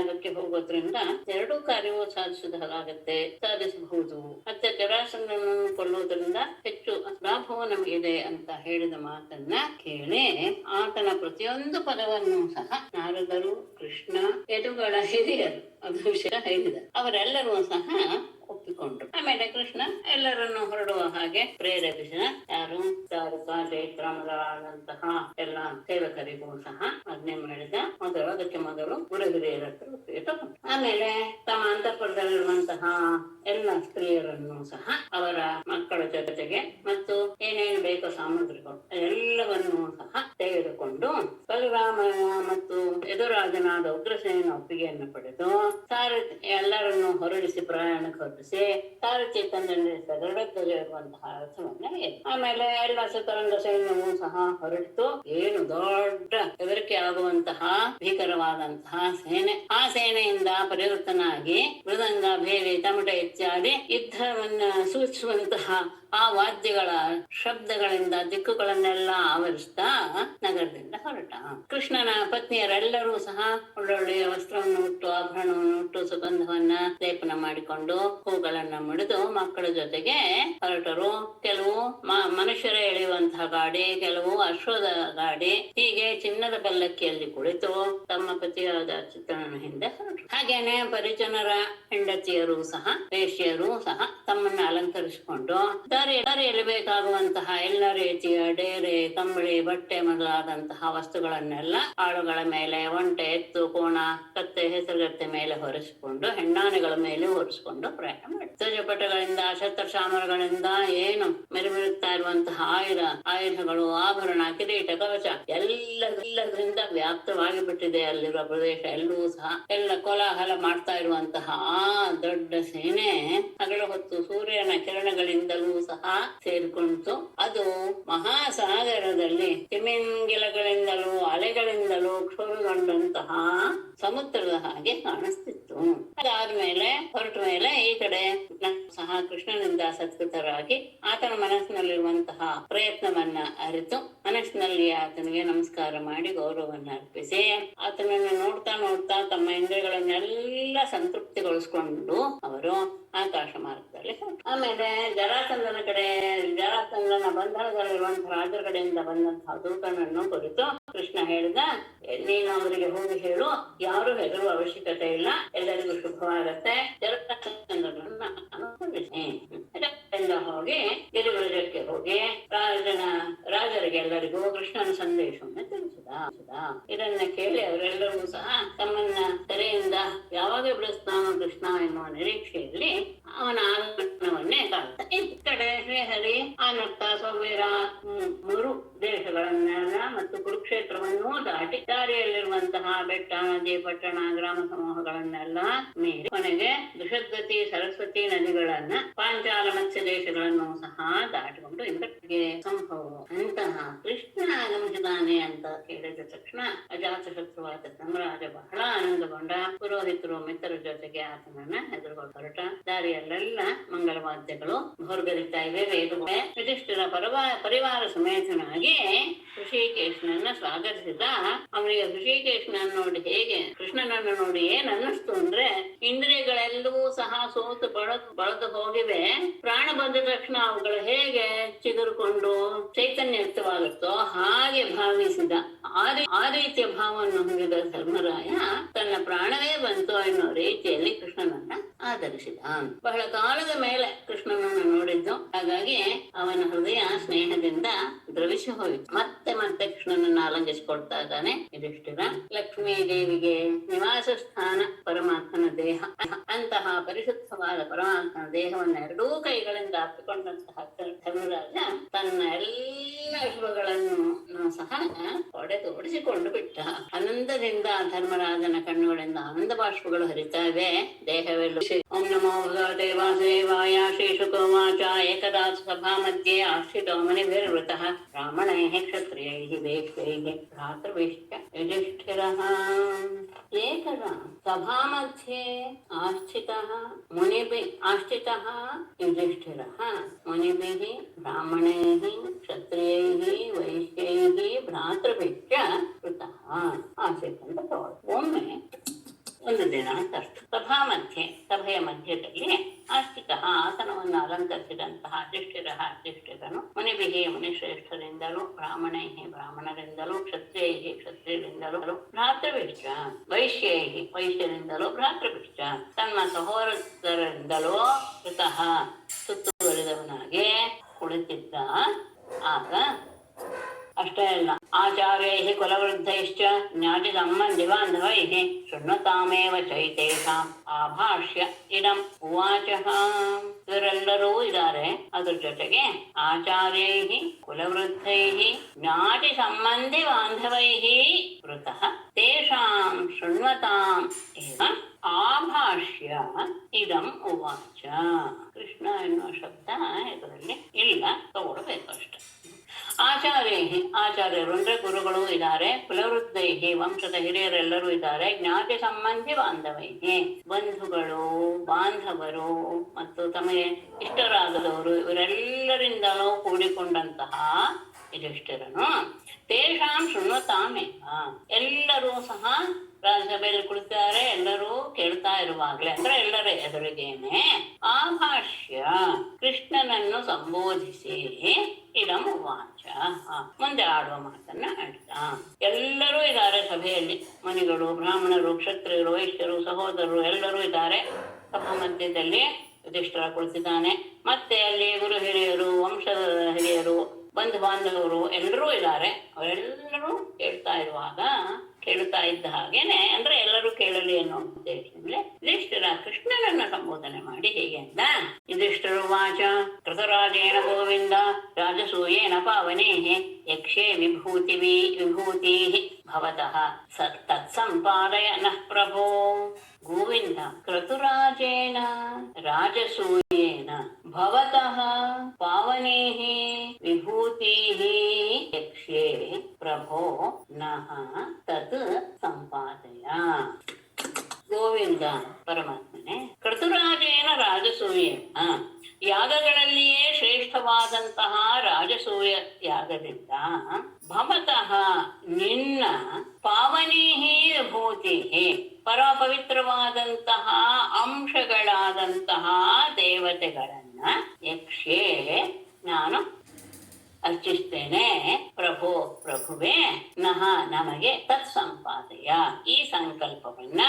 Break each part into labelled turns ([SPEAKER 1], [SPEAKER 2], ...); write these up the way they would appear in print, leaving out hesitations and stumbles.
[SPEAKER 1] ಯಾಗಕ್ಕೆ ಹೋಗೋದ್ರಿಂದ ಎರಡೂ ಕಾರ್ಯವೂ ಸಾಧಿಸಬಹುದು. ಮತ್ತೆ ಜರಾಸಂಧನನ್ನು ಕೊಲ್ಲುವುದರಿಂದ ಹೆಚ್ಚು ಲಾಭವು ನಮಗಿದೆ ಅಂತ ಹೇಳಿದ ಮಾತನ್ನ ಕೇಳಿ ಆತನ ಪ್ರತಿಯೊಂದು ಪದವನ್ನು ಸಹ ನಾರದರು, ಕೃಷ್ಣ, ಯದುಗಳ ಹಿರಿಯರು ಅಭಿಷೇಕ ಹೇಳಿದ ಅವರೆಲ್ಲರೂ ಸಹ ಒಪ್ಪಿಕೊಂಡ್ರು. ಆಮೇಲೆ ಕೃಷ್ಣ ಎಲ್ಲರನ್ನು ಹೊರಡುವ ಹಾಗೆ ಪ್ರೇರೇಪಿಸಿದ. ಯಾರು ಚಾರುಕ, ಚೈತ್ರ ಮೊದಲಾದಂತಹ ಎಲ್ಲ ಸೇವಕರಿಗೂ ಸಹ ಆಜ್ಞೆ ಮಾಡಿದ. ಅದಕ್ಕೆ ಮೊದಲು ಗುರುಹಿರಿಯರ ಹತ್ರ ಒಪ್ಪಿಗೆ ತಗೊಂಡು ಆಮೇಲೆ ತಮ್ಮ ಅಂತಃಪುರದಲ್ಲಿರುವಂತಹ ಎಲ್ಲ ಸ್ತ್ರೀಯರನ್ನು ಸಹ ಅವರ ಮಕ್ಕಳ ಜೊತೆಗೆ ಮತ್ತು ಏನೇನು ಬೇಕೋ ಸಾಮಗ್ರಿಗಳು ಎಲ್ಲವನ್ನೂ ಸಹ ತೆಗೆದುಕೊಂಡು ಬಲರಾಮನ ಮತ್ತು ಯದುರಾಜನಾದ ಉಗ್ರಸೇನ ಒಪ್ಪಿಗೆಯನ್ನು ಪಡೆದು ಸಾರಥಿ ಎಲ್ಲರನ್ನು ಹೊರಡಿಸಿ ಪ್ರಯಾಣಕ್ಕೆ ಹೊರಡಿಸಿ ಸಾರಥಿ ತಂದಲ್ಲಿ ಗರುಡಧ್ವಜವಿರುವಂತಹ ರಥವನ್ನ ಆಮೇಲೆ ಎಲ್ಲ ಸತರಂಗ ಸೈನ್ಯವೂ ಸಹ ಹೊರಡಿತು. ಏನು ದೊಡ್ಡ ಹೆದರಿಕೆ ಆಗುವಂತಹ ಭೀಕರವಾದಂತಹ ಸೇನೆ. ಆ ಸೇನೆಯಿಂದ ಪರಿವರ್ತನಾಗಿ ಮೃದಂಗ, ಭೇರಿ, ತಮಟ ಇತ್ಯಾದಿ ಯುದ್ಧವನ್ನ ಸೂಚಿಸುವಂತಹ ಆ ವಾದ್ಯಗಳ ಶಬ್ದಗಳಿಂದ ದಿಕ್ಕುಗಳನ್ನೆಲ್ಲ ಆವರಿಸ್ತಾ ನಗರದಿಂದ ಹೊರಟ. ಕೃಷ್ಣನ ಪತ್ನಿಯರೆಲ್ಲರೂ ಸಹ ಒಳ್ಳೊಳ್ಳೆಯ ವಸ್ತ್ರವನ್ನು ಉಟ್ಟು, ಆಭರಣವನ್ನು ಉಟ್ಟು, ಸುಗಂಧವನ್ನ ಲೇಪನ ಮಾಡಿಕೊಂಡು ಹೂಗಳನ್ನ ಮುಡಿದು ಮಕ್ಕಳ ಜೊತೆಗೆ ಹೊರಟರು. ಕೆಲವು ಮನುಷ್ಯರೇ ಎಳೆಯುವಂತಹ ಗಾಡಿ, ಕೆಲವು ಅಶ್ವದ ಗಾಡಿ, ಹೀಗೆ ಚಿನ್ನದ ಪಲ್ಲಕ್ಕಿಯಲ್ಲಿ ಕುಳಿತು ತಮ್ಮ ಪತಿಯಾದ ಚಿತ್ರನ ಹಿಂದೆ ಹೊರಟರು. ಹಾಗೇನೆ ಪರಿಜನರ ಹೆಂಡತಿಯರು ಸಹ, ವೇಶ್ಯರು ಸಹ ತಮ್ಮನ್ನ ಅಲಂಕರಿಸಿಕೊಂಡು ದಾರಿಯಲ್ಲಿ ಬೇಕಾಗುವಂತಹ ಎಲ್ಲ ರೀತಿಯ ಡೇರೆ, ಕಂಬಳಿ, ಬಟ್ಟೆ ಮೊದಲಾದಂತಹ ವಸ್ತುಗಳನ್ನೆಲ್ಲ ಆಳುಗಳ ಮೇಲೆ, ಒಂಟೆ, ಎತ್ತು, ಕೋಣ, ಕತ್ತೆ, ಹೆಸರುಗತ್ತೆ ಮೇಲೆ ಹೊರಿಸಿಕೊಂಡು, ಹೆಣ್ಣಾನೆಗಳ ಮೇಲೆ ಹೊರಿಸಿಕೊಂಡು ಪ್ರಯಾಣ ಮಾಡಿ ಧ್ವಜಪಟಗಳಿಂದ, ಶಸ್ತ್ರಶಾಮರಗಳಿಂದ ಏನು ಮೆರುಮಿರುತ್ತಾ ಇರುವಂತಹ ಆಯುಧಗಳು, ಆಭರಣ, ಕಿರೀಟ, ಕವಚ ಎಲ್ಲದರಿಂದ ವ್ಯಾಪ್ತವಾಗಿ ಬಿಟ್ಟಿದೆ ಅಲ್ಲಿರುವ ಪ್ರದೇಶ. ಎಲ್ಲೂ ಸಹ ಎಲ್ಲ ಕೋಲಾಹಲ ಮಾಡ್ತಾ ಇರುವಂತಹ ಆ ದೊಡ್ಡ ಸೇನೆ ಹಗಲು ಹೊತ್ತು ಸೂರ್ಯನ ಕಿರಣಗಳಿಂದಲೂ ಸಹ ಸೇರಿಕೊಂಡಿತು. ಅದು ಮಹಾಸಾಗರದಲ್ಲಿ ತಿಮಿಂಗಿಲಗಳಿಂದಲೂ ಅಲೆಗಳಿಂದಲೂ ಕ್ಷೋಭೆಗೊಂಡಂತಹ ಸಮುದ್ರದ ಹಾಗೆ ಕಾಣಿಸ್ತಿತ್ತು. ಅದಾದ್ಮೇಲೆ ಹೊರಟ ಮೇಲೆ ಈ ಕಡೆ ಸಹ ಕೃಷ್ಣನಿಂದ ಸತ್ಕೃತರಾಗಿ ಆತನ ಮನಸ್ಸಿನಲ್ಲಿರುವಂತಹ ಪ್ರಯತ್ನವನ್ನ ಅರಿತು ಮನಸ್ಸಿನಲ್ಲಿ ಆತನಿಗೆ ನಮಸ್ಕಾರ ಮಾಡಿ ಗೌರವವನ್ನು ಅರ್ಪಿಸಿ ಆತನನ್ನು ನೋಡ್ತಾ ನೋಡ್ತಾ ತಮ್ಮ ಇಂದ್ರಿಯಗಳನ್ನೆಲ್ಲ ಸಂತೃಪ್ತಿಗೊಳಿಸ್ಕೊಂಡು ಅವರು ಆಕಾಶ ಮಾರ್ಗದಲ್ಲಿ. ಆಮೇಲೆ ಜರಾಸಂಧನ ಬಂಧನದಲ್ಲಿರುವಂತಹ ರಾಜರ ಕಡೆಯಿಂದ ಬಂದಂತಹ ದೂತನನ್ನು ಕುರಿತು ಕೃಷ್ಣ ಹೇಳಿದ, ನೀನು ಅವರಿಗೆ ಹೋಗಿ ಹೇಳು, ಯಾರು ಹೆದರುವ ಅವಶ್ಯಕತೆ ಇಲ್ಲ, ಎಲ್ಲರಿಗೂ ಶುಭವಾಗತ್ತೆ. ಜರಾಸಂಧನನ್ನ ಹೋಗಿ ಗಿರಿವೃಜಕ್ಕೆ ಹೋಗಿ ರಾಜರಿಗೆ ಎಲ್ಲರಿಗೂ ಕೃಷ್ಣನ ಸಂದೇಶವನ್ನು ತಿಳಿಸಿದ. ಇದನ್ನ ಕೇಳಿ ಅವರೆಲ್ಲರೂ ಸಹ ತಮ್ಮನ್ನ ತೆರೆಯಿಂದ ಯಾವಾಗ ಬಿಡಿಸ್ತಾನೋ ಕೃಷ್ಣ ಎನ್ನುವ ನಿರೀಕ್ಷೆಯಲ್ಲಿ ಅವನ ಆಗಮನವನ್ನೇ ಕಾಣ್ತಾ. ಈ ಕಡೆ ಶ್ರೀಹರಿ ಆನತ್ತ, ಸೌವೀರ, ಮೂರು ದೇಶಗಳನ್ನೆಲ್ಲ ಮತ್ತು ಕುರುಕ್ಷೇತ್ರವನ್ನೂ ದಾಟಿ ದಾರಿಯಲ್ಲಿರುವಂತಹ ಬೆಟ್ಟ, ನದಿ, ಪಟ್ಟಣ, ಗ್ರಾಮ ಸಮೂಹಗಳನ್ನೆಲ್ಲ ಮೀರಿ ಕೊನೆಗೆ ದುಷದ್ಗತಿ, ಸರಸ್ವತಿ ನದಿಗಳನ್ನ, ಪಾಂಚಾಲ, ಮತ್ಸ್ಯ ದೇಶಗಳನ್ನು ಸಹ ದಾಟಿಕೊಂಡು ಇಂದ್ರಕ್ಕೆ ಸಂಭವ ಅಂತಹ ಕೃಷ್ಣ ಆಗಮಿಸಿದಾನೆ ಅಂತ ಕೇಳಿದ ತಕ್ಷಣ ಅಜಾತಶತ್ರುವಾದ ಧರ್ಮರಾಜ ಬಹಳ ಆನಂದಗೊಂಡ. ಪುರೋಹಿತರು ಮಿತ್ರರ ಜೊತೆಗೆ ಆತನನ್ನ ಎದುರುಗೊಂಡು ಹೊರಟ. ದಾರಿಯಲ್ಲೆಲ್ಲ ಮಂಗಲವಾದ್ಯಗಳು ಭೋರ್ಗರಿತಾ ಇವೆ, ವೇದಗಳೇ. ಯುಧಿಷ್ಠಿರ ಪರಿವಾರ ಸಮೇತನಾಗಿ ಋಷಿಕೇಶನನ್ನ ಸ್ವಾಗತಿಸಿದ. ಅವನಿಗೆ ಋಷಿಕೇಶನನ್ನು ನೋಡಿ ಕೃಷ್ಣನನ್ನು ನೋಡಿ ಏನ್ ಅನ್ನಿಸ್ತು ಅಂದ್ರೆ, ಇಂದ್ರಿಯಗಳೆಲ್ಲವೂ ಸಹ ಸೋತು ಬಳದು ಹೋಗಿವೆ. ಪ್ರಾಣ ಬಂದ ತಕ್ಷಣ ಅವುಗಳು ಹೇಗೆ ಚಿಗುರುಕೊಂಡು ಚೈತನ್ಯಯುಕ್ತವಾಗುತ್ತೋ ಹಾಗೆ ಭಾವಿಸಿದ. ಆ ರೀತಿಯ ಭಾವವನ್ನು ಹೊಂದಿದ ಧರ್ಮರಾಯ ತನ್ನ ಪ್ರಾಣವೇ ಬಂತು ಎನ್ನುವ ರೀತಿಯಲ್ಲಿ ಕೃಷ್ಣನನ್ನ ಆಧರಿಸಿದ. ಬಹಳ ಕಾಲದ ಮೇಲೆ ಕೃಷ್ಣನನ್ನು ನೋಡಿದ್ದು, ಹಾಗಾಗಿ ಅವನ ಹೃದಯ ಸ್ನೇಹದಿಂದ ದ್ರವಿಸಿ ಹೋಯಿತು. ಮತ್ತೆ ಕೃಷ್ಣನನ್ನ ಆಲಂಗಿಸಿಕೊಡ್ತಾ ಇದ್ದಾನೆ ಯುಧಿಷ್ಠಿರ. ಲಕ್ಷ್ಮೀ ದೇವಿಗೆ ನಿವಾಸ ಸ್ಥಾನ ಪರಮಾತ್ಮನ ದೇಹ. ಅಂತಹ ಪರಿಶುದ್ಧವಾದ ಪರಮಾತ್ಮನ ದೇಹವನ್ನು ಎರಡೂ ಕೈಗಳಿಂದ ಅಪ್ಪಿಕೊಂಡಂತಹ ಧರ್ಮರಾಜ ತನ್ನ ಎಲ್ಲ ಶುಭಗಳನ್ನು ಸಹ ಒಡೆಸಿಕೊಂಡು ಬಿಟ್ಟ. ಆನಂದದಿಂದ ಧರ್ಮರಾಜನ ಕಣ್ಣುಗಳಿಂದ ಆನಂದ ಬಾಷ್ಪಗಳು ಹರಿತಾ ಇವೆ. ದೇಹವೆಲ್ಲ ಓಂ ನಮೋ ಭಗವತೆ ವಾಸುದೇವಾಯ. ಶ್ರೀ ಶುಕೋವಾಚ ಏಕದಾ ಸಭಾ ಮಧ್ಯೆ ಆಶ್ರಿತೋ ಮುನಿಭಿರ್ವೃತಃ ಬ್ರಾಹ್ಮಣೈಃ ಕ್ಷತ್ರಿಯೈಃ ವೈಶ್ಯೈಃ ಭ್ರಾತೃಭಿಶ್ಚ ಯುಧಿಷ್ಠಿರಃ. ಏಕದಾ ಸಭಾ ಮಧ್ಯೆ ಆಶ್ರಿತಃ ಯುಧಿಷ್ಠಿರಃ ಮುನಿಭಿಃ ಬ್ರಾಹ್ಮಣೈಃ ಕ್ಷತ್ರಿಯೈಃ ವೈಶ್ಯೈಃ ಭ್ರಾತೃಭಿಶ್ಚ ವೃತಃ ಆಸೀತ್ ಅಂತ. ಒಮ್ಮೆ ಒಂದು ದಿನ ಅಂತ ಅರ್ಥ. ಸಭೆಯ ಮಧ್ಯದಲ್ಲಿ ಆಸ್ತಿಕ ಆಸನವನ್ನು ಅಲಂಕರಿಸಿದಂತಹ ಯುಧಿಷ್ಠಿರನು ಮುನಿಶ್ರೇಷ್ಠರಿಂದಲೂ ಬ್ರಾಹ್ಮಣರಿಂದಲೂ ಕ್ಷತ್ರಿಯರಿಂದಲೂ ಭ್ರಾತೃಭಿಶ್ಚ ವೈಶ್ಯರಿಂದಲೂ ಭ್ರಾತೃಭಿಶ್ಚ ತನ್ನ ಸಹೋದರರಿಂದಲೂ ಕೃತಃ ಸುತ್ತುವರಿದವನಾಗಿ ಕುಳಿತಿದ್ದ. ಆಗ ಅಷ್ಟೇ ಅಲ್ಲ, ಆಚಾರ್ಯೈಃ ಕುಲವೃದ್ಧೈಶ್ಚ ಜ್ಞಾತಿ ಸಂಬಂಧಿ ಬಾಂಧವೈಃ ಶೃಣ್ವತಾಮೇವ ಚೈತೇಷಾಂ ಆಭಾಷ್ಯ ಇದಂ ಉವಾಚಃ. ಇವರೆಲ್ಲರೂ ಇದ್ದಾರೆ. ಅದ್ರ ಜೊತೆಗೆ ಆಚಾರ್ಯೈಃ ಕುಲವೃದ್ಧೈಃ ಜ್ಞಾತಿ ಸಂಬಂಧಿ ಬಾಂಧವೈಃ ವೃತಃ ತೇಷಾಂ ಶೃಣ್ವತಾಂ ಏವ ಆಭಾಷ್ಯ ಇದಂ ಉವಾಚ. ಕೃಷ್ಣ ಎನ್ನುವ ಶಬ್ದ ಇದರಲ್ಲಿ ಇಲ್ಲ, ತಗೊಳ್ಬೇಕು ಅಷ್ಟೆ. ಆಚಾರ್ಯರು ಅಂದ್ರೆ ಗುರುಗಳು ಇದ್ದಾರೆ. ಕುಲವೃದ್ಧೈಹಿ ವಂಶದ ಹಿರಿಯರೆಲ್ಲರೂ ಇದ್ದಾರೆ. ಜ್ಞಾತಿ ಸಂಬಂಧಿ ಬಾಂಧವೈಹಿ ಬಂಧುಗಳು ಬಾಂಧವರು ಮತ್ತು ತಮಗೆ ಇಷ್ಟರಾಗದವರು ಇವರೆಲ್ಲರಿಂದಲೂ ಕೂಡಿಕೊಂಡಂತಹ ಯುಧಿಷ್ಠಿರನು ತೇಷಾಂ ಶೃಣ್ವತಾಮೇವ ಎಲ್ಲರೂ ಸಹ ರಾಜ್ಯಸಭೆಯಲ್ಲಿ ಕುಳಿತಾರೆ. ಎಲ್ಲರೂ ಕೇಳ್ತಾ ಇರುವಾಗಲೇ ಅಂದ್ರೆ ಎಲ್ಲರ ಎದುರಿಗೇನೆ ಆಭಾಷ್ಯ ಕೃಷ್ಣನನ್ನು ಸಂಬೋಧಿಸಿ ಇದಂ ಉವಾಚ ಮುಂದೆ ಆಡುವ ಮಾತನ್ನ ಆಡಿದ. ಎಲ್ಲರೂ ಇದ್ದಾರೆ ಸಭೆಯಲ್ಲಿ. ಮುನಿಗಳು ಬ್ರಾಹ್ಮಣರು ಕ್ಷತ್ರಿಯರು ವೈಶ್ಯರು ಸಹೋದರರು ಎಲ್ಲರೂ ಇದ್ದಾರೆ. ಸಭಾ ಮಧ್ಯದಲ್ಲಿ ಯುಧಿಷ್ಠಿರ ಕುಳಿತಿದ್ದಾನೆ. ಮತ್ತೆ ಅಲ್ಲಿ ಗುರು ಹಿರಿಯರು ವಂಶದ ಹಿರಿಯರು ಬಂಧು ಬಾಂಧವರು ಎಲ್ಲರೂ ಇದ್ದಾರೆ. ಅವರೆಲ್ಲರೂ ಕೇಳ್ತಾ ಇದ್ದ ಹಾಗೇನೆ ಅಂದ್ರೆ ಎಲ್ಲರೂ ಕೇಳಲಿ ಅನ್ನೋ ಉದ್ದೇಶದಲ್ಲಿ ಯುಧಿಷ್ಠಿರ ಕೃಷ್ಣನನ್ನ ಸಂಬೋಧನೆ ಮಾಡಿ ಹೀಗೆ ಅಂದ. ಯುಧಿಷ್ಠಿರ ವಾಚ ಕೃತರಾಜೇನ ಗೋವಿಂದ ರಾಜಸೂಯೇನ ಪಾವನೇಃ ಯಕ್ಷೇ ವಿಭೂತಿ ಭವತಃ ತತ್ಸಂಪಾದಯ ನಃ ಪ್ರಭೋ. ಗೋವಿಂದ ಕ್ರತುರಾಜೇನ ರಾಜಸೂಯೇನ ಭವತಃ ಪಾವನೇಃ ವಿಭೂತಿಃ ಯಕ್ಷೇ ಪ್ರಭೋ ನಃ ತತ್ ಸಂಪಾದಯ. ಗೋವಿಂದ ಪರಮಾತ್ಮನೇ ಕ್ರತುರಾಜೇನ ರಾಜಸೂಯೇನ ಯಾಗಗಳಲ್ಲಿಯೇ ಶ್ರೇಷ್ಠವಾದಂತಹ ರಾಜಸೂಯ ಯಾಗದಿಂದ ಭವತಃ ನಿನ್ನ ಪಾವನೀಹಿ ವಿಭೂತಿ ಪರಪವಿತ್ರವಾದಂತಹ ಅಂಶಗಳಾದಂತಹ ದೇವತೆಗಳನ್ನ ಯಕ್ಷೇ ನಾನು ಅರ್ಚಿಸ್ತೇನೆ. ಪ್ರಭುವೇ ನಹ ನಮಗೆ ತತ್ ಸಂಪಾದಯ ಈ ಸಂಕಲ್ಪವನ್ನ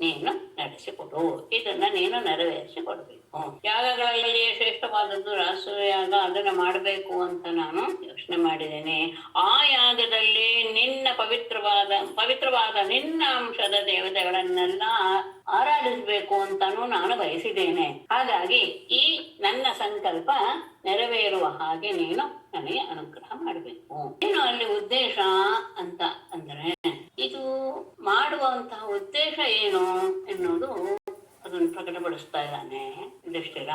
[SPEAKER 1] ನೀನು ನಡೆಸಿಕೊಡು, ಇದನ್ನ ನೀನು ನೆರವೇರಿಸಿಕೊಡ್ಬೇಕು. ಯಾಗಗಳಲ್ಲಿ ಶ್ರೇಷ್ಠವಾದದ್ದು ರಾಜಸೂಯಾಗ, ಅದನ್ನ ಮಾಡಬೇಕು ಅಂತ ನಾನು ಯೋಚನೆ ಮಾಡಿದ್ದೇನೆ. ಆ ಯಾಗದಲ್ಲಿ ನಿನ್ನ ಪವಿತ್ರವಾದ ನಿನ್ನ ಅಂಶದ ದೇವತೆಗಳನ್ನೆಲ್ಲ ಆರಾಧಿಸಬೇಕು ಅಂತಾನು ನಾನು ಬಯಸಿದ್ದೇನೆ. ಹಾಗಾಗಿ ಈ ನನ್ನ ಸಂಕಲ್ಪ ನೆರವೇರುವ ಹಾಗೆ ನೀನು ನನಗೆ ಅನುಗ್ರಹ ಮಾಡಬೇಕು. ಏನು ಅಲ್ಲಿ ಉದ್ದೇಶ ಅಂತ ಅಂದ್ರೆ ಇದು ಮಾಡುವಂತಹ ಉದ್ದೇಶ ಏನು ಎನ್ನುವುದು ಅದನ್ನು ಪ್ರಕಟಪಡಿಸ್ತಾ ಇದ್ದಾನೆ ಯುಧಿಷ್ಠಿರ.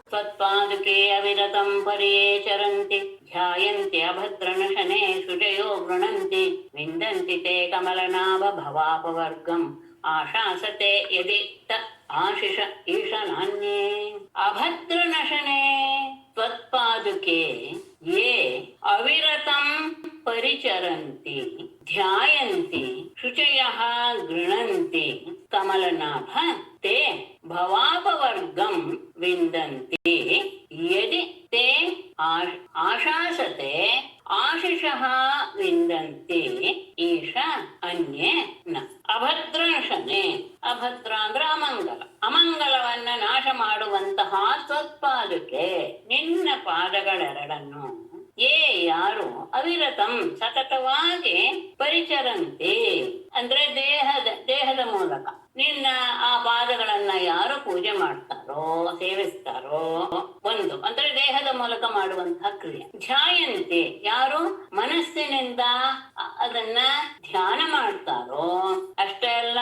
[SPEAKER 1] ತ್ವತ್ಪಾದುಕೆ ಅವಿರತಂ ಪರಿಯೇ ಚರಂತಿ ಧ್ಯಾಯಂತಿ ಅಭದ್ರನಶನೆ ಶುಚಯೋ ಗೃಣಂತಿ ವಿಂದಂತಿ ತೇ ಕಮಲನಾಭ ಭವಾಪವರ್ಗಂ ಆಶಾಸತೆ ಯದಿ ತ ಆಶಿಷ ಈಶನಾನ್ಯೇ. ಅಭದ್ರನಶನೆ ತ್ವತ್ಪಾದುಕೆ ಯೇ ಅವಿರತಂ ಪರಿಚರಂತಿ ಧ್ಯಾಯಂತಿ ಶುಚಯಃ ಗೃಣಂತಿ ಕಮಲನಾಭ ತೇ ಭವಾಪವರ್ಗಂ ವಿಂದಂತಿ ಯದಿ ತೇ ಆಶಾಸತೆ ಆಶಿಷಃ ವಿಂದಂತಿ ಈಶ ಅನ್ಯೇ ನ. ಅಭದ್ರನಶನೆ, ಅಭದ್ರ ಅಂದ್ರೆ ಅಮಂಗಲವನ್ನ ನಾಶ ಮಾಡುವಂತಹ ತ್ವತ್ಪಾದುಕೆ ನಿನ್ನ ಪಾದಗಳೆರಡನ್ನು ಏ ಯಾರು ಅವಿರತಂ ಸತತವಾಗಿ ಪರಿಚರಂತಿ ಅಂದ್ರೆ ದೇಹದ ಮೂಲಕ ನಿನ್ನ ಆ ಪಾದಗಳನ್ನ ಯಾರು ಪೂಜೆ ಮಾಡ್ತಾರೋ ಸೇವಿಸ್ತಾರೋ, ಒಂದು ಅಂದ್ರೆ ದೇಹದ ಮೂಲಕ ಮಾಡುವಂತಹ ಕ್ರಿಯೆ. ಧ್ಯಾಯಂತಿ ಯಾರು ಮನಸ್ಸಿನಿಂದ ಅದನ್ನ ಧ್ಯಾನ ಮಾಡ್ತಾರೋ, ಅಷ್ಟೇ ಅಲ್ಲ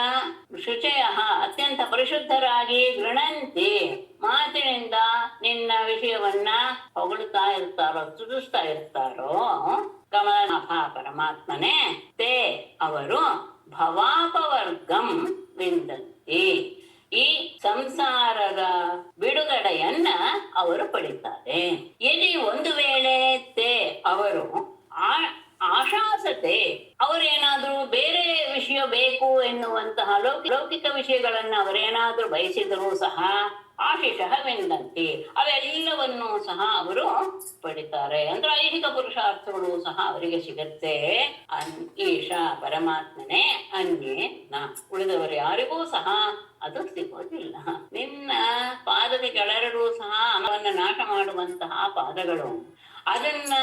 [SPEAKER 1] ಶುಚಯ ಅತ್ಯಂತ ಪರಿಶುದ್ಧರಾಗಿ ಗೃಣಂತಿ ಮಾತಿನಿಂದ ನಿನ್ನ ವಿಷಯವನ್ನ ಹೊಗಳುತ್ತಾ ಇರ್ತಾರೋ ಸ್ತುತಿಸ್ತಾ ಇರ್ತಾರೋ ಕಮಲನಾಭ ಪರಮಾತ್ಮನೇ ತೇ ಅವರು ಭವಾಪವರ್ಗಂ ವಿಂದಂತಿ ಈ ಸಂಸಾರದ ಬಿಡುಗಡೆಯನ್ನ ಅವರು ಪಡಿತಾರೆ. ಯದಿ ಒಂದು ವೇಳೆ ತೇ ಅವರು ಆಶಾಸತೆ ಅವರೇನಾದ್ರೂ ಬೇರೆ ವಿಷಯ ಬೇಕು ಎನ್ನುವಂತಹ ಲೌಕಿಕ ವಿಷಯಗಳನ್ನು ಅವರೇನಾದ್ರೂ ಬಯಸಿದರೂ ಸಹ ಆಶಿಷಃ ವಿಂದಂತಿ, ಅವೆಲ್ಲವನ್ನೂ ಸಹ ಅವರು ಪಡಿತಾರೆ. ಅಂದ್ರೆ ಐಹಿಕ ಪುರುಷಾರ್ಥಗಳು ಸಹ ಅವರಿಗೆ ಸಿಗತ್ತೆ. ಈಶ ಪರಮಾತ್ಮನೇ, ಅನ್ಯೇ ನ, ಉಳಿದವರು ಯಾರಿಗೂ ಸಹ ಅದು ಸಿಗೋದಿಲ್ಲ. ನಿನ್ನ ಪಾದದ ಕೆಳರಡೂ ಸಹ ಅಮವನ್ನು ನಾಶ ಮಾಡುವಂತಹ ಪಾದಗಳು, ಅದನ್ನ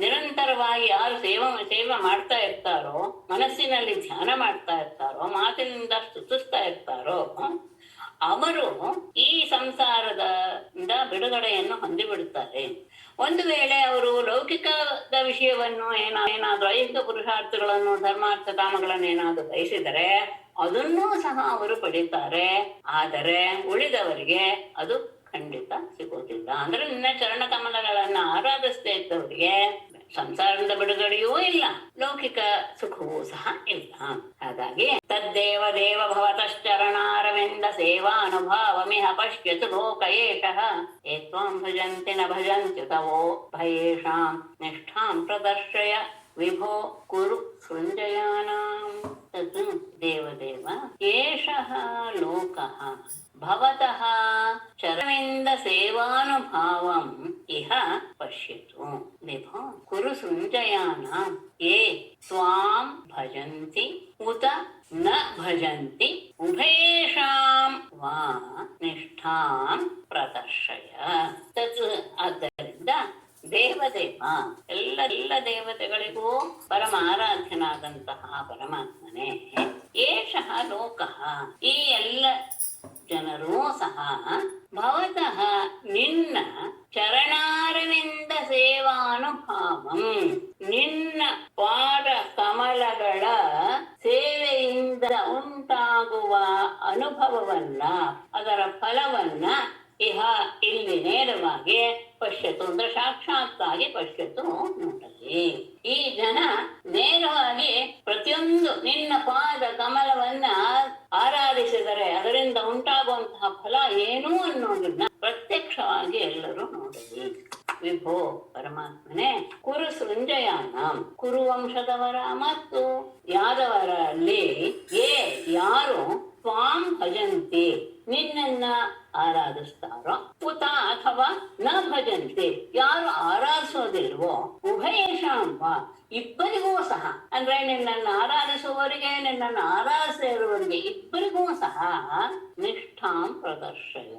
[SPEAKER 1] ನಿರಂತರವಾಗಿ ಯಾರು ಸೇವೆ ಮಾಡ್ತಾ ಇರ್ತಾರೋ, ಮನಸ್ಸಿನಲ್ಲಿ ಧ್ಯಾನ ಮಾಡ್ತಾ ಇರ್ತಾರೋ, ಮಾತಿನಿಂದ ಸ್ತುತಿಸ್ತಾ ಇರ್ತಾರೋ, ಅವರು ಈ ಸಂಸಾರದ ಬಿಡುಗಡೆಯನ್ನು ಹೊಂದಿಬಿಡುತ್ತಾರೆ. ಒಂದು ವೇಳೆ ಅವರು ಲೌಕಿಕದ ವಿಷಯವನ್ನು ಏನಾದ್ರೂ ಐಹಿಕ ಪುರುಷಾರ್ಥಗಳನ್ನು, ಧರ್ಮಾರ್ಥ ಕಾಮಗಳನ್ನು ಏನಾದ್ರೂ ಬಯಸಿದರೆ ಅದನ್ನೂ ಸಹ ಅವರು ಪಡೀತಾರೆ. ಆದರೆ ಉಳಿದವರಿಗೆ ಅದು ಖಂಡಿತ ಸಿಗೋದಿಲ್ಲ. ಅಂದ್ರೆ ನಿನ್ನ ಚರಣ ಕಮಲಗಳನ್ನ ಆರಾಧಿಸದೇ ಇದ್ದವರಿಗೆ ಸಂಸಾರದ ಬಿಡುಗಡೆಯೂ ಇಲ್ಲ, ಲೌಕಿಕ ಸುಖವೂ ಸಹ ಇಲ್ಲ. ಹಾಗಾಗಿ ತದ್ದೇವ ದೇವ ಭವತಶ್ಚರಣಾರವಿಂದ ಸೇವಾ ಅನುಭಾವಮಿಹ ಪಶ್ಯತು ಲೋಕ ಏಷಃ ಯೇ ತ್ವಾಂ ಭಜಂತಿ ನ ಭಜಂತ್ಯು ತವೋ ಭಯೇಷಾಂ ನಿಷ್ಠಾಂ ಪ್ರದರ್ಶಯ ವಿಭೋ ಕುರು ಸೃಂಜಯಾನಾಂ. ತತ್ ದೇವದೇವ ಏಷಃ ಲೋಕಃ ಭವತಃ ಚರವಿಂದ ಸೇವಾನುಭಾವಂ ಇಹ ಪಶ್ಯತು ವಿಭೋ ಕುರು ಸೃಂಜಯಾನಾಂ ಯೇ ತ್ವಾಂ ಭಜಂತಿ ಉತ ನ ಭಜಂತಿ ಉಭಯೇಷಾಂ ವಾ ನಿಷ್ಠಾಂ ಪ್ರದರ್ಶಯ. ತತ್ ಆದ್ದರಿಂದ ದೇವದೇವ, ಎಲ್ಲ ದೇವತೆಗಳಿಗೂ ಪರಮ ಆರಾಧ್ಯನಾದಂತಹ ಪರಮಾತ್ಮನೇ, ಏಷಃ ಲೋಕಃ, ಈ ಎಲ್ಲ ಜನರೂ ಸಹ ಭವತಃ ನಿನ್ನ ಚರಣಾರವಿಂದ ಸೇವಾನುಭಾವಂ, ನಿನ್ನ ಪಾದ ಕಮಲಗಳ ಸೇವೆಯಿಂದ ಉಂಟಾಗುವ ಅನುಭವವನ್ನ, ಅದರ ಫಲವನ್ನ ಇಹ ಇಲ್ಲಿ ನೇರವಾಗಿ ಪಶ್ಯತು ಅಂದ್ರೆ ಸಾಕ್ಷಾತ್ತಾಗಿ ಪಶ್ಯತು ನೋಡಲಿ. ಈ ಜನ ನೇರವಾಗಿ ಪ್ರತಿಯೊಂದು ನಿನ್ನ ಪಾದ ಕಮಲವನ್ನ ಆರಾಧಿಸಿದರೆ ಅದರಿಂದ ಉಂಟಾಗುವಂತಹ ಫಲ ಏನು ಅನ್ನೋದನ್ನ ಪ್ರತ್ಯಕ್ಷವಾಗಿ ಎಲ್ಲರೂ ನೋಡಲಿ. ವಿಭೋ ಪರಮಾತ್ಮನೇ, ಕುರು ಸೃಂಜಯಾನ, ಕುರುವಂಶದವರ ಮತ್ತು ಯಾದವರಲ್ಲಿ ಯಾರು ತ್ವಾಂ ಭಜಂತಿ ನಿನ್ನನ್ನ ಆರಾಧಿಸ್ತಾರೋ, ಉತ ಅಥವಾ ನ ಭಜಂತಿ ಯಾರು ಆರಾಧಿಸೋದಿಲ್ವೋ, ಉಭಯೇಷಾಂಬ ಇಬ್ಬರಿಗೂ ಸಹ ಅಂದ್ರೆ ನಿನ್ನನ್ನು ಆರಾಧಿಸುವವರಿಗೆ ನಿನ್ನನ್ನು ಆರಾಧಿಸದೇ ಇರುವವರಿಗೆ ಇಬ್ಬರಿಗೂ ಸಹ ನಿಷ್ಠಾಂ ಪ್ರದರ್ಶಯ,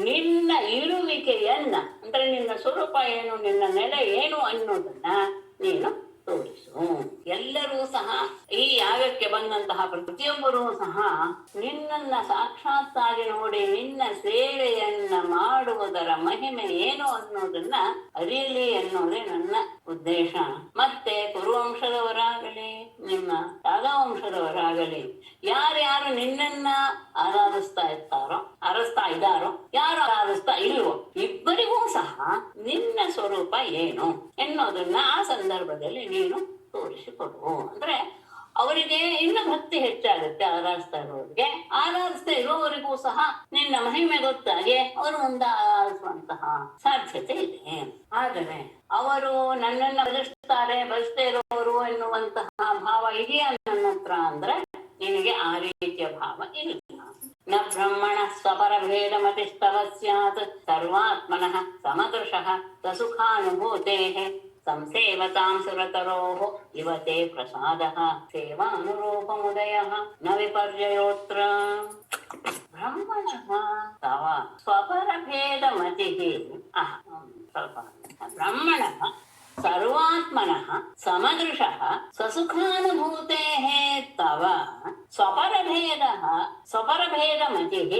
[SPEAKER 1] ನಿನ್ನ ಇರುವಿಕೆಯನ್ನ ಅಂದ್ರೆ ನಿನ್ನ ಸ್ವರೂಪ ಏನು, ನಿನ್ನ ನೆಲೆ ಏನು ಅನ್ನೋದನ್ನ ನೀನು ತೋರಿಸು. ಎಲ್ಲರೂ ಸಹ ಈ ಯಾಗಕ್ಕೆ ಬಂದಂತಹ ಪ್ರತಿಯೊಬ್ಬರೂ ಸಹ ನಿನ್ನನ್ನ ಸಾಕ್ಷಾತ್ತಾಗಿ ನೋಡಿ ನಿನ್ನ ಸೇವೆಯನ್ನ ಮಾಡುವುದರ ಮಹಿಮೆ ಏನು ಅನ್ನೋದನ್ನ ಅರಿಯಲಿ ಅನ್ನೋದೇ ನನ್ನ ಉದ್ದೇಶ. ಮತ್ತೆ ಕುರುವಂಶದವರಾಗಲಿ ನಿಮ್ಮ ಯಾದವಂಶದವರಾಗಲಿ ಯಾರ್ಯಾರು ನಿನ್ನನ್ನ ಆರಾಧಿಸ್ತಾ ಇದ್ದಾರೋ ಯಾರು ಆರಾಧಿಸ್ತಾ ಇಲ್ವೋ ಇಬ್ಬರಿಗೂ ಸಹ ನಿನ್ನ ಸ್ವರೂಪ ಏನು ಎನ್ನೋದನ್ನ ಆ ಸಂದರ್ಭದಲ್ಲಿ ನೀನು ತೋರಿಸಿಕೊಡು. ಅಂದ್ರೆ ಅವರಿಗೆ ಇನ್ನು ಭಕ್ತಿ ಹೆಚ್ಚಾಗುತ್ತೆ. ಆರಾಧಿಸ್ತಾ ಇರೋರಿಗೆ, ಆರಾಧಿಸ್ತಾ ಇರುವವರಿಗೂ ಸಹ ನಿನ್ನ ಮಹಿಮೆ ಗೊತ್ತಾಗಿ ಅವರು ಮುಂದೆ ಆರಾಧಿಸುವಂತಹ ಸಾಧ್ಯತೆ ಇದೆ. ಆದರೆ ಅವರು ನನ್ನನ್ನ ಭಜಿಸ್ತಾರೆ, ಭಜಿಸ್ತಾ ಇರೋರು ಎನ್ನುವಂತಹ ಭಾವ ಇದೆಯಾ ನನ್ನ ಹತ್ರ ಅಂದ್ರೆ ನಿನಗೆ ಆ ರೀತಿಯ ಭಾವ ಇಲ್ಲ. ನ ಬ್ರಹ್ಮಣ ಸ್ವಪರ ಭೇದ ಮತಿಸ್ತವ ಸ್ಯಾತ್ ಸರ್ವಾತ್ಮನಃ ಸಮದೃಶಃ ಸಸುಖಾನುಭೂತೆ ಸಂಸೇವತಾಂ ಸುರತರೋಃ ಇವತೆ ಪ್ರಸಾದಃ ಸೇವಾನುರೂಪಮುದಯಃ ನ ವಿಪರ್ಯಯೋತ್ರ. ಬ್ರಹ್ಮಣಃ ತವ ಸ್ವಪರಭೇದಮತಿಃ ಸ್ವಲ್ಪ ಬ್ರಹ್ಮಣಃ ಸರ್ವಾತ್ಮನಃ ಸಮದೃಶಃ ಸಸುಖಾನುಭೂತೇಃ ತವ ಸ್ವಪರಭೇದಮತಿಃ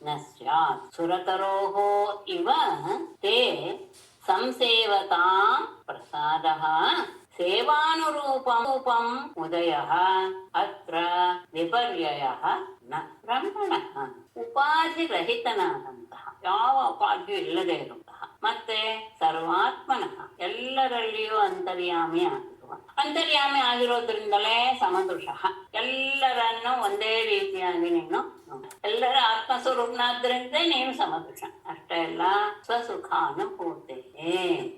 [SPEAKER 1] ನ ಸ್ಯಾತ್ ಸುರತರೋಃ ಇವ ತೇ ಸಂಸೇವತಾಂ ಪ್ರಸಾದಃ ಸೇವಾನುರೂಪಂ ಉದಯಃ ಅತ್ರ ವಿಪರ್ಯಯಃ ನ. ಬ್ರಹ್ಮಣಃ ಉಪಾಧಿರಹಿತನಾದಂತಹ, ಯಾವ ಉಪಾಧಿಯೂ ಇಲ್ಲದೆ ಇರುವಂತಹ, ಮತ್ತೆ ಸರ್ವಾತ್ಮನಃ ಎಲ್ಲರಲ್ಲಿಯೂ ಅಂತರ್ಯಾಮಿ ಆಗಿರೋದ್ರಿಂದಲೇ ಸಮದೃಶಃ ಎಲ್ಲರನ್ನು ಒಂದೇ ರೀತಿಯಾಗಿ ನೀನು ಎಲ್ಲರ ಆತ್ಮಸ್ವರೂಪನಾದ್ರಿಂದ ನೀನು ಸಮದೃಶ. ಅಷ್ಟೇ ಅಲ್ಲ ಸ್ವಸುಖಾನುಭೂತೆ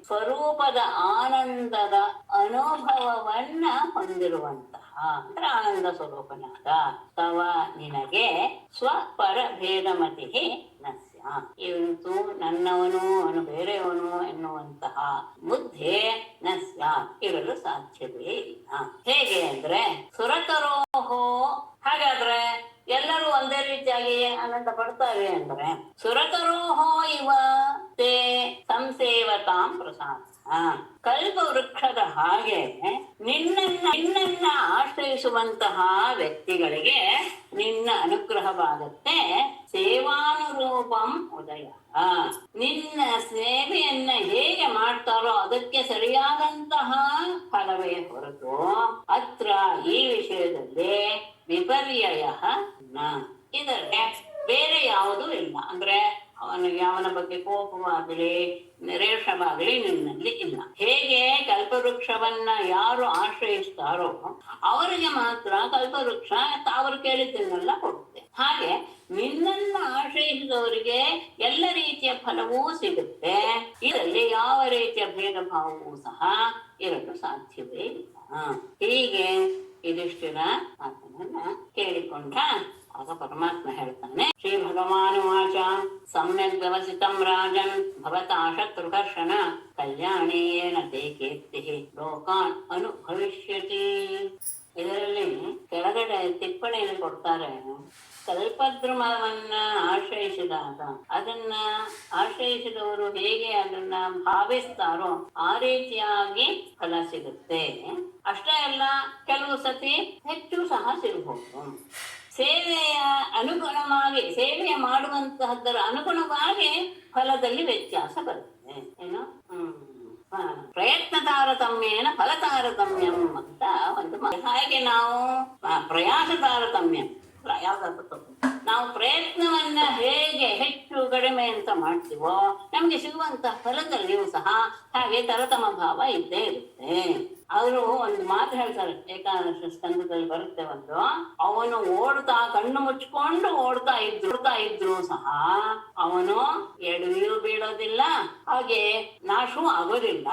[SPEAKER 1] ಸ್ವರೂಪದ ಆನಂದದ ಅನುಭವವನ್ನ ಹೊಂದಿರುವಂತಹ ಅಂದ್ರೆ ಆನಂದ ಸ್ವರೂಪನಾದ ತವ ನಿನಗೆ ಸ್ವಪರ ಭೇದಮತಿ ನಸ್ಯ. ಇವಂತೂ ನನ್ನವನು ಅವನು ಬೇರೆಯವನು ಎನ್ನುವಂತಹ ಬುದ್ಧಿ ನಸ್ಯ ಇರಲು ಸಾಧ್ಯವೇ ಇಲ್ಲ. ಹೇಗೆ ಅಂದ್ರೆ ಸುರತರೋಹೋ, ಹಾಗಾದ್ರೆ ಎಲ್ಲರೂ ಒಂದೇ ರೀತಿಯಾಗಿ ಆನಂದ ಪಡ್ತಾರೆ ಅಂದ್ರೆ ಸುರತರೋಹೋ ಇವ ತೇ ಸಂಸೇವತಾಂ ಪ್ರಸಾದ. ಕಲ್ಪ ವೃಕ್ಷದ ಹಾಗೆ ನಿನ್ನನ್ನ ಆಶ್ರಯಿಸುವಂತಹ ವ್ಯಕ್ತಿಗಳಿಗೆ ನಿನ್ನ ಅನುಗ್ರಹವಾಗುತ್ತೆ. ಸೇವಾನುರೂಪಂ ಉದಯ, ನಿನ್ನ ಸೇವೆಯನ್ನ ಹೇಗೆ ಮಾಡ್ತಾರೋ ಅದಕ್ಕೆ ಸರಿಯಾದಂತಹ ಫಲವೇ ಹೊರತು ಅತ್ರ ಈ ವಿಷಯದಲ್ಲಿ ವಿಪರ್ಯಯ ಇದರ ಬೇರೆ ಯಾವುದೂ ಇಲ್ಲ. ಅಂದ್ರೆ ಅವನಿಗೆ ಅವನ ಬಗ್ಗೆ ಕೋಪವಾಗಲಿ ರೇಷವಾಗಲಿ ನಿನ್ನಲ್ಲಿ ಇಲ್ಲ. ಹೇಗೆ ಕಲ್ಪವೃಕ್ಷವನ್ನ ಯಾರು ಆಶ್ರಯಿಸ್ತಾರೋ ಅವರಿಗೆ ಮಾತ್ರ ಕಲ್ಪವೃಕ್ಷ ಅವರು ಕೇಳಿದ್ದನ್ನೆಲ್ಲ ಕೊಡುತ್ತೆ. ಹಾಗೆ ನಿನ್ನನ್ನ ಆಶ್ರಯಿಸಿದವರಿಗೆ ಎಲ್ಲ ರೀತಿಯ ಫಲವೂ ಸಿಗುತ್ತೆ. ಇದರಲ್ಲಿ ಯಾವ ರೀತಿಯ ಭೇದ ಭಾವವೂ ಸಹ ಇರಲು ಸಾಧ್ಯವೇ ಇಲ್ಲ. ಹೀಗೆ ಯುಧಿಷ್ಠಿರ ಮಾತನ್ನ ಕೇಳಿಕೊಂಡ ಆಗ ಪರಮಾತ್ಮ ಹೇಳ್ತಾನೆ, ಶ್ರೀ ಭಗವಾನ್ ವಾಚ ಸಮ್ಯಕ್ ವ್ಯವಸಿತಂ ರಾಜನ್ ಭವತಾ ಶತ್ರುಕರ್ಷಣ ಕಲ್ಯಾಣೇನ ತೇ ಕೀರ್ತಿ ಲೋಕಾನ್ ಅನುಭವಿಷ್ಯತಿ. ಇದರಲ್ಲಿ ಕೆಳಗಡೆ ಟಿಪ್ಪಣಿಯನ್ನು ಕೊಡ್ತಾರೆ, ಕಲ್ಪದ್ರುಮವನ್ನ ಆಶ್ರಯಿಸಿದಾಗ ಅದನ್ನ ಆಶ್ರಯಿಸಿದವರು ಹೇಗೆ ಅದನ್ನ ಭಾವಿಸ್ತಾರೋ ಆ ರೀತಿಯಾಗಿ ಫಲ ಸಿಗುತ್ತೆ. ಅಷ್ಟೇ ಅಲ್ಲ, ಕೆಲವು ಸತಿ ಹೆಚ್ಚು ಸಹ ಸಿಗಬಹುದು. ಸೇವೆಯ ಅನುಗುಣವಾಗಿ ಸೇವೆಯ ಮಾಡುವಂತಹದ್ದರ ಅನುಗುಣವಾಗಿ ಫಲದಲ್ಲಿ ವ್ಯತ್ಯಾಸ ಬರುತ್ತೆ. ಏನು ಪ್ರಯತ್ನ ತಾರತಮ್ಯೇನ ಫಲ ತಾರತಮ್ಯಂ ಅಂತ ಒಂದು ಹಾಗೆ ನಾವು ಪ್ರಯಾಸ ತಾರತಮ್ಯ ನಾವು ಪ್ರಯತ್ನವನ್ನ ಹೇಗೆ ಹೆಚ್ಚು ಕಡಿಮೆ ಅಂತ ಮಾಡ್ತೀವೋ ನಮ್ಗೆ ಸಿಗುವಂತಹ ಫಲದಲ್ಲಿಯೂ ಸಹ ಹಾಗೆ ತರತಮ ಭಾವ ಇದ್ದೇ ಇರುತ್ತೆ. ಅವರು ಒಂದು ಮಾತು ಹೇಳ್ತಾರೆ, ಏಕಾದಶ ಸ್ಕಂದದಲ್ಲಿ ಬರುತ್ತೆ ಒಂದು, ಅವನು ಓಡ್ತಾ ಕಣ್ಣು ಮುಚ್ಕೊಂಡು ಓಡ್ತಾ ಇದ್ರು ಸಹ ಅವನು ಎಡವಿಯೂ ಬೀಳೋದಿಲ್ಲ, ಹಾಗೆ ನಾಶವೂ ಆಗೋದಿಲ್ಲ.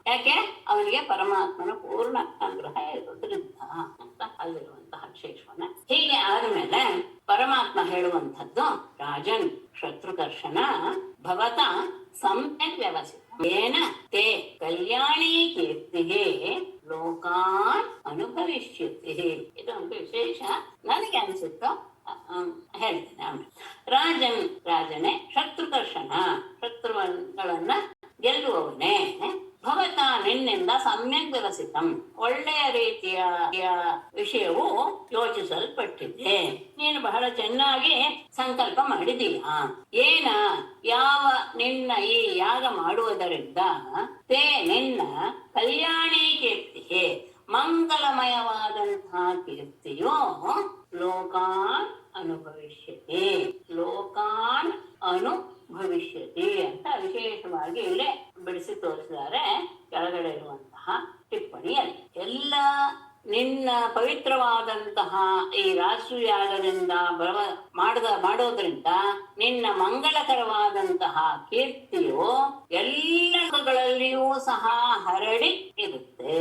[SPEAKER 1] ಯಾಕೆ? ಅವನಿಗೆ ಪರಮಾತ್ಮನ ಪೂರ್ಣ ಅನುಗ್ರಹ ಇರೋದ್ರಿಂದ ಅಂತ ಅಲ್ಲಿರುವಂತಹ ವಿಶೇಷವನ್ನ. ಹೀಗೆ ಆದ್ಮೇಲೆ ಪರಮಾತ್ಮ ಹೇಳುವಂಥದ್ದು, ರಾಜನ್ ಶತ್ರುಕರ್ಷಣ ಭವತ ಸಮ್ಯಕ್ ವ್ಯವಸ್ಥೆ ಏನ ತೇ ಕಲ್ಯಾಣಿ ಕೀರ್ತಿಗೆ ಲೋಕಾನ್ ಅನುಭವಿಷ್ಯತಿ. ಇದೊಂದು ವಿಶೇಷ ನನಗೆ ಅನಿಸುತ್ತೋ ಹೇಳ್ತೇನೆ. ರಾಜನೇ ಶತ್ರುಕರ್ಷಣ, ಶತ್ರುಗಳನ್ನ ಗೆಲ್ಲುವವನೇ, ಭವತ ನಿನ್ನಿಂದ ಸಮ್ಯಕ್ ವ್ಯವಸ್ಥಿತಂ ಒಳ್ಳೆಯ ರೀತಿಯ ವಿಷಯವು ಯೋಚಿಸಲ್ಪಟ್ಟಿದೆ. ನೀನು ಬಹಳ ಚೆನ್ನಾಗಿ ಸಂಕಲ್ಪ ಮಾಡಿದೀಯ. ಯಾವ ನಿನ್ನ ಈ ಯಾಗ ಮಾಡುವುದರಿಂದ ತೇ ನಿನ್ನ ಕಲ್ಯಾಣಿ ಕೀರ್ತಿ ಮಂಗಲಮಯವಾದಂತಹ ಕೀರ್ತಿಯು ಲೋಕಾನ್ ಅನುಭವಿಷ್ಯತಿ, ಲೋಕಾನ್ ಅನುಭವಿಷ್ಯತಿ ಅಂತ ವಿಶೇಷವಾಗಿ ಇಲ್ಲೇ ಬಿಡಿಸಿ ತೋರಿಸಿದ್ದಾರೆ ಕೆಳಗಡೆ ಇರುವಂತಹ ಟಿಪ್ಪಣಿಯಲ್ಲಿ. ಎಲ್ಲ ನಿನ್ನ ಪವಿತ್ರವಾದಂತಹ ಈ ರಾಷ್ಟ್ರಯಾಗದಿಂದ ಮಾಡೋದ್ರಿಂದ ನಿನ್ನ ಮಂಗಳಕರವಾದಂತಹ ಕೀರ್ತಿಯು ಎಲ್ಲಗಳಲ್ಲಿಯೂ ಸಹ ಹರಡಿ ಇರುತ್ತೆ.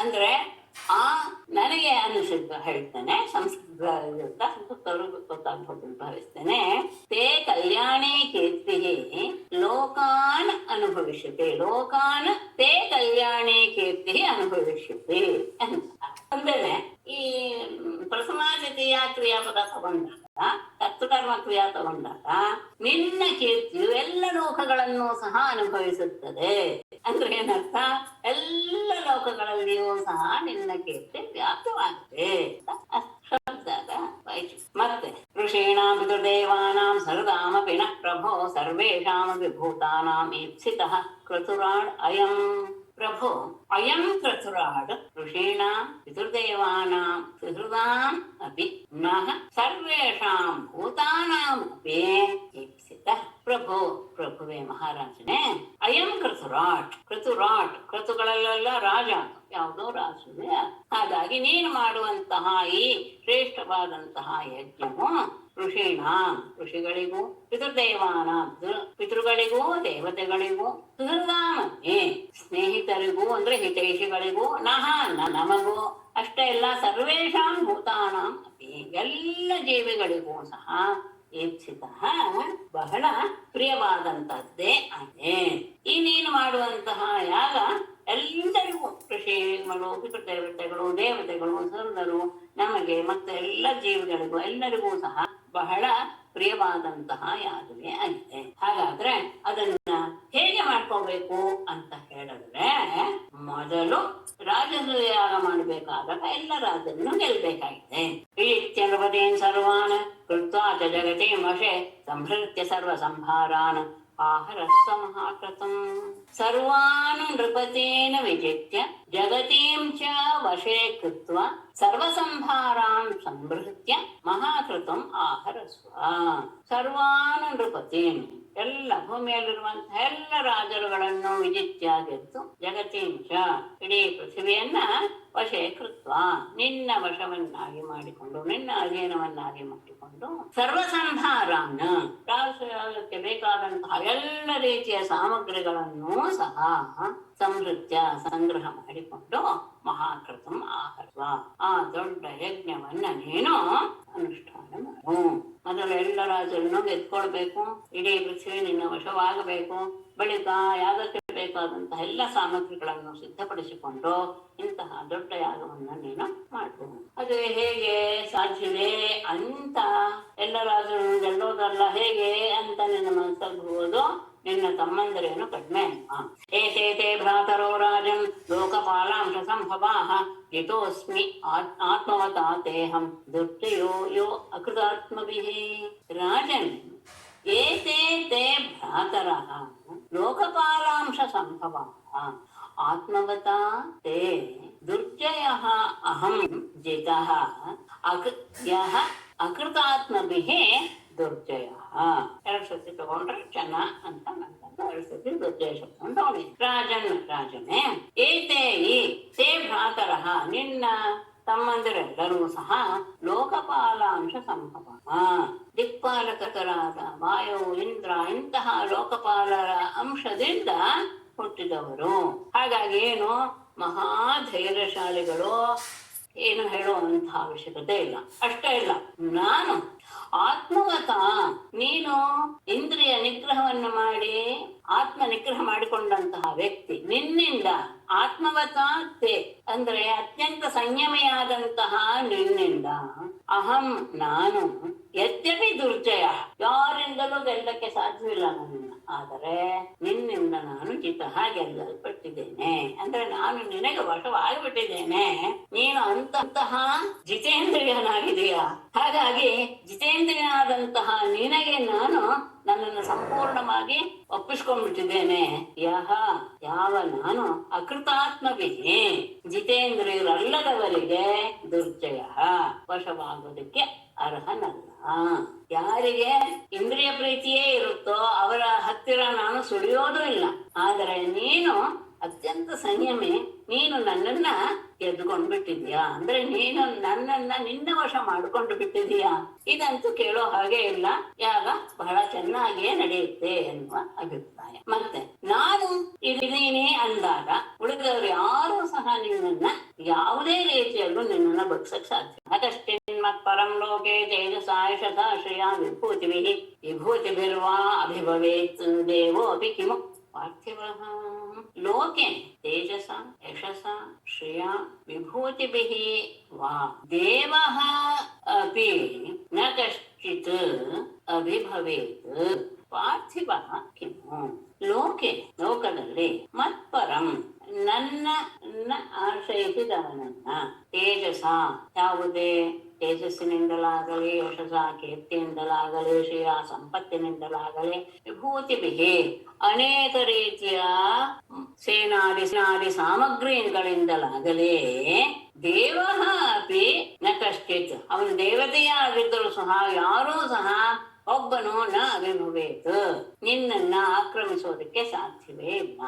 [SPEAKER 1] ಅಂದ್ರೆ ನನಗೆ ಅನಿಸಿದ್ದು ಹೇಳ್ತೇನೆ, ಸಂಸ್ಕೃತವ್ರು ಗೊತ್ತಾಗ್ಬೋದು ಭಾವಿಸ್ತೇನೆ. ತೇ ಕಲ್ಯಾಣಿ ಕೀರ್ತಿ ಲೋಕಾನ್ ಅನುಭವಿಷ್ಯತೆ, ಲೋಕಾನ್ ತೇ ಕಲ್ಯಾಣಿ ಕೀರ್ತಿ ಅನುಭವಿಷ್ಯತೆ ಅಂತ. ಅಂದ್ರೆ ಈ ಪ್ರಥಮಾತಿಥಿಯ ಕ್ರಿಯಾಪದ ತಗೊಂಡಾಗ, ಕರ್ತೃಕರ್ಮ ಕ್ರಿಯಾ ತಗೊಂಡಾಗ ನಿನ್ನ ಕೀರ್ತಿಯು ಎಲ್ಲ ಲೋಕಗಳನ್ನು ಸಹ ಅನುಭವಿಸುತ್ತದೆ. ಅಂದ್ರೆ ಏನರ್ಥ? ಎಲ್ಲ ಲೋಕಗಳಲ್ಲಿಯೂ ಸಹ ನಿನ್ನ ಕೀರ್ತಿ ವ್ಯಾಪ್ತವಾಗುತ್ತೆ ಶಬ್ದದ ವೈಶಿಷ್ಟ್ಯ. ಮತ್ತೆ ಋಷೀಣಾಂ ಪಿತೃದೇವಾನಾಂ ಸರ್ವದಾಮಪಿ ನಃ ಪ್ರಭೋ ಸರ್ವೇಷಾಮಪಿ ಭೂತಾನಾಂ ಈಪ್ಸಿತಃ ಕ್ರತುರಾಡ್ ಅಯಂ. ಪ್ರಭೋ ಅಯಂ ಕ್ರತುರಾಡ್ ಋಷೀಣಾಂ ಪಿತೃದೇವಾನಾಂ ಸುಹೃದಾಂ ಅಪಿ ನಃ ಸರ್ವೇಷಾಂ ಭೂತಾನಾಂ ಅಪಿ ಈಪ್ಸಿತಃ. ಪ್ರಭೋ, ಪ್ರಭುವೇ ಮಹಾರಾಜನೇ, ಅಯಂ ಕ್ರತುರಾಟ್, ಕ್ರತುರಾಟ್ ಕ್ರತುಗಳಲ್ಲೆಲ್ಲ ರಾಜ, ಯಾವುದೋ ರಾಜನೇ. ಹಾಗಾಗಿ ನೀನು ಮಾಡುವಂತಹ ಈ ಶ್ರೇಷ್ಠವಾದಂತಹ ಯಜ್ಞವು ಋಷೀಣಾಂ ಋಷಿಗಳಿಗೂ, ಪಿತೃದೇವಾನಾಂ ಪಿತೃಗಳಿಗೂ ದೇವತೆಗಳಿಗೂ, ಸುಹೃದಾಮಪಿ ಅಂದ್ರೆ ಹಿತೈಷಿಗಳಿಗೂ, ನಹ ನಮಗೂ ಅಷ್ಟೇ ಅಲ್ಲ, ಸರ್ವೇಷಾಂ ಭೂತಾನಾಂ ಅಪಿ ಎಲ್ಲ ಜೀವಿಗಳಿಗೂ ಸಹ ಈಪ್ಸಿತ ಬಹಳ ಪ್ರಿಯವಾದಂತಹದ್ದೇ ಅದೇ. ಈ ನೀನು ಮಾಡುವಂತಹ ಯಾಗ ಎಲ್ಲರಿಗೂ, ಋಷಿಗಳು, ಪಿತೃದೇವತೆಗಳು, ದೇವತೆಗಳು, ಸುಂದರು, ನಮಗೆ ಮತ್ತು ಎಲ್ಲ ಜೀವಿಗಳಿಗೂ ಎಲ್ಲರಿಗೂ ಸಹ ಬಹಳ ಪ್ರಿಯವಾದಂತಹ ಯಾಗವೇ ಆಗಿದೆ. ಹಾಗಾದ್ರೆ ಅದನ್ನ ಹೇಗೆ ಮಾಡ್ಕೋಬೇಕು ಅಂತ ಹೇಳಿದ್ರೆ, ಮೊದಲು ರಾಜಸೂಯ ಯಾಗ ಮಾಡಬೇಕಾದಾಗ ಎಲ್ಲ ರಾಜರನ್ನು ಗೆಲ್ಬೇಕಾಗಿದೆ. ಪ್ರೀತ್ಯರ್ವದೇನ್ ಸರ್ವಾನ್ ಕೃತ್ವಾ ಚ ಜಗತಿ ವಶೆ ಸಂಹೃತ್ಯ ಸರ್ವ ಸಂಭಾರಾನ್ ಆಹರಸ್ಸ ಮಹಾಕೃತಂ. ಸರ್ವಾನ್ ನೃಪತೇನ ವಿಜಿತ್ಯ ಜಗತೀಂ ಚ ವಶೇ ಕೃತ್ವಾ ಸರ್ವ ಸಂಭಾರಾನ್ ಸಂಭೃತ್ಯ ಮಹಾಕೃತಂ ಆಹರಸ್ವ. ಸರ್ವಾನ್ ನೃಪತೇನ್, ಎಲ್ಲ ಭೂಮಿಯಲ್ಲಿರುವಂತಹ ಎಲ್ಲ ರಾಜರುಗಳನ್ನು ವಿಜಿತ್ಯ ಗೆದ್ದು, ಜಗತೀಂಚ ಇಡೀ ಪೃಥ್ವಿಯನ್ನ ವಶೇ ಕೃತ್ವ ನಿನ್ನ ವಶವನ್ನಾಗಿ ಮಾಡಿಕೊಂಡು, ನಿನ್ನ ಅಧೀನವನ್ನಾಗಿ ಮಾಡಿಕೊಂಡು, ಸರ್ವ ಸಂಭಾರಾನ ರಾಜಸೂಯಕ್ಕೆ ಬೇಕಾದಂತಹ ಎಲ್ಲ ರೀತಿಯ ಸಾಮಗ್ರಿಗಳನ್ನು ಸಹ ಸಂಹೃತ್ಯ ಸಂಗ್ರಹ ಮಾಡಿಕೊಂಡು ಮಹಾಕೃತಂ ಆಹರ್ವ ಆ ದೊಡ್ಡ ಯಜ್ಞವನ್ನ ನೀನು ಅನುಷ್ಠಾನ ಮಾಡು. ಮೊದಲು ಎಲ್ಲ ರಾಜರನ್ನು ಗೆದ್ಕೊಳ್ಬೇಕು, ಇಡೀ ಪೃಥ್ವಿ ನಿನ್ನ ವಶವಾಗಬೇಕು. ಬಳಿಕ ಯಾಗಕ್ಕೆ ಬೇಕಾದಂತಹ ಎಲ್ಲ ಸಾಮಗ್ರಿಗಳನ್ನು ಸಿದ್ಧಪಡಿಸಿಕೊಂಡು ಇಂತಹ ದೊಡ್ಡ ಯಾಗವನ್ನು ನೀನು ಮಾಡಬಹುದು. ಅದು ಹೇಗೆ ಸಾಧ್ಯವೇ ಅಂತ, ಎಲ್ಲ ರಾಜರನ್ನು ಗೆಲ್ಲೋದಲ್ಲ ಹೇಗೆ ಅಂತ ನಿನ್ನ ಮನಸ್ಸಬಹುದು. ನಿನ್ನ ತಮ್ಮಂದರೇನು ಕಡಿಮೆ ಅಲ್ಲ. ಏತೇತೆ ಭ್ರಾತರೋ ರಾಜನ್ ಲೋಕಪಾಲಾಂಶ ಸಂಭವಾಃ ಯತೋಸ್ಮಿ ಆತ್ಮವತಾತೇಹಂ ದುರ್ಜಯೋ ಯೋ ಅಕೃತಾತ್ಮಭಿಃ. ರಾಜನ್ ಏತೆ ತೇ ಭ್ರಾತರಃ ಲೋಕಪಾಲಾಂಶ ಸಂಭವಾಃ ಆತ್ಮವತಾ ತೇ ದುರ್ಜಯಃ ಅಹಂ ಜಿತಃ ಯಃ ಅಕೃತಾತ್ಮಭಿಃ ದುರ್ಜಯಃ. ಎರಡು ಸತಿ ತಗೊಂಡ್ರೆ ಚೆನ್ನ ಅಂತ ನಂತರ ಎರಡು ಸತಿ ದುರ್ಜಯ ಶಬ್ದ ತಗೊಂಡಿ. ರಾಜನೇ ಏತೇ ತೇ ಭ್ರಾತರಃ ನಿನ್ನ ತಮ್ಮಂದಿರೆಲ್ಲರೂ ಸಹ ಲೋಕಪಾಲಾಂಶ ಸಂಭವ, ದಿಕ್ಪಾಲಕರಾದ ವಾಯು, ಇಂದ್ರ ಇಂತಹ ಲೋಕಪಾಲರ ಅಂಶದಿಂದ ಹುಟ್ಟಿದವರು. ಹಾಗಾಗಿ ಏನು ಮಹಾಧೈರ್ಯಶಾಲಿಗಳು, ಏನು ಹೇಳುವಂತಹ ಅವಶ್ಯಕತೆ ಇಲ್ಲ. ಅಷ್ಟೇ ಇಲ್ಲ, ನಾನು ಆತ್ಮವತ ನೀನು ಇಂದ್ರಿಯ ನಿಗ್ರಹವನ್ನು ಮಾಡಿ ಆತ್ಮ ನಿಗ್ರಹ ಮಾಡಿಕೊಂಡಂತಹ ವ್ಯಕ್ತಿ, ನಿನ್ನಿಂದ ಆತ್ಮವತಾತೆ ಅಂದ್ರೆ ಅತ್ಯಂತ ಸಂಯಮಿಯಾದಂತಹ ನಿನ್ನಿಂದ ಅಹಂ ನಾನು ಯದ್ಯಪಿ ದುರ್ಜಯ ಯಾರಿಂದಲೂ ಗೆಲ್ಲಕ್ಕೆ ಸಾಧ್ಯವಿಲ್ಲ ನನ್ನನ್ನು, ಆದರೆ ನಿನ್ನಿಂದ ನಾನು ಜಿತಃ ಗೆಲ್ಲಲ್ಪಟ್ಟಿದ್ದೇನೆ. ಅಂದ್ರೆ ನಾನು ನಿನಗೆ ವಶವಾಗಿಬಿಟ್ಟಿದ್ದೇನೆ. ನೀನು ಅಂತಹ ಜಿತೇಂದ್ರಿಯನಾಗಿದೆಯಾ. ಹಾಗಾಗಿ ಜಿತೇಂದ್ರಿಯನಾದಂತಹ ನಿನಗೆ ನಾನು ನನ್ನನ್ನು ಸಂಪೂರ್ಣವಾಗಿ ಒಪ್ಪಿಸ್ಕೊಂಡ್ಬಿಟ್ಟಿದ್ದೇನೆ. ಯಾವ ನಾನು ಅಕೃತಾತ್ಮವಿಹಿ ಜಿತೇಂದ್ರಿಯರಲ್ಲದವರಿಗೆ ದುರ್ಜಯ ವಶವಾಗೋದಕ್ಕೆ ಅರ್ಹನಲ್ಲ. ಯಾರಿಗೆ ಇಂದ್ರಿಯ ಪ್ರೀತಿಯೇ ಇರುತ್ತೋ ಅವರ ಹತ್ತಿರ ನಾನು ಸುಳಿಯೋದು ಇಲ್ಲ. ಆದರೆ ನೀನು ಅತ್ಯಂತ ಸಂಯಮಿ, ನೀನು ನನ್ನನ್ನ ಗೆದ್ದುಕೊಂಡು ಬಿಟ್ಟಿದ್ಯಾ, ಅಂದ್ರೆ ನೀನು ನನ್ನನ್ನ ನಿನ್ನ ವಶ ಮಾಡಿಕೊಂಡು ಬಿಟ್ಟಿದೀಯಾ. ಇದಂತೂ ಕೇಳೋ ಹಾಗೆ ಇಲ್ಲ, ಯಾಗ ಬಹಳ ಚೆನ್ನಾಗಿಯೇ ನಡೆಯುತ್ತೆ ಎನ್ನುವ ಅಭಿಪ್ರಾಯ. ಮತ್ತೆ ನಾನು ಇದೀನಿ ಅಂದಾಗ ಉಳಿದವರು ಯಾರೂ ಸಹ ನಿನ್ನನ್ನ ಯಾವುದೇ ರೀತಿಯಲ್ಲೂ ನಿನ್ನನ್ನ ಬಗ್ಸಕ್ ಸಾಧ್ಯ. ಅದಷ್ಟೇ ಮತ್ ಪರಂ ಲೋಕೆ ತೇಜಸಾಯಶತ ಶ್ರೇಯ ವಿಭೂತಿಭಿರ್ವಾ ಅಭಿಭವೇತ್ ದೇವೋ ಅಪಿ ಕಿಮು ಪಾರ್ಥಿವಃ. ಲೋಕೆ ತೇಜಸ ಯಶಸ ಶ್ರೇಯ ವಿಭೂತಿಭಿಃ ವಾ ದೇವಃ ಅಪಿ ನ ಕಶ್ಚಿತ್ ಅಭಿಭವೇತ್ ಪಾರ್ಥಿವಃ ಕಿಮು. ಲೋಕದಲ್ಲಿ ಮತ್ಪರಂ ನನ್ನ ಆಶ್ರಯಿಸಿದವನನ್ನ ತೇಜಸ ಯಾವುದೇ ತೇಜಸ್ಸಿನಿಂದಲಾಗಲಿ, ಯಶಸ ಕೀರ್ತಿಯಿಂದಲಾಗಲಿ, ಶ್ರೇಯ ಸಂಪತ್ತಿನಿಂದಲಾಗಲಿ, ವಿಭೂತಿಭಿಹಿ ಅನೇಕ ರೀತಿಯ ಸೇನಾದಿ ಸಾಮಗ್ರಿಗಳಿಂದಲಾಗಲಿ, ದೇವ ಅಪಿ ನ ಕಶ್ಚಿತ್ ಅವನು ದೇವತೆಯೇ ಆಗಿದ್ದರೂ ಸಹ ಯಾರೂ ಸಹ ಒಬ್ಬನು ನ ಅಭಿಭವೇತ್ ನಿನ್ನನ್ನ ಆಕ್ರಮಿಸೋದಕ್ಕೆ ಸಾಧ್ಯವೇ ಇಲ್ಲ.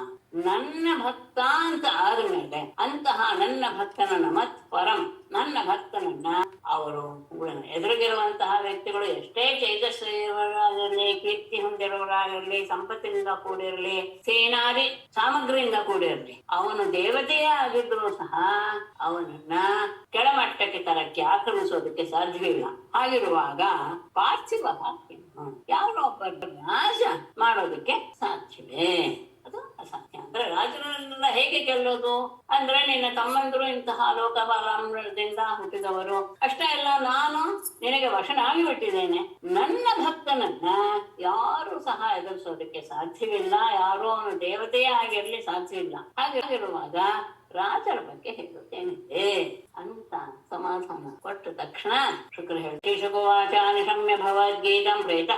[SPEAKER 1] ನನ್ನ ಭಕ್ತ ಅಂತ ಆದ್ಮೇಲೆ ಅಂತಹ ನನ್ನ ಭಕ್ತನನ್ನ ಮತ್ ಪರಂ ನನ್ನ ಭಕ್ತನನ್ನ ಅವರು ಎದುರಿಗಿರುವಂತಹ ವ್ಯಕ್ತಿಗಳು ಎಷ್ಟೇ ತೇಜಸ್ವಿಯವರಾಗಿರಲಿ, ಕೀರ್ತಿ ಹೊಂದಿರುವವರಾಗಿರಲಿ, ಸಂಪತ್ತಿನಿಂದ ಕೂಡಿರಲಿ, ಸೇನಾದಿ ಸಾಮಗ್ರಿಯಿಂದ ಕೂಡಿರಲಿ, ಅವನು ದೇವತೆಯೇ ಆಗಿದ್ರು ಸಹ ಅವನನ್ನ ಕೆಳಮಟ್ಟಕ್ಕೆ ತರಕ್ಕೆ ಆಕ್ರಮಿಸೋದಕ್ಕೆ ಸಾಧ್ಯವಿಲ್ಲ. ಹಾಗಿರುವಾಗ ಪಾರ್ಥಿವ ಯಾವನೋ ಒಬ್ಬ ನಾಶ ಮಾಡೋದಕ್ಕೆ ಸಾಧ್ಯವೇ? ಅದು ಅಸಾಧ್ಯ. ಅಂದ್ರೆ ರಾಜರನ್ನೆಲ್ಲ ಹೇಗೆ ಗೆಲ್ಲೋದು ಅಂದ್ರೆ, ನಿನ್ನ ತಮ್ಮಂದ್ರು ಇಂತಹ ಲೋಕಪಾಲದಿಂದ ಹುಟ್ಟಿದವರು ಅಷ್ಟೇ ಅಲ್ಲ, ನಾನು ನಿನಗೆ ವಶನಾಗಿ ಬಿಟ್ಟಿದ್ದೇನೆ. ನನ್ನ ಭಕ್ತನನ್ನ ಯಾರು ಸಹ ಎದುರಿಸೋದಕ್ಕೆ ಸಾಧ್ಯವಿಲ್ಲ. ಯಾರೋ ಅವನು ದೇವತೆಯೇ ಆಗಿರ್ಲಿ ಸಾಧ್ಯವಿಲ್ಲ. ಹಾಗಿರುವಾಗ ರಾಜರ ಬಗ್ಗೆ ಹೇಳುತ್ತೇನಿದೆ ಅಂತ ಸಮಾಧಾನ ಕೊಟ್ಟ ತಕ್ಷಣ ಶುಕ್ರ ಹೇಳಿ, ಶುಕುವಾಚ ನಿಶಮ್ಯ ಭಗವದ್ಗೀತಂ ಪ್ರೇತ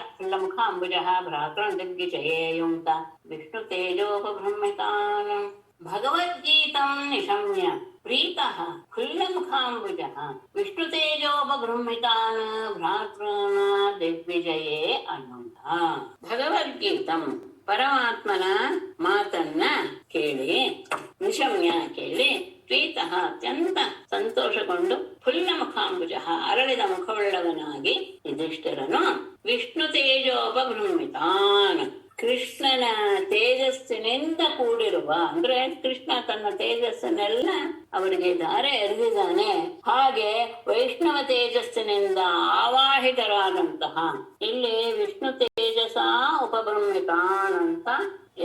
[SPEAKER 1] ಮುಖಾಂಬುಜ ಭ್ರಾತೃ ದಿಗ್ವಿಜಯೇಯುಂತ ವಿಷ್ಣು ತೇಜೋಪಬ್ರಹ್ಮಿತಾನ್. ಭಗವದ್ಗೀತಂ ನಿಶಮ್ಯ ಪ್ರೀತಃ ಖುಲ್ಲಮುಖಾಂಬುಜಃ ವಿಷ್ಣು ತೇಜೋಪಬೃಂಹಿತಾನ್ ಭ್ರಾತೃನ ದಿಗ್ವಿಜಯೇ ಅನ್ನುಂತ. ಭಗವದ್ಗೀತಂ ಪರಮಾತ್ಮನ ಮಾತನ್ನ ಕೇಳಿ, ನಿಶಮ್ಯ ಕೇಳಿ, ಪ್ರೀತಃ ಅತ್ಯಂತ ಸಂತೋಷಗೊಂಡು, ಫುಲ್ಲ ಮುಖಾಂಬುಜ ಅರಳಿದ ಮುಖವುಳ್ಳವನಾಗಿ ಯುಧಿಷ್ಠಿರನು ವಿಷ್ಣು ತೇಜೋಪಬೃಂಹಿತಾನ್ ಕೃಷ್ಣನ ತೇಜಸ್ಸಿನಿಂದ ಕೂಡಿರುವ, ಅಂದ್ರೆ ಕೃಷ್ಣ ತನ್ನ ತೇಜಸ್ಸನ್ನೆಲ್ಲ ಅವರಿಗೆ ಧಾರೆ ಎರೆದಿದ್ದಾನೆ. ಹಾಗೆ ವೈಷ್ಣವ ತೇಜಸ್ಸಿನಿಂದ ಆವಾಹಿತರಾದಂತಹ, ಇಲ್ಲಿ ವಿಷ್ಣು ತೇಜಸ ಉಪಬ್ರಹ್ಮಿತಾನ್ ಅಂತ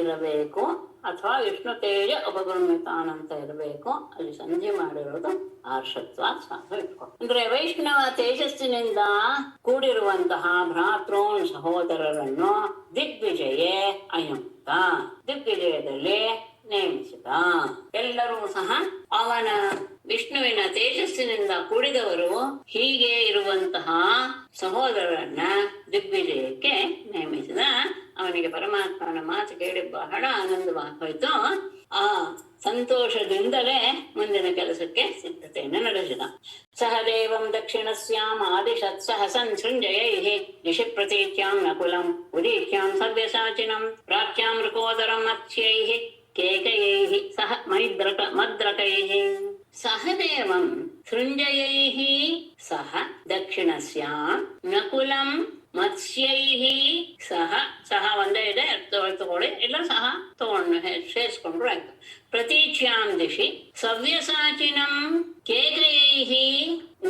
[SPEAKER 1] ಇರಬೇಕು, ಅಥವಾ ವಿಷ್ಣು ತೇಜ ಉಪಬ್ರಹ್ಮಿತಾನ್ ಅಂತ ಇರಬೇಕು. ಅಲ್ಲಿ ಸಂಧಿ ಮಾಡಿರೋದು ಆರ್ಷತ್ವ ಸಾಧು ಇಟ್ಕೊ. ಅಂದ್ರೆ ವೈಷ್ಣವ ತೇಜಸ್ಸಿನಿಂದ ಕೂಡಿರುವಂತಹ ಭ್ರಾತೃ ಸಹೋದರರನ್ನು ದಿಗ್ವಿಜಯೇ ಅಯುಕ್ತ, ದಿಗ್ವಿಜಯದಲ್ಲಿ ನೇಮಿಸಿದ. ಎಲ್ಲರೂ ಸಹ ಅವನ ವಿಷ್ಣುವಿನ ತೇಜಸ್ಸಿನಿಂದ ಕೂಡಿದವರು. ಹೀಗೆ ಇರುವಂತಹ ಸಹೋದರರನ್ನ ದಿಗ್ವಿಜಯಕ್ಕೆ ನೇಮಿಸಿದ. ಅವನಿಗೆ ಪರಮಾತ್ಮನ ಮಾತು ಕೇಳಿ ಬಹಳ ಆನಂದವಾಗೋಯ್ತು. ಆ ಸಂತೋಷದಿಂದಲೇ ಮುಂದಿನ ಕೆಲಸಕ್ಕೆ ಸಿದ್ಧತೆಯನ್ನು ನಡೆಸಿದ. ಸಹದೇವಂ ದಕ್ಷಿಣಸ್ಯಾಂ ಆದಿಶತ್ ಸಹಸನ್ ಸೃಂಜಯೈಃ ನಿಶಿ ಪ್ರತೀಚ್ಯಾಂ ನಕುಲಂ ಉದೀಚ್ಯಾಂ ಸವ್ಯಸಾಚಿನಂ ಪ್ರಾಚ್ಯಾಂ ಋಕೋದರಂ ಮತ್ಸ್ಯೈಃ ಕೇಕಯೈಃ ಸಹ ಮದ್ರಕೈಃ. ಸಹದೇವಂ ಸೃಂಜಯೈಃ ಸಹ ದಕ್ಷಿಣಸ್ಯಾಂ ನಕುಲಂ ಮತ್ಸ್ಯೈಃ ಸಹ, ಸಹ ಒಂದೇ ಇದೆ ತಗೊಳ್ಳಿ, ಇಲ್ಲ ಸಹ ತಗೊಂಡು ಸೇರಿಸ್ಕೊಂಡ್ರು ಆಯ್ತು. ಪ್ರತೀಚ್ಯಾಂ ದಿಶಿ ಸವ್ಯಸಾಚಿನಂ ಕೇಕಯೈಃ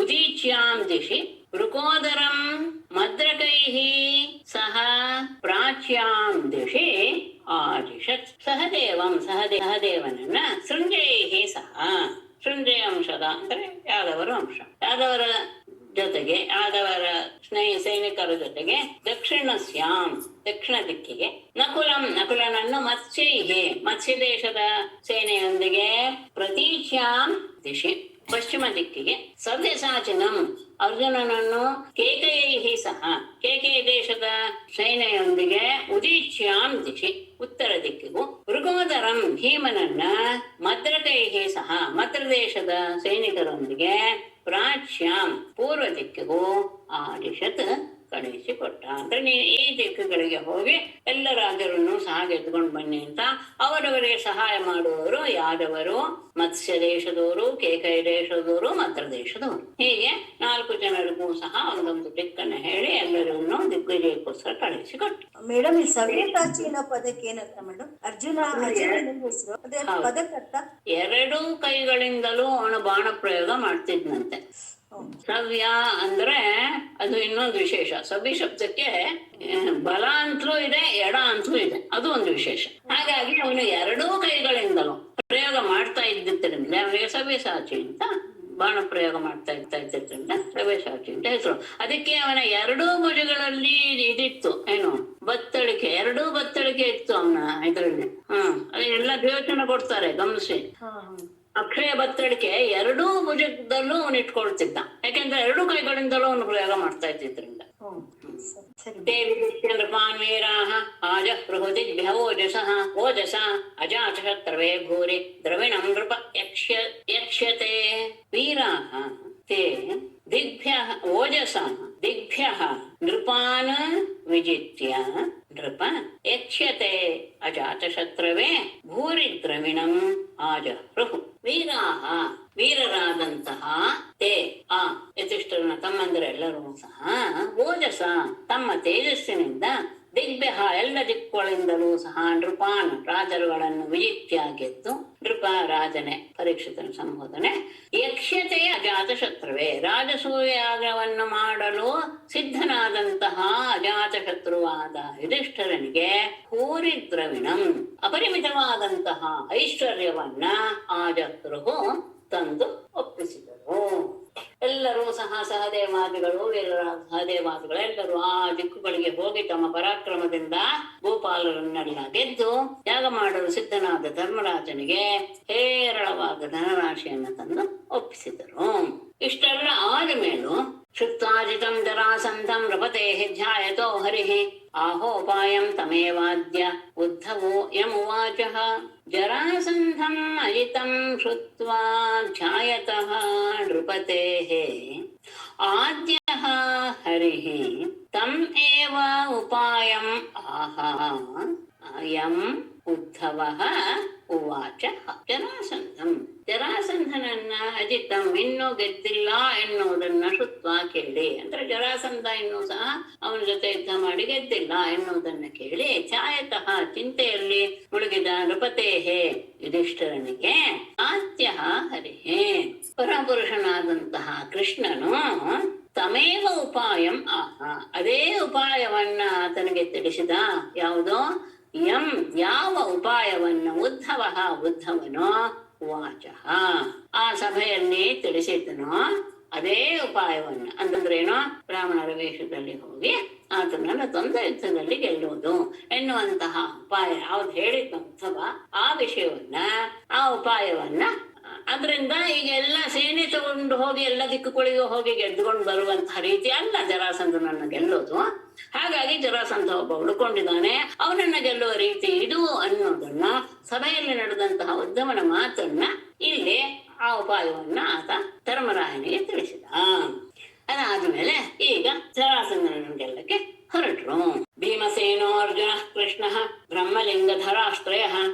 [SPEAKER 1] ಉದೀಚ್ಯಾಂ ದಿಶಿ ಋಕೋದರಂ ಮದ್ರಕೈಃ ಸಹ ಪ್ರಾಚ್ಯಾಂ ದಿಶಿ ಆದಿಶತ್. ಸಹದೇವಂ ಸಹದೇವನನ್ನ ಸೃಂಜಯೈಃ ಸಹ, ಸೃಂಜಯ ಅಂಶದ ಅಂದ್ರೆ ಯಾದವರ ಅಂಶ, ಯಾದವರ ಜೊತೆಗೆ ಯಾದವರ ಸೈನಿಕರ ಜೊತೆಗೆ ದಕ್ಷಿಣಸ್ಯಾಂ ದಕ್ಷಿಣ ದಿಕ್ಕಿಗೆ, ನಕುಲನನ್ನು ಮತ್ಸ್ಯೈಹಿ ಮತ್ಸ್ಯ ದೇಶದ ಸೇನೆಯೊಂದಿಗೆ, ಪ್ರತೀಚ್ಯಾಂ ದಿಶಿ ಪಶ್ಚಿಮ ದಿಕ್ಕಿಗೆ, ಸವ್ಯಸಾಚಿನಂ ಅರ್ಜುನನನ್ನು ಕೇಕಯೈಹಿ ಸಹ ಕೇಕೆಯ ದೇಶದ ಸೇನೆಯೊಂದಿಗೆ, ಉದೀಚ್ಯಾಂ ದಿಶಿ ಉತ್ತರ ದಿಕ್ಕಿಗೂ, ಋಗೋದರಂ ಭೀಮನನ್ನ ಮದ್ರಕೈಹಿ ಸಹ ಮದ್ರ ದೇಶದ ಸೈನಿಕರೊಂದಿಗೆ, ಪ್ರಾಚ್ಯಾಂ ಪೂರ್ವ ದಿಕ್ಕಿಗೂ ಆದಿಶತ್ ಕಳುಹಿಸಿಕೊಟ್ಟ. ಅಂದ್ರೆ ನೀವು ಈ ದಿಕ್ಕುಗಳಿಗೆ ಹೋಗಿ ಎಲ್ಲ ರಾಜರನ್ನು ಸಹ ಗೆದ್ದುಕೊಂಡು ಬನ್ನಿ ಅಂತ. ಅವರವರಿಗೆ ಸಹಾಯ ಮಾಡುವವರು ಯಾದವರು, ಮತ್ಸ್ಯ ದೇಶದವರು, ಕೇಕಯ ದೇಶದವರು, ಮದ್ರ ದೇಶದವರು. ಹೀಗೆ 4 ಜನರಿಗೂ ಸಹ ಒಂದೊಂದು ದಿಕ್ಕನ್ನು ಹೇಳಿ ಎಲ್ಲರನ್ನು ದಿಗ್ವಿಜಯಕ್ಕೋಸ್ಕರ ಕಳುಹಿಸಿಕೊಟ್ಟು.
[SPEAKER 2] ಮೇಡಮ್, ಈ ಸವ್ಯಸಾಚಿನ ಪದಕ್ಕೆ ಏನಂತ ಮೇಡಮ್? ಅರ್ಜುನ ಹೆಸರು ಪದಕ್ಕರ್ಥ?
[SPEAKER 1] 2 ಕೈಗಳಿಂದಲೂ ಅವನು ಬಾಣ ಪ್ರಯೋಗ ಮಾಡ್ತಿದ್ನಂತೆ. ಸವ್ಯ ಅಂದ್ರೆ ಅದು ಇನ್ನೊಂದು ವಿಶೇಷ. ಸವ್ಯ ಶಬ್ದಕ್ಕೆ ಬಲ ಅಂತಲೂ ಇದೆ, ಎಡ ಅಂತಲೂ ಇದೆ, ಅದು ಒಂದು ವಿಶೇಷ. ಹಾಗಾಗಿ ಅವನು 2 ಕೈಗಳಿಂದಲೂ ಪ್ರಯೋಗ ಮಾಡ್ತಾ ಇದ್ದಿದ್ದರಿಂದ ಅವನಿಗೆ ಸವ್ಯಸಾಚಿ ಅಂತ ಬಾಣ ಪ್ರಯೋಗ ಮಾಡ್ತಾ ಇದ್ದಿದ್ದರಿಂದ ಸವ್ಯಸಾಚಿ ಅಂತ ಹೆಸರು. ಅದಕ್ಕೆ ಅವನ 2 ಭುಜಗಳಲ್ಲಿ ಇದಿತ್ತು, ಏನು ಬತ್ತಳಿಕೆ, 2 ಬತ್ತಳಿಕೆ ಇತ್ತು ಅವನ ಇದರಲ್ಲಿ. ಅದೆಲ್ಲ ದ್ಯೋಚನ ಕೊಡ್ತಾರೆ, ಗಮನಿಸಿ. ಅಕ್ಷಯ ಬತ್ತಳಿಕೆ 2 ಭುಜದಲ್ಲೂ ಅವನು ಇಟ್ಕೊಳ್ತಿದ್ದ, ಯಾಕೆಂದ್ರೆ 2 ಕೈಗಳಿಂದಲೂ ಅವನು ಪ್ರಯೋಗ ಮಾಡ್ತಾ ಇದ್ದಿದ್ರಿಂದ. ಓಜಸ ಅಜಾತಶತ್ರವೇ ಭೂರಿ ದ್ರವಿಣಂ ನೃಪ ಯಕ್ಷ್ಯತೆ ವೀರಾಹ ತೇ ದಿಗ್ಭ್ಯಃ ಓಜಸಃ ದಿಗ್ಭ್ಯಃ ನೃಪಾನ್ ವಿಜಿತ್ಯ ನೃಪ ಯಕ್ಷ್ಯತೆ ಅಜಾತಶತ್ರವೇ ಭೂರಿ ದ್ರವಿಣಂ ಆಜಹೃಹು. ವೀರಾಹ ವೀರರಾದಂತಹ ತೇ ಸಹ ನೃಪಾನ್ ರಾಜರುಗಳನ್ನು ವಿಜಿತ್ಯ ಗೆದ್ದು, ನೃಪ ರಾಜನೇ ಪರೀಕ್ಷಿತನ ಸಂಬೋಧನೆ. ಯಕ್ಷತೆಯ ಅಜಾತಶತ್ರುವೇ, ರಾಜಸೂಯಾಗವನ್ನು ಮಾಡಲು ಸಿದ್ಧನಾದಂತಹ ಅಜಾತಶತ್ರುವಾದ ಯುಧಿಷ್ಠಿರನಿಗೆ ಭೂರಿದ್ರವಿಣಂ ಅಪರಿಮಿತವಾದಂತಹ ಐಶ್ವರ್ಯವನ್ನ ಆ ಜತ್ರುಹು ತಂದು ಒಪ್ಪಿಸಿದರು. ಎಲ್ಲರೂ ಸಹ ಸಹದೇವಾದಿಗಳು ಸಹದೇವಾದಿಗಳೆಲ್ಲರೂ ಆ ದಿಕ್ಕುಗಳಿಗೆ ಹೋಗಿ ತಮ್ಮ ಪರಾಕ್ರಮದಿಂದ ಗೋಪಾಲರನ್ನೆಲ್ಲ ಗೆದ್ದು ಯಾಗ ಮಾಡಲು ಸಿದ್ಧನಾದ ಧರ್ಮರಾಜನಿಗೆ ಹೇರಳವಾದ ಧನರಾಶಿಯನ್ನು ತಂದು ಒಪ್ಪಿಸಿದರು. ಇಷ್ಟೆಲ್ಲ ಆದ ಮೇಲೂ ಶ್ರುತ್ವಾಜಿತಂ ಜರಾಸಂಧಂ ರಪತೆ ಧ್ಯಾಯತೋ ಹರಿಃ ಆಹೋಪಾಯಂ ತಮೇವಾದ್ಯ ಉದ್ಧವೋ ಯಮುವಾಚಃ. ಜರಾಸಂಧಂ ಅಜಿತಂ ಶ್ರುತ್ವಾ ಧ್ಯಾಯತಃ ನೃಪತೇಃ ಆದ್ಯಃ ಹರಿಃ ತಂ ಏವ ಉಪಾಯಂ ಆಹ ಅಯಂ ಉದ್ಧವಃ ಉವಾಚ. ಜರಾಸಂಧನನ್ನ ಅಜಿತಂ ಇನ್ನೂ ಗೆದ್ದಿಲ್ಲ ಎನ್ನುವುದನ್ನ ಶ್ರುತ್ವ ಕೇಳಿ, ಅಂದ್ರೆ ಜರಾಸಂಧ ಇನ್ನೂ ಸಹ ಅವನ ಜೊತೆ ಯುದ್ಧ ಮಾಡಿ ಗೆದ್ದಿಲ್ಲ ಎನ್ನುವುದನ್ನ ಕೇಳಿ ಛಾಯತಃ ಚಿಂತೆಯಲ್ಲಿ ಮುಳುಗಿದ ನೃಪತೇಹೇ ಯುಧಿಷ್ಠಿರನಿಗೆ ಆತ್ಯಃ ಹರಿಹೇ ಪರಪುರುಷನಾದಂತಹ ಕೃಷ್ಣನು ತಮೇವ ಉಪಾಯಂ ಆಹ ಅದೇ ಉಪಾಯವನ್ನ ಆತನಿಗೆ ತಿಳಿಸಿದ. ಯಾವುದೋ ಯಂ ಯಾವ ಉಪಾಯವನ್ನು ಉದ್ಧವನು ವಾಚ ಆ ಸಭೆಯಲ್ಲಿ ತಿಳಿಸಿದ್ದನೋ ಅದೇ ಉಪಾಯವನ್ನ, ಅಂತಂದ್ರೇನೋ ಬ್ರಾಹ್ಮಣರ ವೇಷದಲ್ಲಿ ಹೋಗಿ ಆತನನ್ನು ದ್ವಂದ್ವ ಯುದ್ಧದಲ್ಲಿ ಗೆಲ್ಲುವುದು ಎನ್ನುವಂತಹ ಉಪಾಯ ಯಾವ್ದು ಹೇಳಿದ್ದ ಉದ್ಧವ ಆ ವಿಷಯವನ್ನ ಆ ಉಪಾಯವನ್ನ ಅದರಿಂದ ಈಗ ಎಲ್ಲ ಸೇನೆ ತಗೊಂಡು ಹೋಗಿ ಎಲ್ಲ ದಿಕ್ಕುಗಳಿಗೆ ಹೋಗಿ ಗೆದ್ದುಕೊಂಡು ಬರುವಂತಹ ರೀತಿ ಅಲ್ಲ ಜರಾಸಂಧನನ್ನ ಗೆಲ್ಲೋದು. ಹಾಗಾಗಿ ಜರಾಸಂಧ ಒಬ್ಬ ಉಳ್ಕೊಂಡಿದ್ದಾನೆ, ಅವನನ್ನ ಗೆಲ್ಲುವ ರೀತಿ ಇದು ಅನ್ನೋದನ್ನ ಸಭೆಯಲ್ಲಿ ನಡೆದಂತಹ ಉದ್ಧವನ ಮಾತನ್ನ ಇಲ್ಲಿ ಆ ಉಪಾಯವನ್ನ ಆತ ಧರ್ಮರಾಯನಿಗೆ ತಿಳಿಸಿದ. ಅದಾದ್ಮೇಲೆ ಈಗ ಜರಾಸಂಧನನ್ನು ಗೆಲ್ಲಕ್ಕೆ ಹೊರಟರು. ಭೀಮಸೇನೋ ಅರ್ಜುನ ಕೃಷ್ಣ ಬ್ರಹ್ಮಲಿಂಗಧರಾಶ್ರಯ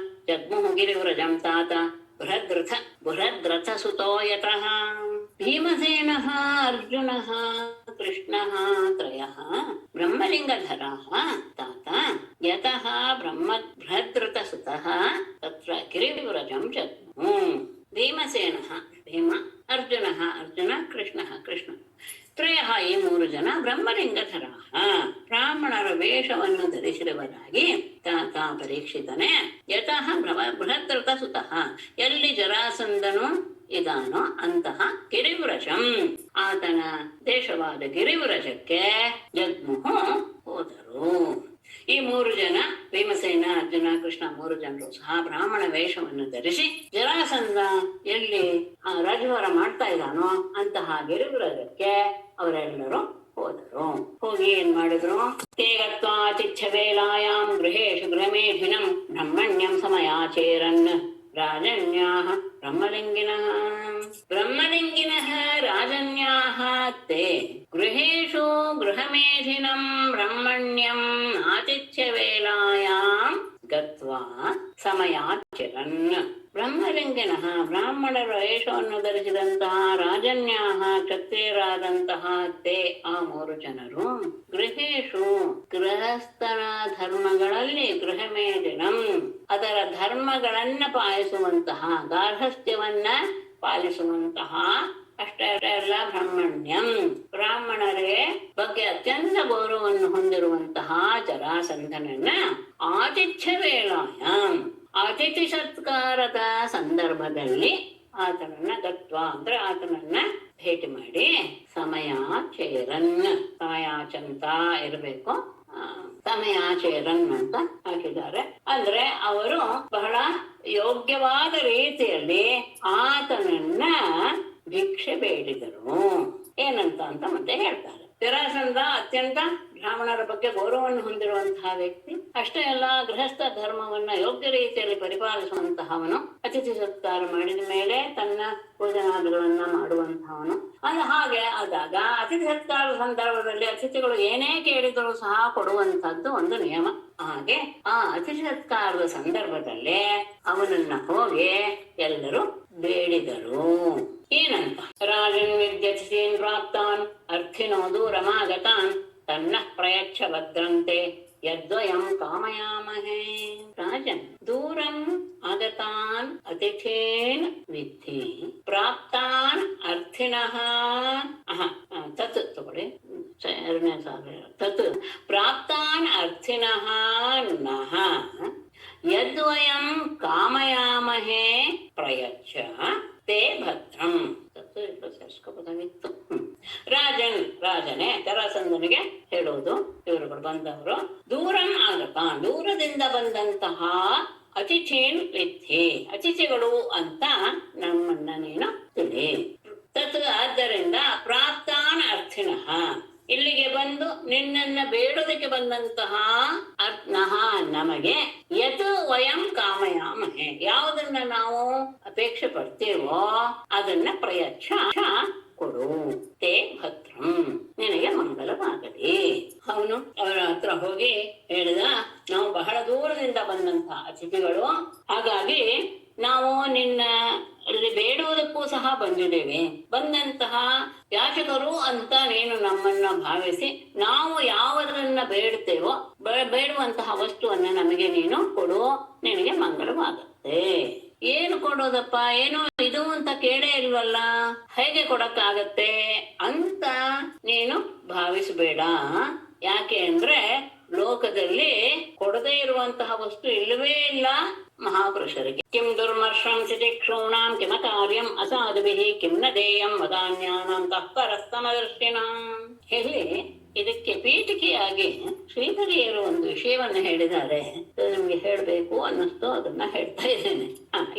[SPEAKER 1] ಜಗ್ಮುಹು ಗಿರಿವ್ರಜಂ ತಾತ ಬೃಹದ್ರಥ ಸುತೋ ಯತಃ. ಭೀಮಸೇನಃ ಅರ್ಜುನಃ ಕೃಷ್ಣಃ ತ್ರಯಃ ಬ್ರಹ್ಮಲಿಂಗಧರಾಃ ತಾತ ಯತಃ ಬೃಹದ್ರಥ ಸುತಃ ತತ್ರ ಗಿರಿವ್ರಜಂ ಜಗ್ಮುಹು. ಭೀಮಸೇನಃ ಭೀಮ, ಅರ್ಜುನ ಕೃಷ್ಣ ತ್ರಯಃ ಈ ಮೂರು ಜನ ಬ್ರಹ್ಮಲಿಂಗಧರಾಃ ಬ್ರಾಹ್ಮಣರ ವೇಷವನ್ನು ಧರಿಸಿದವರಾಗಿ ತಾತ ಪರೀಕ್ಷಿತನೇ ಯತಃ ಬೃಹದ್ರಥ ಸುತಃ ಎಲ್ಲಿ ಜರಾಸಂಧನು ಇದಾನೋ ಅಂತಹ ಗಿರಿವ್ರಜಂ ಆತನ ದೇಶವಾದ ಗಿರಿವ್ರಜಕ್ಕೆ ಜಗ್ಮುಹು ಹೋದರು. ಈ ಮೂರು ಜನ ಭೀಮಸೇನ ಅರ್ಜುನ ಕೃಷ್ಣ ಮೂರು ಜನರು ಸಹ ಬ್ರಾಹ್ಮಣ ವೇಷವನ್ನು ಧರಿಸಿ ಜರಾಸಂಧ ಎಲ್ಲಿ ರಾಜಭಾರ ಮಾಡ್ತಾ ಇದ್ದಾನೋ ಅಂತಹ ಗಿರಿವ್ರಜಕ್ಕೆ ಅವರೆಲ್ಲರೂ ಹೋದರು. ಹೋಗಿ ಏನ್ ಮಾಡಿದ್ರು? ತೇಗತ್ವಾತಿಚ್ಛ ವೇಲಾಯಾಂ ಗೃಹೇಶು ಗೃಹಮೇಧಿನಂ ಬ್ರಹ್ಮಣ್ಯಂ ಸಮಯಾಚೇರನ್ ರಾಜನ್ಯಾಃ ಬ್ರಹ್ಮಲಿಂಗಿನಃ ರಾಜನ್ಯಾಃ ತೇ ಗೃಹೇಶು ಗೃಹಮೇಧಿನಂ ಬ್ರಹ್ಮಣ್ಯಂ ಆತಿಥ್ಯ ವೇಲಾಯಾಂ ಗತ್ವಾ ಸಮಯಾಚರನ್. ಬ್ರಹ್ಮಲಿಂಗಿನಃ ಬ್ರಾಹ್ಮಣರ ವೇಷವನ್ನು ಧರಿಸಿದಂತಹ ರಾಜನ್ಯಾಹ ಕ್ಷತ್ರಿಯರಾದಂತಹ ತೇ ಆ ಮೂರು ಜನರು ಗೃಹೇಶು ಗೃಹಸ್ಥನ ಧರ್ಮಗಳಲ್ಲಿ ಗೃಹಮೇಧಿನಂ ಅದರ ಧರ್ಮಗಳನ್ನ ಪಾಲಿಸುವಂತಹ ಗಾರ್ಹಸ್ಥ್ಯವನ್ನ ಪಾಲಿಸುವಂತಹ ಅಷ್ಟೇ ಅಲ್ಲ ಬ್ರಹ್ಮಣ್ಯಂ ಬ್ರಾಹ್ಮಣರೇ ಬಗ್ಗೆ ಅತ್ಯಂತ ಗೌರವವನ್ನು ಹೊಂದಿರುವಂತಹ ಜರಾಸಂಧನನ್ನ ಆತಿಥ್ಯ ವೇಳಾಯಾಂ ಅತಿಥಿ ಸತ್ಕಾರದ ಸಂದರ್ಭದಲ್ಲಿ ಆತನನ್ನ ಗತ್ವ ಅಂದ್ರೆ ಆತನನ್ನ ಭೇಟಿ ಮಾಡಿ ಸಮಯಾಚೇರನ್ ಸಮಯಾಚಂತ ಇರಬೇಕು ಸಮಯಾಚೇರನ್ ಅಂತ ಹಾಕಿದ್ದಾರೆ. ಅಂದ್ರೆ ಅವರು ಬಹಳ ಯೋಗ್ಯವಾದ ರೀತಿಯಲ್ಲಿ ಆತನನ್ನ ಭಿಕ್ಷೆ ಬೇಡಿದರು. ಏನಂತ ಅಂತ ಮತ್ತೆ ಹೇಳ್ತಾರೆ. ಜರಾಸಂಧ ಅತ್ಯಂತ ಬ್ರಾಹ್ಮಣರ ಬಗ್ಗೆ ಗೌರವವನ್ನು ಹೊಂದಿರುವಂತಹ ವ್ಯಕ್ತಿ. ಅಷ್ಟೇ ಅಲ್ಲ, ಗೃಹಸ್ಥ ಧರ್ಮವನ್ನ ಯೋಗ್ಯ ರೀತಿಯಲ್ಲಿ ಪರಿಪಾಲಿಸುವಂತಹವನು, ಅತಿಥಿ ಸತ್ಕಾರ ಮಾಡಿದ ಮೇಲೆ ತನ್ನ ಭೋಜನಾದಿಗಳನ್ನ ಮಾಡುವಂತಹವನು. ಹಾಗೆ ಆದಾಗ ಅತಿಥಿ ಸತ್ಕಾರದ ಸಂದರ್ಭದಲ್ಲಿ ಅತಿಥಿಗಳು ಏನೇ ಕೇಳಿದರೂ ಸಹ ಕೊಡುವಂತಹದ್ದು ಒಂದು ನಿಯಮ. ಹಾಗೆ ಆ ಅತಿಥಿ ಸತ್ಕಾರದ ಸಂದರ್ಭದಲ್ಲಿ ಅವನನ್ನ ಹೋಗಿ ಎಲ್ಲರೂ ಬೇಡಿದರು. ಏನಂತ? ರಾಜನ್ ವಿದ್ಯತಿನ್ ಪ್ರಾಪ್ತಾನ್ ಅರ್ಥಿನೋ ದೂರಮಾಗತಾನ್ ತನ್ನ ಪ್ರಯಚ್ಛ ಭದ್ರಂತೆ ಯದ್ವಯಂ ಕಾಮಯಾಮಹೇ. ರಾಜನ್ ದೂರಂ ಆಗತಾನ್ ಅತಿಥೇನ್ ವಿದ್ಧಿ ಪ್ರಾಪ್ತಾನ್ ಅರ್ಥಿನಃ. ತತ್ ತಗೊಳ್ಳಿ, 2ನೇ ಸಾಲು. ತತ್ ಪ್ರಾಪ್ತಾನ್ ಅರ್ಥಿನಃ ನಃ ಯದ್ವಯಂ ಕಾಮಯಾಮಹೇ ಪ್ರಯಚ್ಛ ತೇ ಭದ್ರಂ. ಸೇರಿಸ್ಕೋಬೋದಾಗಿತ್ತು. ರಾಜನೇ ಜರಾಸಂಧನಿಗೆ ಹೇಳೋದು, ಇವರುಗಳು ಬಂದವರು, ದೂರಂ ಆಗತಾನ್ ದೂರದಿಂದ ಬಂದಂತಹ ಅತಿಥೇನ್ ವಿದ್ಧಿ ಅತಿಥಿಗಳು ಅಂತ ನಮ್ಮನ್ನ ನೀನು ತಿಳಿ. ತತ್ ಆದ್ದರಿಂದ ಪ್ರಾಪ್ತಾನ್ ಅರ್ಥಿನಃ ಇಲ್ಲಿಗೆ ಬಂದು ನಿನ್ನನ್ನ ಬೇಡೋದಕ್ಕೆ ಬಂದಂತಹ ನಹ ನಮಗೆ ಯತ್ ವಯಂ ಕಾಮಯಾಮಹೆ ಯಾವುದನ್ನ ನಾವು ಅಪೇಕ್ಷೆ ಪಡ್ತೀವೋ ಅದನ್ನ ಪ್ರಯಚ್ಛ ಕೊಡು. ತೇ ಭದ್ರಂ ನಿನಗೆ ಮಂಗಲವಾಗಲಿ. ಅವನು ಅವರ ಹತ್ರ ಹೋಗಿ ಹೇಳಿದ, ನಾವು ಬಹಳ ದೂರದಿಂದ ಬಂದಂತಹ ಅತಿಥಿಗಳು, ಹಾಗಾಗಿ ನಾವು ನಿನ್ನ ಅಲ್ಲಿ ಬೇಡುವುದಕ್ಕೂ ಸಹ ಬಂದಿದ್ದೇವೆ. ಬಂದಂತಹ ಯಾಚಕರು ಅಂತ ನೀನು ನಮ್ಮನ್ನ ಭಾವಿಸಿ ನಾವು ಯಾವುದನ್ನ ಬೇಡ್ತೇವೋ ಬೇಡುವಂತಹ ವಸ್ತುವನ್ನ ನಮಗೆ ನೀನು ಕೊಡು, ನಿನಗೆ ಮಂಗಲವಾಗುತ್ತೆ. ಏನು ಕೊಡೋದಪ್ಪ, ಏನು ಇದು ಅಂತ ಕೇಳೇ ಇಲ್ವಲ್ಲ, ಹೇಗೆ ಕೊಡಕ್ಕಾಗತ್ತೆ ಅಂತ ನೀನು ಭಾವಿಸಬೇಡ. ಯಾಕೆ ಅಂದ್ರೆ ಲೋಕದಲ್ಲಿ ಕೊಡದೇ ಇರುವಂತಹ ವಸ್ತು ಇಲ್ಲವೇ ಇಲ್ಲ ಮಹಾಪುರುಷರಿಗೆ. ಕಿಂ ದುರ್ಮರ್ಷಂ ಸಿತಿಕ್ಷೂಣಾಂ ಕಿಮ ಕಾರ್ಯಂ ಅಸಾಧುಭಿಃ ಕಿಂ ನ ದೇಯಂ ವದಾನ್ಯಾನಾಂ ತತ್ಪರಸ್ತಮದರ್ಶಿನಾಂ. ಹೇಳಿ ಇದಕ್ಕೆ ಪೀಠಿಕೆಯಾಗಿ ಶ್ರೀಧರಿಯರು ಒಂದು ವಿಷಯವನ್ನು ಹೇಳಿದ್ದಾರೆ. ನಿಮ್ಗೆ ಹೇಳ್ಬೇಕು ಅನ್ನಿಸ್ತು, ಅದನ್ನ ಹೇಳ್ತಾ ಇದ್ದೇನೆ.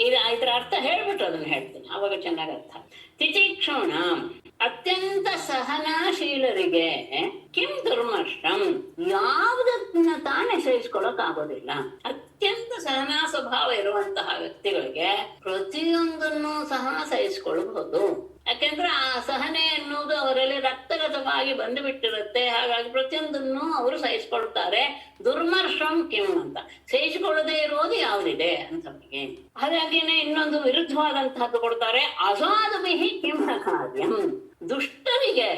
[SPEAKER 1] ಇದರ ಅರ್ಥ ಹೇಳ್ಬಿಟ್ಟು ಅದನ್ನ ಹೇಳ್ತೇನೆ, ಅವಾಗ ಚೆನ್ನಾಗಿ ಅರ್ಥ. ತಿತಿಕ್ಷೂಣಾಂ ಅತ್ಯಂತ ಸಹನಾಶೀಲರಿಗೆ ಕಿಂ ದುರ್ಮರ್ಷಂ ಯಾವುದನ್ನ ತಾನೇ ಸಹಿಸ್ಕೊಳಕ್ ಆಗೋದಿಲ್ಲ. ಅತ್ಯಂತ ಸಹನಾ ಸ್ವಭಾವ ಇರುವಂತಹ ವ್ಯಕ್ತಿಗಳಿಗೆ ಪ್ರತಿಯೊಂದನ್ನು ಸಹ ಸಹಿಸ್ಕೊಳ್ಬಹುದು. ಯಾಕೆಂದ್ರೆ ಆ ಸಹನೆ ಎನ್ನುವುದು ಅವರಲ್ಲಿ ರಕ್ತಗತವಾಗಿ ಬಂದು ಬಿಟ್ಟಿರುತ್ತೆ. ಹಾಗಾಗಿ ಪ್ರತಿಯೊಂದನ್ನು ಅವರು ಸಹಿಸ್ಕೊಳ್ತಾರೆ. ದುರ್ಮರ್ಷಂ ಕಿಂ ಅಂತ ಸಹಿಸಿಕೊಳ್ಳದೆ ಇರೋದು ಯಾವುದಿದೆ ಅಂತವರಿಗೆ. ಹಾಗಾಗಿನೇ ಇನ್ನೊಂದು ವಿರುದ್ಧವಾದಂತಹದ್ದು ಕೊಡ್ತಾರೆ, ಅಸಾಧುಭಿಃ ಕಿಂ ಕಾರ್ಯಂ. ದುಷ್ಟರಿಗೆ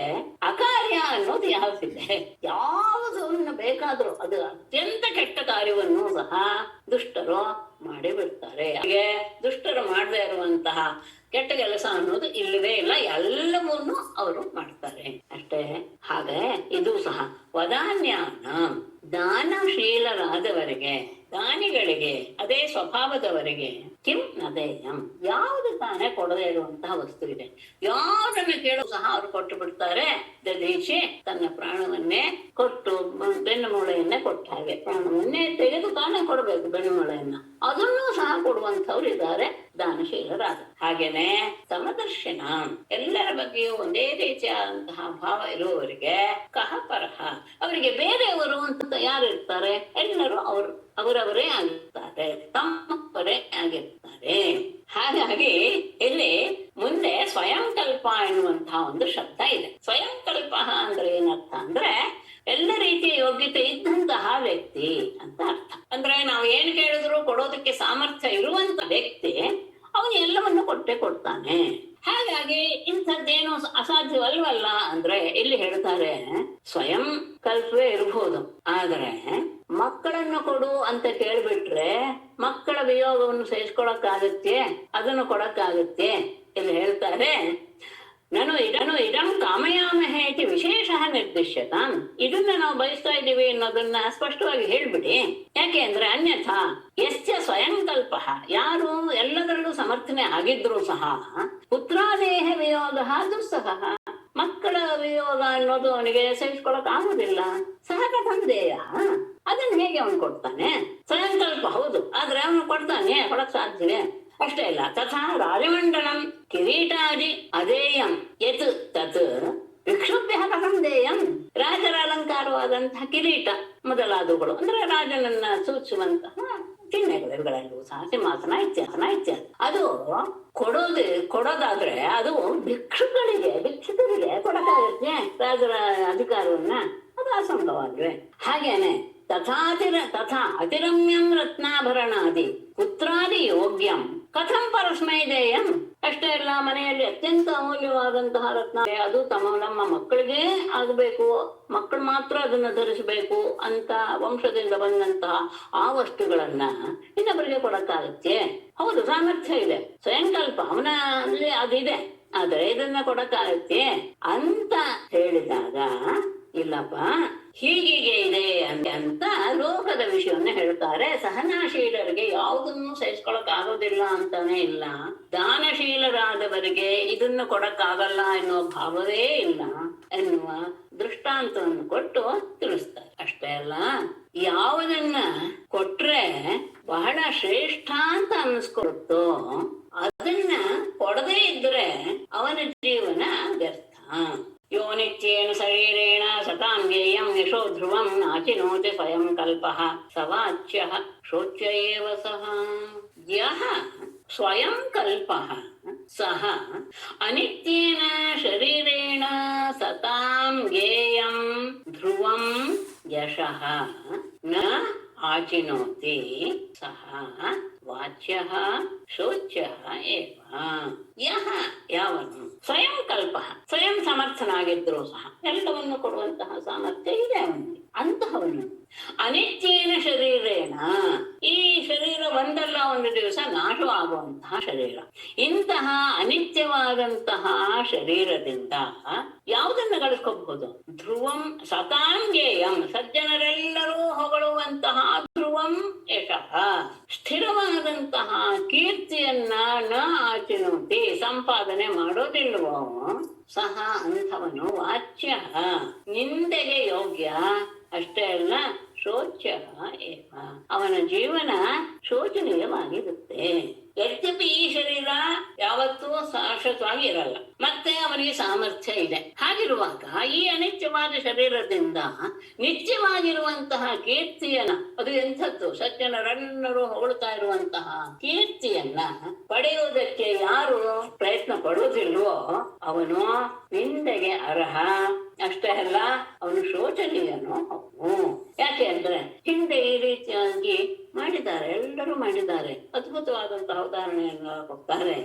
[SPEAKER 1] ಅಕಾರ್ಯ ಅನ್ನೋದು ಯಾವುದಿದೆ, ಯಾವುದನ್ನು ಬೇಕಾದ್ರೂ ಅದು ಅತ್ಯಂತ ಕೆಟ್ಟ ಕಾರ್ಯವನ್ನು ಸಹ ದುಷ್ಟರು ಮಾಡಿ ಬಿಡ್ತಾರೆ. ಹಾಗೆ ದುಷ್ಟರು ಮಾಡದೇ ಇರುವಂತಹ ಕೆಟ್ಟ ಕೆಲಸ ಅನ್ನೋದು ಇಲ್ಲವೇ ಇಲ್ಲ, ಎಲ್ಲವನ್ನೂ ಅವರು ಮಾಡ್ತಾರೆ ಅಷ್ಟೇ. ಹಾಗೆ ಇದು ಸಹ ವದಾನ್ಯಾನ ದಾನಶೀಲರಾದವರಿಗೆ, ದಾನಿಗಳಿಗೆ, ಅದೇ ಸ್ವಭಾವದವರಿಗೆ ಕಿಂ ನದೇಯಂ ಯಾವುದು ತಾನೇ ಕೊಡದೇ ಇರುವಂತಹ ವಸ್ತು ಇದೆ, ಯಾವುದನ್ನು ಕೇಳೋ ಸಹ ಅವರು ಕೊಟ್ಟು ಬಿಡ್ತಾರೆ. ದದೀಶಿ ತನ್ನ ಪ್ರಾಣವನ್ನೇ ಕೊಟ್ಟು ಬೆನ್ನು ಮೂಳೆಯನ್ನೇ ಕೊಟ್ಟ ಹಾಗೆ ಪ್ರಾಣವನ್ನೇ ತೆಗೆದು ತಾನೇ ಕೊಡಬೇಕು ಬೆನ್ನು ಮೂಳೆಯನ್ನ, ಅದನ್ನೂ ಸಹ ಕೊಡುವಂಥವ್ರು ಇದ್ದಾರೆ ದಾನಶೀಲರಾದ. ಹಾಗೇನೆ ಸಮದರ್ಶನ ಎಲ್ಲರ ಬಗ್ಗೆಯೂ ಒಂದೇ ರೀತಿಯಾದಂತಹ ಭಾವ ಇರುವವರಿಗೆ ಕಹ ಪರಹ ಅವರಿಗೆ ಬೇರೆಯವರು ಅಂತ ಯಾರು ಇರ್ತಾರೆ, ಎಲ್ಲರೂ ಅವರವರೇ ಆಗಿರ್ತಾರೆ, ತಮ್ಮವರೇ ಆಗಿರ್ತಾರೆ. ಹಾಗಾಗಿ ಇಲ್ಲಿ ಮುಂದೆ ಸ್ವಯಂಕಲ್ಪ ಎನ್ನುವಂತಹ ಒಂದು ಶಬ್ದ ಇದೆ. ಸ್ವಯಂಕಲ್ಪ ಅಂದ್ರೆ ಏನರ್ಥ ಅಂದ್ರೆ ಎಲ್ಲ ರೀತಿಯ ಯೋಗ್ಯತೆ ಇದ್ದಂತಹ ವ್ಯಕ್ತಿ ಅಂತ ಅರ್ಥ. ಅಂದ್ರೆ ನಾವು ಏನು ಕೇಳಿದ್ರು ಕೊಡೋದಕ್ಕೆ ಸಾಮರ್ಥ್ಯ ಇರುವಂತ ವ್ಯಕ್ತಿ ಅವನು ಎಲ್ಲವನ್ನು ಕೊಟ್ಟೆ ಕೊಡ್ತಾನೆ. ಹಾಗಾಗಿ ಇಂಥದ್ದೇನು ಅಸಾಧ್ಯವಲ್ವಲ್ಲ ಅಂದ್ರೆ ಇಲ್ಲಿ ಹೇಳ್ತಾರೆ ಸ್ವಯಂ ಕಲ್ಪವೇ ಇರಬಹುದು, ಆದ್ರೆ ಮಕ್ಕಳನ್ನು ಕೊಡು ಅಂತ ಕೇಳ್ಬಿಟ್ರೆ ಮಕ್ಕಳ ವಿಯೋಗವನ್ನು ಸಹಿಸ್ಕೊಳಕ್ಕಾಗತ್ತೆ, ಅದನ್ನು ಕೊಡಕ್ಕಾಗತ್ತೆ. ಇಲ್ಲಿ ಹೇಳ್ತಾರೆ ನಾನು ಇದಂ ಕಾಮಯಾಮಹೇ ಇತಿ ವಿಶೇಷ ನಿರ್ದಿಶ್ಯತಾನ್. ಇದನ್ನ ನಾವು ಬಯಸ್ತಾ ಇದ್ದೀವಿ ಅನ್ನೋದನ್ನ ಸ್ಪಷ್ಟವಾಗಿ ಹೇಳ್ಬಿಡಿ. ಯಾಕೆ ಅಂದ್ರೆ ಅನ್ಯಥಾ ಯಸ್ಯ ಸ್ವಯಂಕಲ್ಪ ಯಾರು ಎಲ್ಲದರಲ್ಲೂ ಸಮರ್ಥನೆ ಆಗಿದ್ರು ಸಹ ಪುತ್ರಾದೇಹ ವಿಯೋಗ ದುಸ್ಸಹ ಮಕ್ಕಳ ವಿಯೋಗ ಅನ್ನೋದು ಅವನಿಗೆ ಸಹಿಸ್ಕೊಳಕ್ ಆಗುದಿಲ್ಲ. ಸಹಕಥಂದೇಯ ಅದನ್ನ ಹೇಗೆ ಅವನು ಕೊಡ್ತಾನೆ? ಸ್ವಯಂಕಲ್ಪ ಹೌದು, ಆದ್ರೆ ಅವನು ಕೊಡ್ತಾನೆ, ಕೊಡಕ್ ಸಾಧ್ಯವೇ? ಅಷ್ಟೇ ಇಲ್ಲ. ತಥಾ ರಾಜಮಂಡಲಂ ಕಿರೀಟಾದಿ ಅದೇಯಂ ಯತ್ ತತ್ ಭಿಕ್ಷುಭ್ಯ ಕಥಂ ದೇಯಂ. ರಾಜರ ಅಲಂಕಾರವಾದಂತಹ ಕಿರೀಟ ಮೊದಲಾದವುಗಳು ಅಂದ್ರೆ ರಾಜನನ್ನ ಸೂಚಿಸುವಂತಹ ಚಿಹ್ನೆಗಳೆಲ್ಲೂ ಸಹ ಸಿಂಹಾಸನ ಇತ್ಯಾದಿ ಅದು ಕೊಡೋದಾದ್ರೆ ಅದು ಭಿಕ್ಷುಕರಿಗೆ ಕೊಡಕ್ಕಾಗತ್ತೆ ರಾಜರ ಅಧಿಕಾರವನ್ನ, ಅದು ಅಸಂಭವಲ್ವೇ? ಹಾಗೇನೆ ತಥಾ ಅತಿರಮ್ಯಂ ರತ್ನಾಭರಣಾದಿ ಪುತ್ರಾದಿ ಯೋಗ್ಯಂ ಕಥಂ ಪರಸ್ಮೈ ದೇಯಂ. ಅಷ್ಟೇ ಅಷ್ಟೇ ಅಲ್ಲ, ಮನೆಯಲ್ಲಿ ಅತ್ಯಂತ ಅಮೂಲ್ಯವಾದಂತಹ ರತ್ನ, ಅದು ನಮ್ಮ ಮಕ್ಕಳಿಗೆ ಆಗಬೇಕು, ಮಕ್ಕಳು ಮಾತ್ರ ಅದನ್ನ ಧರಿಸಬೇಕು ಅಂತ ವಂಶದಿಂದ ಬಂದಂತಹ ಆ ವಸ್ತುಗಳನ್ನ ಇನ್ನೊಬ್ಬರಿಗೆ ಕೊಡಕ್ಕಾಗತ್ತೆ? ಹೌದು, ಸಾಮರ್ಥ್ಯ ಇದೆ, ಸ್ವಯಂಕಲ್ಪ ಅವನಲ್ಲಿ ಅದಿದೆ, ಆದ್ರೆ ಇದನ್ನ ಕೊಡಕ್ಕಾಗತ್ತೆ ಅಂತ ಹೇಳಿದಾಗ ಇಲ್ಲಪ್ಪ ಹೀಗೆ ಇದೆ ಅಂತ ಲೋಕದ ವಿಷಯವನ್ನ ಹೇಳ್ತಾರೆ. ಸಹನಾಶೀಲರಿಗೆ ಯಾವುದನ್ನು ಸಹಿಸ್ಕೊಳಕ್ ಆಗೋದಿಲ್ಲ ಅಂತಾನೆ ಇಲ್ಲ, ದಾನಶೀಲರಾದವರಿಗೆ ಇದನ್ನು ಕೊಡಕ್ಕಾಗಲ್ಲ ಎನ್ನುವ ಭಾವವೇ ಇಲ್ಲ ಎನ್ನುವ ದೃಷ್ಟಾಂತವನ್ನು ಕೊಟ್ಟು ತಿಳಿಸ್ತಾರೆ. ಅಷ್ಟೇ ಅಲ್ಲ, ಯಾವುದನ್ನ ಕೊಟ್ರೆ ಬಹಳ ಶ್ರೇಷ್ಠ ಅಂತ ಅನ್ನಿಸ್ಕೊಡುತ್ತೋ ಅದನ್ನ ಕೊಡದೇ ಇದ್ರೆ ಅವನ ಜೀವನ ವ್ಯರ್ಥ. ಯೋ ನಿತ್ಯೇನ ಶರೀರೇಣ ಸತಾಂಗೇಯಂ ಯಶೋ ಧ್ರುವಂ ನಾಚಿನೋತಿ ಸ್ವಯಂ ಕಲ್ಪಃ ಸವಾಚ್ಯಃ ಶೋಚ್ಯ ಏವ ಸಹ. ಯಃ ಸ್ವಯಂ ಕಲ್ಪಃ ಸಹ ಅನಿತ್ಯೇನ ಶರೀರೇಣ ಸತಾಂ ಗೇಯಂ ಧ್ರುವಂ ಯಶಃ ನ ಆಚಿನೋತಿ ಸಹ ವಾಚ್ಯಃ ಶೋಚ್ಯಃ ಏವ. ಯಹ ಯಾವನು ಸ್ವಯಂ ಕಲ್ಪ, ಸ್ವಯಂ ಸಮರ್ಥನಾಗಿದ್ರು ಸಹ ಎಲ್ಲವನ್ನು ಕೊಡುವಂತಹ ಸಾಮರ್ಥ್ಯ ಇದೆ ಅವನಿಗೆ, ಅಂತಹವನು ಅನಿತ್ಯೇನ ಶರೀರೇಣ, ಈ ಶರೀರ ಒಂದಲ್ಲ ಒಂದು ದಿವಸ ನಾಶವಾಗುವಂತಹ ಶರೀರ, ಇಂತಹ ಅನಿತ್ಯವಾದಂತಹ ಶರೀರದಿಂದ ಯಾವುದನ್ನ ಗಳಿಸ್ಕೋಬಹುದು? ಧ್ರುವಂ ಸತಾಂಗೇಯಂ, ಸಜ್ಜನರೆಲ್ಲರೂ ಹೊಗಳುವಂತಹ ಧ್ರುವಂ ಯಶಃ, ಸ್ಥಿರವಾದಂತಹ ಕೀರ್ತಿಯನ್ನ ನ ಆಚಿನೋತಿ, ಸಂಪಾದನೆ ಮಾಡೋದಿಲ್ವೋ ಸಹ ಅಂಥವನು ವಾಚ್ಯ, ನಿಂದೆಗೆ ಯೋಗ್ಯ. ಅಷ್ಟೇ ಅಲ್ಲ ಶೋಚ್ಯ ಏವ, ಅವನ ಜೀವನ ಶೋಚನೀಯವಾಗಿರುತ್ತೆ. ಯದ್ಯಪಿ ಈ ಶರೀರ ಯಾವತ್ತೂ ಶಾಶ್ವತವಾಗಿ ಇರಲ್ಲ, ಮತ್ತೆ ಅವನಿಗೆ ಸಾಮರ್ಥ್ಯ ಇದೆ. ಹಾಗಿರುವಾಗ ಈ ಅನಿತ್ಯವಾದ ಶರೀರದಿಂದ ನಿತ್ಯವಾಗಿರುವಂತಹ ಕೀರ್ತಿಯನ್ನ, ಅದು ಎಂಥದ್ದು? ಸಜ್ಜನರೆಲ್ಲರೂ ಹೊಗಳ್ತಾ ಇರುವಂತಹ ಕೀರ್ತಿಯನ್ನ ಪಡೆಯುವುದಕ್ಕೆ ಯಾರು ಪ್ರಯತ್ನ ಪಡುವುದಿಲ್ವೋ ಅವನು ನಿಂದೆಗೆ ಅರ್ಹ. ಅಷ್ಟೇ ಅಲ್ಲ, ಅವನು ಶೋಚನೀಯನು. ಯಾಕೆ ಅಂದ್ರೆ ಹಿಂದೆ ಈ ರೀತಿಯಾಗಿ ಮಾಡಿದ್ದಾರೆ, ಎಲ್ಲರೂ ಮಾಡಿದ್ದಾರೆ. ಅದ್ಭುತವಾದಂತಹ ಉದಾಹರಣೆಯನ್ನು ಕೊಡ್ತಾರೆ.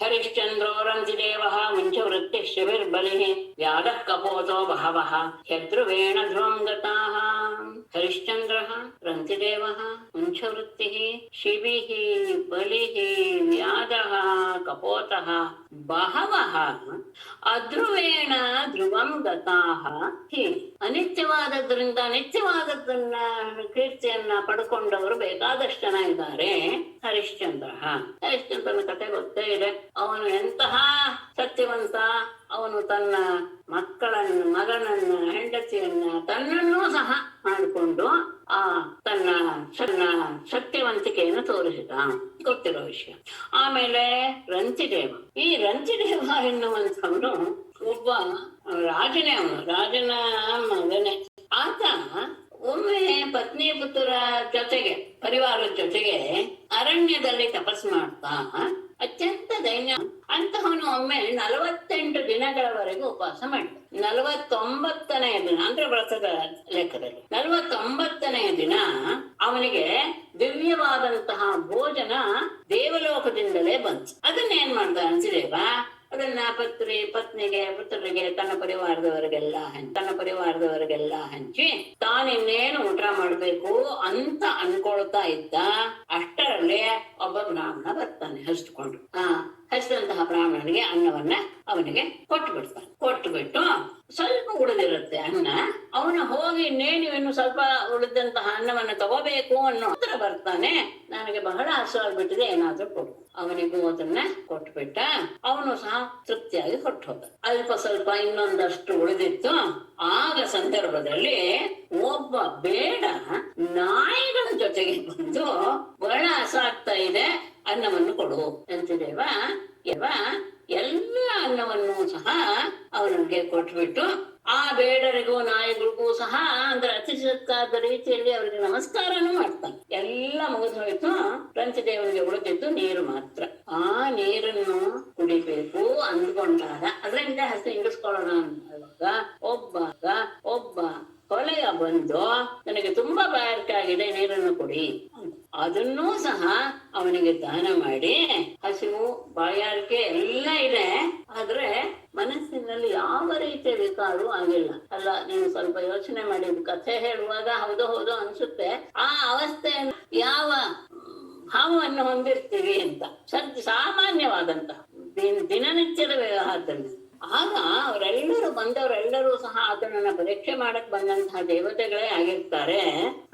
[SPEAKER 1] ಹರಿಶ್ಚಂದ್ರೋ ರಂತಿದೇವ ಮುಂಚವೃತ್ತಿ ಶಿಬಿರ್ಬಲಿ ವ್ಯಾಧ ಕಪೋತೋ ಬಹವಃ ಯದ್ರುವೇಣ ಧ್ರುವಂ ಗತಾಃ. ಹರಿಶ್ಚಂದ್ರ ರಂತಿದೇವ ಮುಂಚವೃತ್ತಿ ಶಿಬಿಃ ಬಲಿಃ ವ್ಯಾಧಃ ಕಪೋತಃ ಬಹವಃ ಅಧ್ರುವೇಣ ಧ್ರುವಂ ಗತಾಃ. ಅನಿತ್ಯವಾದದ್ರಿಂದ ನಿತ್ಯವಾದದ್ದನ್ನ ಕೀರ್ತಿಯನ್ನ ಪಡ್ಕೊಂಡವರು ಬೇಕಾದಷ್ಟು ಜನ ಇದ್ದಾರೆ. ಹರಿಶ್ಚಂದ್ರನ ಕಥೆ ಗೊತ್ತೇ ಇದೆ. ಅವನು ಎಂತಹ ಸತ್ಯವಂತ, ಅವನು ತನ್ನ ಮಗನನ್ನ ಹೆಂಡತಿಯನ್ನ ತನ್ನನ್ನೂ ಸಹ ಮಾಡಿಕೊಂಡು ತನ್ನ ಸತ್ಯವಂತಿಕೆಯನ್ನು ತೋರಿಸಿದ, ಗೊತ್ತಿರೋ ವಿಷಯ. ಆಮೇಲೆ ರಂತಿದೇವ, ಈ ರಂತಿದೇವ ಎನ್ನುವಂಥವನು ಒಬ್ಬ ರಾಜನೇ, ಅವನು ರಾಜನ ಮಗನೇ. ಆತ ಒಮ್ಮೆ ಪತ್ನಿ ಪುತ್ರ ಜೊತೆಗೆ, ಪರಿವಾರದ ಜೊತೆಗೆ ಅರಣ್ಯದಲ್ಲಿ ತಪಸ್ಸು ಮಾಡ್ತಾ ಅತ್ಯಂತ ದೈನ್ಯ ಅಂತಹವನು ಒಮ್ಮೆ 48 ದಿನಗಳವರೆಗೆ ಉಪವಾಸ ಮಾಡಿದ. 49ನೆಯ ದಿನ ಅಂದ್ರೆ ವ್ರತದ ಲೆಕ್ಕದಲ್ಲಿ 49ನೆಯ ದಿನ ಅವನಿಗೆ ದಿವ್ಯವಾದಂತಹ ಭೋಜನ ದೇವಲೋಕದಿಂದಲೇ ಬಂತು. ಅದನ್ನೇನ್ ಮಾಡ್ದ ರಂತಿದೇವ? ಅದನ್ನ ಪತ್ನಿಗೆ ಪುತ್ರರಿಗೆ ತನ್ನ ಪರಿವಾರದವರಿಗೆಲ್ಲ ಹಂಚಿ ತಾನಿನ್ನೇನು ಊಟ ಮಾಡ್ಬೇಕು ಅಂತ ಅನ್ಕೊಳ್ತಾ ಇದ್ದ. ಅಷ್ಟರಲ್ಲಿ ಒಬ್ಬ ಬ್ರಾಹ್ಮಣ ಬರ್ತಾನೆ ಹಸ್ಕೊಂಡು. ಹಸಿದಂತಹ ಬ್ರಾಹ್ಮಣನಿಗೆ ಅನ್ನವನ್ನ ಅವನಿಗೆ ಕೊಟ್ಟುಬಿಟ್ಟು ಸ್ವಲ್ಪ ಉಳಿದಿರುತ್ತೆ ಅನ್ನ. ಅವನು ಹೋಗಿ ಇನ್ನೇನು ಸ್ವಲ್ಪ ಉಳಿದಂತಹ ಅನ್ನವನ್ನ ತಗೋಬೇಕು ಅನ್ನೋ ಹತ್ರ ಬರ್ತಾನೆ. ನನಗೆ ಬಹಳ ಹಸುವಾಗ್ಬಿಟ್ಟಿದೆ, ಏನಾದ್ರೂ ಕೊಡು. ಅವನಿಗೂ ಅದನ್ನ ಕೊಟ್ಬಿಟ್ಟ. ಅವನು ಸಹ ತೃಪ್ತಿಯಾಗಿ ಹೊಟ್ಟು ಹೋದ. ಅಲ್ಪ ಸ್ವಲ್ಪ ಇನ್ನೊಂದಷ್ಟು ಉಳಿದಿತ್ತು. ಆಗ ಸಂದರ್ಭದಲ್ಲಿ ಒಬ್ಬ ಬೇಡ ನಾಯಿಗಳ ಜೊತೆಗೆ ಬಂದು ಬಹಳ ಹಸಾಗ್ತಾ ಇದೆ, ಅನ್ನವನ್ನು ಕೊಡು ಅಂತಿದೇವ. ಎಲ್ಲ ಅನ್ನವನ್ನು ಸಹ ಅವನಿಗೆ ಕೊಟ್ಬಿಟ್ಟು ಆ ಬೇಡರಿಗೂ ನಾಯಿಗಳಿಗೂ ಸಹ ಅಂದ್ರೆ ಅತಿಶಕ್ಕಾದ ರೀತಿಯಲ್ಲಿ ಅವರಿಗೆ ನಮಸ್ಕಾರನೂ ಮಾಡ್ತಾನೆ. ಎಲ್ಲ ಮುಗಿದು ಹೋಯ್ತು. ರಂತಿದೇವನಿಗೆ ಉಳಿದಿದ್ದು ನೀರು ಮಾತ್ರ. ಆ ನೀರನ್ನು ಕುಡಿಬೇಕು ಅಂದ್ಕೊಂಡಾಗ ಅದರಿಂದ ಹಸಿ ಇಂಗಿಸ್ಕೊಳ್ಳೋಣ ಅಂದಾಗ ಒಬ್ಬ ಕೊಲೆಯ ಬಂದು ನನಗೆ ತುಂಬಾ ಬಾಯಾರಿಕೆ ನೀರನ್ನು ಕೊಡಿ, ಅದನ್ನೂ ಸಹ ಅವನಿಗೆ ದಾನ ಮಾಡಿ ಹಸಿವು ಬಾಯಾರಿಕೆ ಎಲ್ಲ ಇದೆ, ಆದ್ರೆ ಮನಸ್ಸಿನಲ್ಲಿ ಯಾವ ರೀತಿಯ ವಿಕಾರವೂ ಆಗಿಲ್ಲ. ಅಲ್ಲ, ನೀವು ಸ್ವಲ್ಪ ಯೋಚನೆ ಮಾಡಿ, ಕಥೆ ಹೇಳುವಾಗ ಹೌದು ಹೌದು ಅನ್ಸುತ್ತೆ, ಆ ಅವಸ್ಥೆಯನ್ನು ಯಾವ ಭಾವವನ್ನು ಹೊಂದಿರ್ತೀವಿ ಅಂತ ಸಾಮಾನ್ಯವಾದಂತ ದಿನನಿತ್ಯದ ವ್ಯವಹಾರದಲ್ಲಿ. ಆಗ ಬಂದವರೆಲ್ಲರೂ ಸಹ ಆತನನ್ನ ಪರೀಕ್ಷೆ ಮಾಡಕ್ ಬಂದಂತಹ ದೇವತೆಗಳೇ ಆಗಿರ್ತಾರೆ.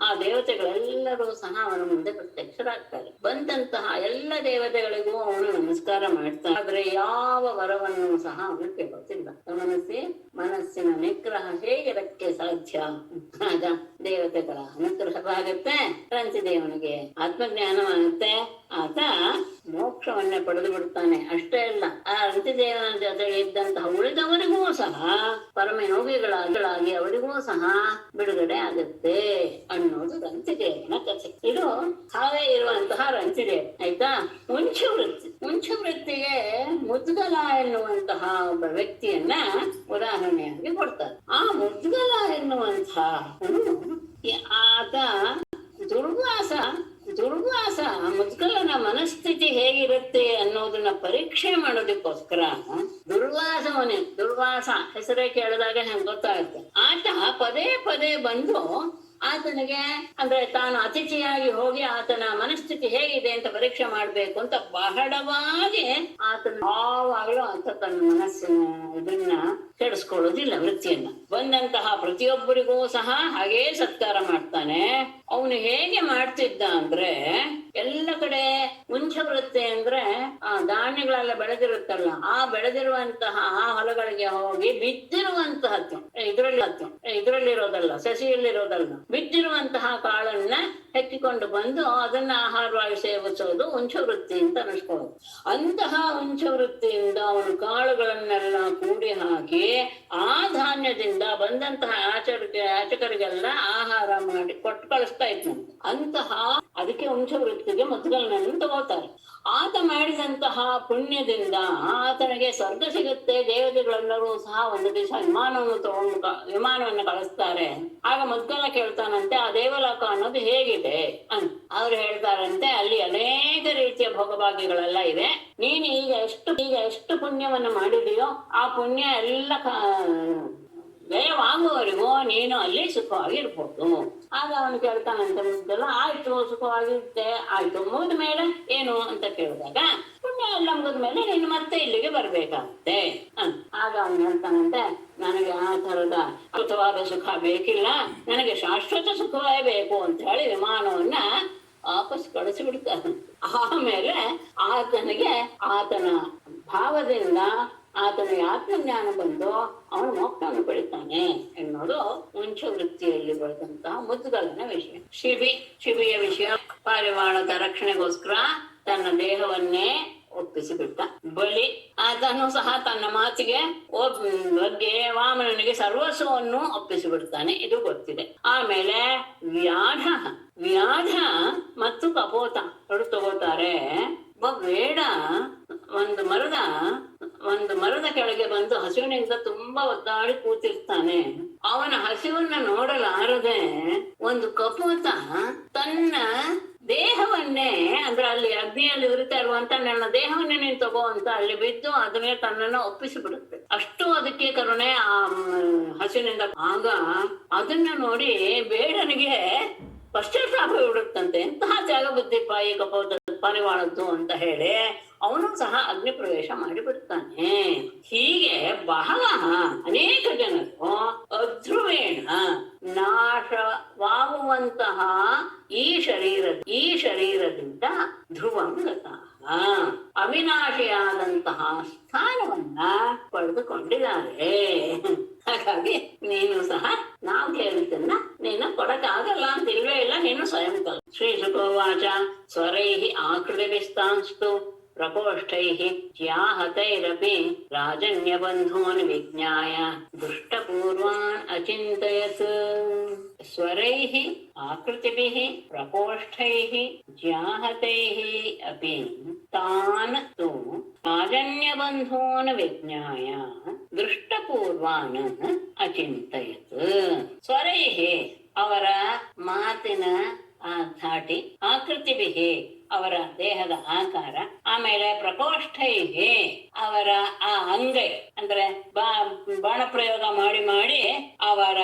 [SPEAKER 1] ಆ ದೇವತೆಗಳೆಲ್ಲರೂ ಸಹ ಅವನ ಮುಂದೆ ಪ್ರತ್ಯಕ್ಷರಾಗ್ತಾರೆ. ಬಂದಂತಹ ಎಲ್ಲ ದೇವತೆಗಳಿಗೂ ಅವನು ನಮಸ್ಕಾರ ಮಾಡ್ತಾನೆ. ಆದ್ರೆ ಯಾವ ವರವನ್ನು ಸಹ ಅವನು ಕೇಳುತ್ತಿಲ್ಲ. ಮನಸ್ಸಿನ ನಿಗ್ರಹ ಹೇಗಿರಕ್ಕೆ ಸಾಧ್ಯ? ಆಗ ದೇವತೆಗಳ ಅನುಗ್ರಹವಾಗುತ್ತೆ, ರಂತಿದೇವನಿಗೆ ಆತ್ಮಜ್ಞಾನವಾಗುತ್ತೆ, ಆತ ಮೋಕ್ಷವನ್ನೇ ಪಡೆದು ಬಿಡ್ತಾನೆ. ಅಷ್ಟೇ ಅಲ್ಲ, ಆ ರಂತಿದೇವನ ಜೊತೆಗೆ ಇದ್ದಂತಹ ಉಳಿದವರಿಗೂ ಸಹ ಪರಮಯೋಗಿಗಳಾಗಿ ಅವರಿಗೂ ಸಹ ಬಿಡುಗಡೆ ಆಗುತ್ತೆ ಅನ್ನೋದು ರಂತಿದೇವನ ಕಥೆ. ಇದು ಹಾವೇ ಇರುವಂತಹ ರಂತಿದೇವ. ಆಯ್ತಾ? ಮುಂಚವೃತ್ತಿಗೆ ಮುದ್ಗಲ ಎನ್ನುವಂತಹ ಒಬ್ಬ ವ್ಯಕ್ತಿಯನ್ನ ಉದಾಹರಣೆಯಾಗಿ ಕೊಡ್ತಾರೆ. ಆ ಮುದ್ಗಲ ಎನ್ನುವಂತಹ ಆತ ದುರ್ವಾಸ ಮುದ್ಗಲನ ಮನಸ್ಥಿತಿ ಹೇಗಿರುತ್ತೆ ಅನ್ನೋದನ್ನ ಪರೀಕ್ಷೆ ಮಾಡೋದಕ್ಕೋಸ್ಕರ ದುರ್ವಾಸ ಹೆಸರೇ ಕೇಳಿದಾಗ ಹೆಂಗ್ ಗೊತ್ತಾಗುತ್ತೆ. ಆತ ಪದೇ ಪದೇ ಬಂದು ಆತನಿಗೆ, ಅಂದ್ರೆ ತಾನು ಅತಿಥಿಯಾಗಿ ಹೋಗಿ ಆತನ ಮನಸ್ಥಿತಿ ಹೇಗಿದೆ ಅಂತ ಪರೀಕ್ಷೆ ಮಾಡ್ಬೇಕು ಅಂತ ಬಹಳವಾಗಿ ಯಾವಾಗಲೂ ಆತ ತನ್ನ ಮನಸ್ಸಿನ ಇದನ್ನ ಕೆಡಿಸ್ಕೊಳ್ಳೋದಿಲ್ಲ, ವೃತ್ತಿಯನ್ನ. ಬಂದಂತಹ ಪ್ರತಿಯೊಬ್ಬರಿಗೂ ಸಹ ಹಾಗೇ ಸತ್ಕಾರ ಮಾಡ್ತಾನೆ. ಅವನು ಹೇಗೆ ಮಾಡ್ತಿದ್ದ ಅಂದ್ರೆ, ಎಲ್ಲ ಕಡೆ ವೃತ್ತಿ ಅಂದ್ರೆ ಆ ಧಾನ್ಯಗಳೆಲ್ಲ ಬೆಳೆದಿರುತ್ತಲ್ಲ, ಆ ಬೆಳೆದಿರುವಂತಹ ಆ ಹೊಲಗಳಿಗೆ ಹೋಗಿ ಬಿದ್ದಿರುವಂತಹದ್ದು, ಇದ್ರಲ್ಲಿರೋದಲ್ಲ, ಸಸಿಯಲ್ಲಿರೋದಲ್ಲ, ಬಿದ್ದಿರುವಂತಹ ಕಾಳನ್ನ ಹೆಕ್ಕಿಕೊಂಡು ಬಂದು ಅದನ್ನ ಆಹಾರವಾಗಿ ಸೇವಿಸೋದು ವೃತ್ತಿ ಅಂತ ಅನಿಸ್ಕೊಳ್ಳೋದು. ಅಂತಹ ವೃತ್ತಿಯಿಂದ ಅವನು ಕಾಳುಗಳನ್ನೆಲ್ಲ ಕೂಡಿ ಹಾಕಿ ಆ ಧಾನ್ಯದಿಂದ ಬಂದಂತಹ ಯಾಚಕರಿಗೆಲ್ಲ ಆಹಾರ ಮಾಡಿ ಕೊಟ್ಟು ಕಳಿಸ್ತಾ ಇದ್ನು. ಅದಕ್ಕೆ ವೃತ್ತಿಗೆ ಮುದ್ಗಲನನ್ನು ತಗೋತಾರೆ. ಆತ ಮಾಡಿದಂತಹ ಪುಣ್ಯದಿಂದ ಆತನಿಗೆ ಸ್ವರ್ಗ ಸಿಗುತ್ತೆ. ದೇವತೆಗಳೆಲ್ಲರೂ ಸಹ ಒಂದು ದಿವಸ ವಿಮಾನವನ್ನು ಕಳಿಸ್ತಾರೆ. ಆಗ ಮುದ್ಗಲ ಕೇಳ್ತಾನಂತೆ, ಆ ದೇವಲೋಕ ಅನ್ನೋದು ಹೇಗಿದೆ ಅಂತ. ಅವ್ರು ಹೇಳ್ತಾರಂತೆ, ಅಲ್ಲಿ ಅನೇಕ ರೀತಿಯ ಭೋಗಭಾಗ್ಯಗಳೆಲ್ಲ ಇದೆ. ನೀನು ಈಗ ಎಷ್ಟು ಪುಣ್ಯವನ್ನು ಮಾಡಿದೆಯೋ ಆ ಪುಣ್ಯ ಎಲ್ಲ ವ್ಯಯವಾಗುವವರೆಗೂ ನೀನು ಅಲ್ಲಿ ಸುಖವಾಗಿರ್ಬೋದು. ಆಗ ಅವನು ಕೇಳ್ತಾನಂತೆ ಮುದ್ದಲ್ಲ, ಆಯ್ತು ಸುಖವಾಗಿರುತ್ತೆ, ಆಯ್ತು ಮುಗಿದ ಮೇಲೆ ಏನು ಅಂತ ಕೇಳಿದಾಗ, ಪುಣ್ಯ ಎಲ್ಲ ಮುಗಿದ ಮೇಲೆ ನೀನು ಮತ್ತೆ ಇಲ್ಲಿಗೆ ಬರ್ಬೇಕಾಗುತ್ತೆ ಅಂತ. ಆಗ ಅವನು ಹೇಳ್ತಾನಂತೆ, ನನಗೆ ಆ ತರದ ಅದ್ಭುತವಾದ ಸುಖ ಬೇಕಿಲ್ಲ, ನನಗೆ ಶಾಶ್ವತ ಸುಖವೇ ಬೇಕು ಅಂತ ಹೇಳಿ ವಿಮಾನವನ್ನ ವಾಪಸ್ ಕಳಿಸಿಬಿಡ್ತಾನೆ. ಆಮೇಲೆ ಆತನಿಗೆ ಆತನ ಭಾವದಿಂದ ಆತನಿಗೆ ಆತ್ಮಜ್ಞಾನ ಬಂದು ಅವನು ಮೋಕ್ಷವನ್ನು ಪಡಿತಾನೆ ಎನ್ನುವುದು ವೃತ್ತಿಯಲ್ಲಿ ಬರೆದಂತಹ ಮುದ್ಗಲನ ವಿಷಯ. ಶಿಬಿಯ ವಿಷಯ, ಪಾರಿವಾಳದ ರಕ್ಷಣೆಗೋಸ್ಕರ ತನ್ನ ದೇಹವನ್ನೇ ಒಪ್ಪಿಸಿಬಿಟ್ಟ. ಬಲಿ ಆತನು ಸಹ ತನ್ನ ಮಾತಿಗೆ ಬಗ್ಗೆ ವಾಮನನಿಗೆ ಸರ್ವಸ್ವವನ್ನು ಒಪ್ಪಿಸಿಬಿಡ್ತಾನೆ, ಇದು ಗೊತ್ತಿದೆ. ಆಮೇಲೆ ವ್ಯಾಧ ಮತ್ತು ಕಪೋತ ತಗೋತಾರೆ. ಬೇಡ ಒಂದು ಮರದ ಕೆಳಗೆ ಬಂದು ಹಸಿವಿನಿಂದ ತುಂಬಾ ಒದ್ದಾಡಿ ಕೂತಿರ್ತಾನೆ. ಅವನ ಹಸಿವನ್ನ ನೋಡಲಾರದೆ ಒಂದು ಕಪೋತ ತನ್ನ ದೇಹವನ್ನೇ, ಅಂದ್ರೆ ಅಲ್ಲಿ ಅಗ್ನಿಯಲ್ಲಿ ಉರಿತಾ ಇರುವಂತ ನನ್ನ ದೇಹವನ್ನೇ ನೀನು ತಗೋ ಅಂತ ಅಲ್ಲಿ ಬಿದ್ದು ಅದನ್ನೇ ತನ್ನನ್ನ ಒಪ್ಪಿಸಿಬಿಡುತ್ತೆ. ಅಷ್ಟು ಅದಕ್ಕೆ ಕರುಣೆ ಆ ಹಸಿವಿನಿಂದ. ಆಗ ಅದನ್ನ ನೋಡಿ ಬೇಡನಿಗೆ ಪಶ್ಚಾತ್ತಾಪ ಬಿಡುತ್ತಂತೆ, ಎಂತಹ ತ್ಯಾಗ ಬುದ್ಧಿಪ್ಪ ಈ ಕಪೋತ ಪಾರಿವಾಳದ್ದು ಅಂತ ಹೇಳಿ ಅವನು ಸಹ ಅಗ್ನಿ ಪ್ರವೇಶ ಮಾಡಿಬಿಡ್ತಾನೆ. ಹೀಗೆ ಅನೇಕ ಜನರು ಅಧ್ರುವೇಣ ನಾಶವಾಗುವಂತಹ ಈ ಶರೀರದಿಂದ ಧ್ರುವಂಗತ ಅವಿನಾಶಿಯಾದಂತಹ ಸ್ಥಾನವನ್ನ ಪಡೆದುಕೊಂಡಿದ್ದಾರೆ. ಹಾಗಾಗಿ ನೀನು ಸಹ ನಾವು ಕೇಳಿದ್ದನ್ನ ನೀನು ಕೊಡಕ್ಕಾಗಲ್ಲ ಅಂತ ಇಲ್ವೇ ಇಲ್ಲ, ನೀನು ಸ್ವಯಂ ಕಲ್. ಶ್ರೀ ಶುಕೋವಾಚ ಸ್ವರೈಹಿ ಆಕೃತಿಭಿಸ್ತಾಂಸ್ತು ಪ್ರಕೋಷ್ಠೈಃ ಜ್ಯಾಹತೈರಪಿ ರಾಜನ್ಯಬಂಧೂನ್ ವಿಜ್ಞಾಯ ದುಷ್ಟಪೂರ್ವಾನ್ ಅಚಿಂತಯತ್. ಸ್ವರೈಃ ಆಕೃತಿಭಿಃ ಪ್ರಕೋಷ್ಠೈಃ ಜ್ಯಾಹತೈಃ ಅಪಿ ತಾನ್ ತು ರಾಜನ್ಯಬಂಧೂನ್ ವಿಜ್ಞಾಯ ದೃಷ್ಟಪೂರ್ವಾನ್ ಅಚಿಂತಯತ್. ಸ್ವರೈಃ ಅವರ ಮಾತಿನ ಧಾಟಿ, ಆಕೃತಿಭಿಃ ಅವರ ದೇಹದ ಆಕಾರ, ಆಮೇಲೆ ಪ್ರಕೋಷ್ಠೈಹಿ ಅವರ ಆ ಅಂಗೈ ಅಂದ್ರೆ ಬಾಣ ಪ್ರಯೋಗ ಮಾಡಿ ಮಾಡಿ ಅವರ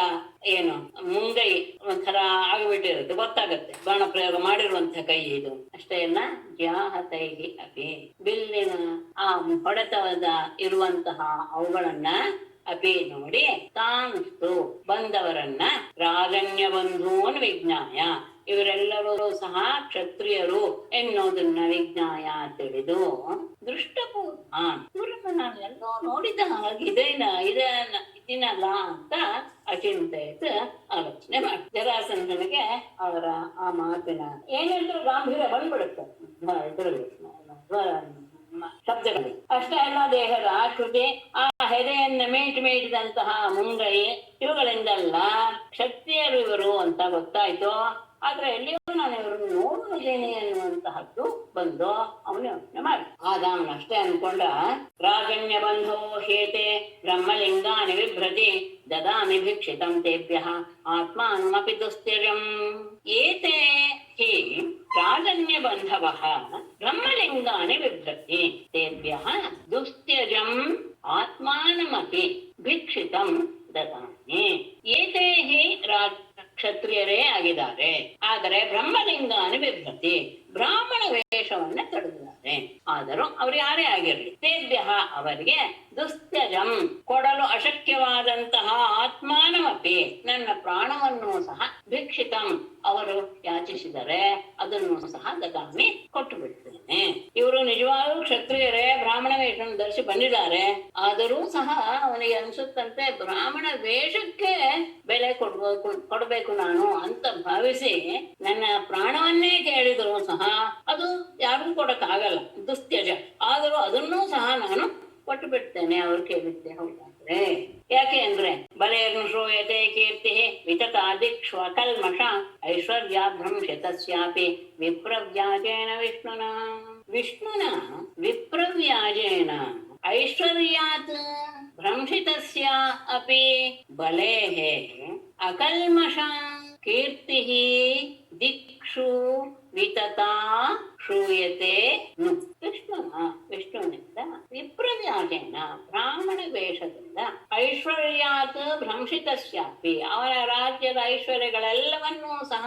[SPEAKER 1] ಏನು ಮುಂಗೈ ಒಂಥರ ಆಗಿಬಿಟ್ಟಿರುತ್ತೆ, ಗೊತ್ತಾಗತ್ತೆ ಬಾಣ ಪ್ರಯೋಗ ಮಾಡಿರುವಂತ ಕೈ ಇದು. ಅಷ್ಟೇ ಅಲ್ಲ, ಜಾಹತೈಹಿ ಅಪಿ ಬಿಲ್ಲಿನ ಆ ಹೊಡೆತದ ಇರುವಂತಹ ಅವುಗಳನ್ನ ಅಪಿ ನೋಡಿ, ತಾನ್ಸ್ತು ಬಂದವರನ್ನ ರಾಜನ್ಯ ಬಂಧೂನ್ ವಿಜ್ಞಾಯ ಇವರೆಲ್ಲರೂ ಸಹ ಕ್ಷತ್ರಿಯರು ಎನ್ನುವುದನ್ನ ವಿಜ್ಞಾಯ ತಿಳಿದು ದೃಷ್ಟಪೂರ್ಣ ಇವರನ್ನ ನಾನು ಎಲ್ಲೋ ನೋಡಿದ ಇದನ್ನಲ್ಲ ಅಂತ ಅಚಿಂತೆಯತ್ ಆಲೋಚನೆ ಮಾಡಿ ಜರಾಸಂಧನಿಗೆ ಅವರ ಆ ಮಾತಿನ ಏನೆಂದ್ರೂ ಗಾಂಭೀರ್ಯ ಬಂದ್ಬಿಡುತ್ತೆ ಶಬ್ದಗಳು. ಅಷ್ಟೇ ಅಲ್ಲ, ದೇಹದ ಆಕೃತಿ, ಆ ಹೆದೆಯನ್ನು ಮೀಟಿದಂತಹ ಮುಂಗೈ ಇವುಗಳಿಂದಲ್ಲ ಕ್ಷತ್ರಿಯರು ಇವರು ಅಂತ ಗೊತ್ತಾಯ್ತು. ಆದ್ರೆ ಎಲ್ಲಿಯೂ ನಾನು ಇವ್ರನ್ನು ನೋಡುವುದೇನೆ ಅನ್ನುವಂತಹದ್ದು ಬಂದು ಅವನು ಯೋಚನೆ ಮಾಡಿ ಆದಾಮನ ಅಷ್ಟೇ ಅನ್ಕೊಂಡ. ರಾಜನ್ಯ ಬಂಧೋ ಹೇತೆ ಬ್ರಹ್ಮಲಿಂಗಾನಿ ವಿಭ್ರತಿ ದದಾಮಿ ಭಿಕ್ಷಿತಂ ತೇಭ್ಯಃ ಆತ್ಮಾನಮಪಿ ದುಸ್ಥಿರ್ಯಂ. ಏತೆ ಹಿ ರಾಜನ್ಯ ಬಂಧವಃ ಬ್ರಹ್ಮಲಿಂಗಾನಿ ಬಿಭ್ರತಿ ತೇಭ್ಯಃ ದುಸ್ತ್ಯಜಂ ಆತ್ಮಾನಮಪಿ ಭಿಕ್ಷಿತಂ ದದಾಮಿ. ಏತೆ ಹಿ ಕ್ಷತ್ರಿಯರೇ ಆಗಿದ್ದಾರೆ, ಆದರೆ ಬ್ರಹ್ಮಲಿಂಗಾನಿ ಬಿಭ್ರತಿ ಬ್ರಾಹ್ಮಣ ವೇಷವನ್ನ ತೊಡಗಿದ್ದಾರೆ. ಆದರೂ ಅವರು ಯಾರೇ ಆಗಿರಲಿ, ತೇಭ್ಯ ಅವರಿಗೆ ದುಸ್ತ್ಯಜಂ ಕೊಡಲು ಅಶಕ್ಯವಾದಂತಹ ಆತ್ಮಾನಮಪಿ ನನ್ನ ಪ್ರಾಣವನ್ನು ಸಹ ಭಿಕ್ಷಿತಂ ಅವರು ಯಾಚಿಸಿದರೆ ಅದನ್ನು ಸಹ ದದಾಮಿ ಕೊಟ್ಟು ಬಿಡ್ತೇನೆ. ಇವರು ನಿಜವಾಗೂ ಕ್ಷತ್ರಿಯರೇ ಬ್ರಾಹ್ಮಣ ವೇಷವನ್ನು ಧರಿಸಿ ಬಂದಿದ್ದಾರೆ, ಆದರೂ ಸಹ ಅವನಿಗೆ ಅನ್ಸುತ್ತಂತೆ ಬ್ರಾಹ್ಮಣ ವೇಷಕ್ಕೆ ಬೆಲೆ ಕೊಡ್ಬೇಕು ನಾನು ಅಂತ ಭಾವಿಸಿ ನನ್ನ ಪ್ರಾಣವನ್ನೇ ಕೇಳಿದ್ರು ಸಹ ಅದು ಯಾರಿಗೂ ಕೊಡಕ್ಕಾಗಲ್ಲ, ದುಸ್ತ್ಯಜ. ಆದರೂ ಅದನ್ನೂ ಸಹ ನಾನು ಕೊಟ್ಟು ಬಿಡ್ತೇನೆ ಅವ್ರು ಕೇಳಿದ್ದೆ ಹೌದಾದ್ರೆ. ಯಾಕೆ ಅಂದ್ರೆ ಬಲೇರ್ನು ಶ್ರೂಯತೆ ಕೀರ್ತಿ ವಿತತಾದಿಕ್ಷ್ವ ಕಲ್ಮಷ ಐಶ್ವರ್ಯಾಭ್ರಂಶತಸ್ಯಾಪಿ ವಿಪ್ರವ್ಯಾಜೇನ ವಿಷ್ಣುನ ವಿಪ್ರವ್ಯಾಜೇನ ಐಶ್ವರ್ಯಾತ್ ಭ್ರಂಶಿತಸ್ಯ ಅಪಿ ಬಲೇಃ ಅಕಲ್ಮಷ ಕೀರ್ತಿಃ ದಿಕ್ಷು ವಿತತಾ ಶ್ರೂಯತೆ. ವಿಷ್ಣುವಿನಿಂದ ವಿಪ್ರವ್ಯಾಜೇನ ಬ್ರಾಹ್ಮಣ ವೇಷದಿಂದ ಐಶ್ವರ್ಯಾತ್ ಭ್ರಂಶಿತಸ್ಯಾಪಿ ಅವನ ರಾಜ್ಯದ ಐಶ್ವರ್ಯಗಳೆಲ್ಲವನ್ನೂ ಸಹ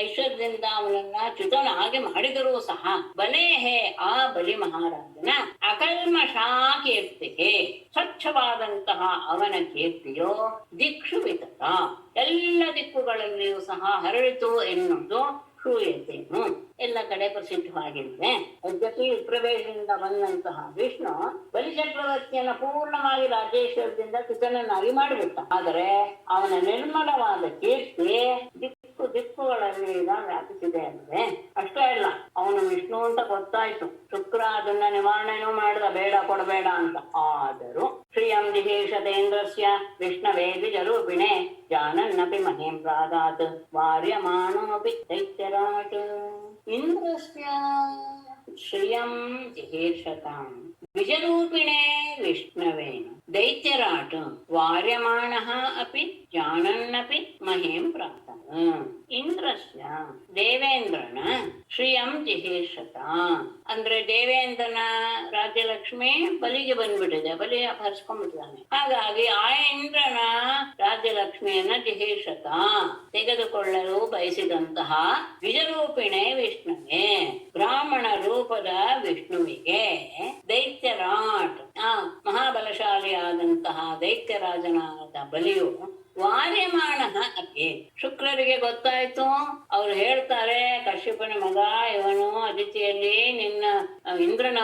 [SPEAKER 1] ಐಶ್ವರ್ಯದಿಂದ ಅವನನ್ನ ಚ್ಯುತನಾಗಿ ಮಾಡಿದರೂ ಸಹ ಬಲೇಹೇ ಆ ಬಲಿ ಮಹಾರಾಜನ ಅಕಲ್ಮಷಾ ಕೀರ್ತಿಗೆ ಸ್ವಚ್ಛವಾದಂತಹ ಅವನ ಕೀರ್ತಿಯೋ ದಿಕ್ಷು ವಿತತ ಎಲ್ಲ ದಿಕ್ಕುಗಳಲ್ಲಿಯೂ ಸಹ ಹರಳಿತು ಎನ್ನುವುದು ಶ್ರೂಯತೆನು ಎಲ್ಲ ಕಡೆ ಪ್ರಸಿದ್ಧವಾಗಿರುತ್ತೆ. ಯದ್ಯಪಿ ವಿಪ್ರವೇಶದಿಂದ ಬಂದಂತಹ ವಿಷ್ಣು ಬಲಿಚಕ್ರವರ್ತಿಯನ್ನ ಪೂರ್ಣವಾಗಿ ರಾಜೇಶ್ವರದಿಂದ ಚ್ಯುತನನ್ನಾಗಿ ಮಾಡಿಬಿಟ್ಟ. ಆದರೆ ಅವನ ನಿರ್ಮಲವಾದ ಕೀರ್ತಿ ದಿಕ್ಕುಗಳಲ್ಲಿ ವ್ಯಾಪಿಸಿದೆ ಅಂದ್ರೆ ಅಷ್ಟೇ ಅಲ್ಲ, ಅವನು ವಿಷ್ಣು ಅಂತ ಗೊತ್ತಾಯ್ತು. ಶುಕ್ರ ಅದನ್ನ ನಿವಾರಣೆನೂ ಮಾಡಿದ, ಬೇಡ ಕೊಡಬೇಡ ಅಂತ. ಆದರೂ ಶ್ರಿಯಂ ದಿಹೇಶತೇಂದ್ರಸ್ಯ ವಿಷ್ಣವೇ ದ್ವಿಜರೂಪಿಣೆ ಜಾನನ್ನಪಿ ಮಹೇಂ ಪ್ರಾದಾತ್ ವಾರ್ಯಮಾಣೋಪಿ ದೈತ್ಯರಾಟ್. ಇಂದ್ರಸ್ಯ ಶ್ರಿಯಂ ಜಿಹೀರ್ಷತಾಂ ದ್ವಿಜರೂಪಿಣೆ ವಿಷ್ಣವೇನ ದೈತ್ಯರಾಟ್ ವಾರ್ಯಮಾಣಃ ಅಪಿ ಜಾನನ್ನಪಿ ಮಹೇಂ ಪ್ರಾತಃ. ಇಂದ್ರಸ್ಯ ದೇವೇಂದ್ರನ ಶ್ರಿಯಂ ಜಿಹೀರ್ಷತ ಅಂದ್ರೆ ದೇವೇಂದ್ರನ ರಾಜ್ಯಲಕ್ಷ್ಮಿ ಬಲಿಗೆ ಬಂದ್ಬಿಟ್ಟಿದೆ, ಬಲಿ ಅಪಹರಿಸ್ಕೊಂಡ್ಬಿಟ್ಟಿದ್ದಾನೆ. ಹಾಗಾಗಿ ಆ ಇಂದ್ರನ ರಾಜ್ಯಲಕ್ಷ್ಮಿಯನ್ನ ಜಿಹೀರ್ಷತ ತೆಗೆದುಕೊಳ್ಳಲು ಬಯಸಿದಂತಹ ದ್ವಿಜರೂಪಿಣೆ ವಿಷ್ಣುವೆ ಬ್ರಾಹ್ಮಣ ರೂಪದ ವಿಷ್ಣುವಿಗೆ ದೈತ್ಯರಾಟ್ ಮಹಾಬಲಶಾಲಿಯಾದಂತಹ ದೈತ್ಯರಾಜನಾದ ಬಲಿಯು ವಾರ್ಯಮಾಣ ಅಪಿ ಶುಕ್ರರಿಗೆ ಗೊತ್ತಾಯ್ತು. ಅವ್ರು ಹೇಳ್ತಾರೆ, ಕಶ್ಯಪನ ಮಗ ಇವನು ಅದಿತಿಯಲ್ಲಿ ನಿನ್ನ ಇಂದ್ರನ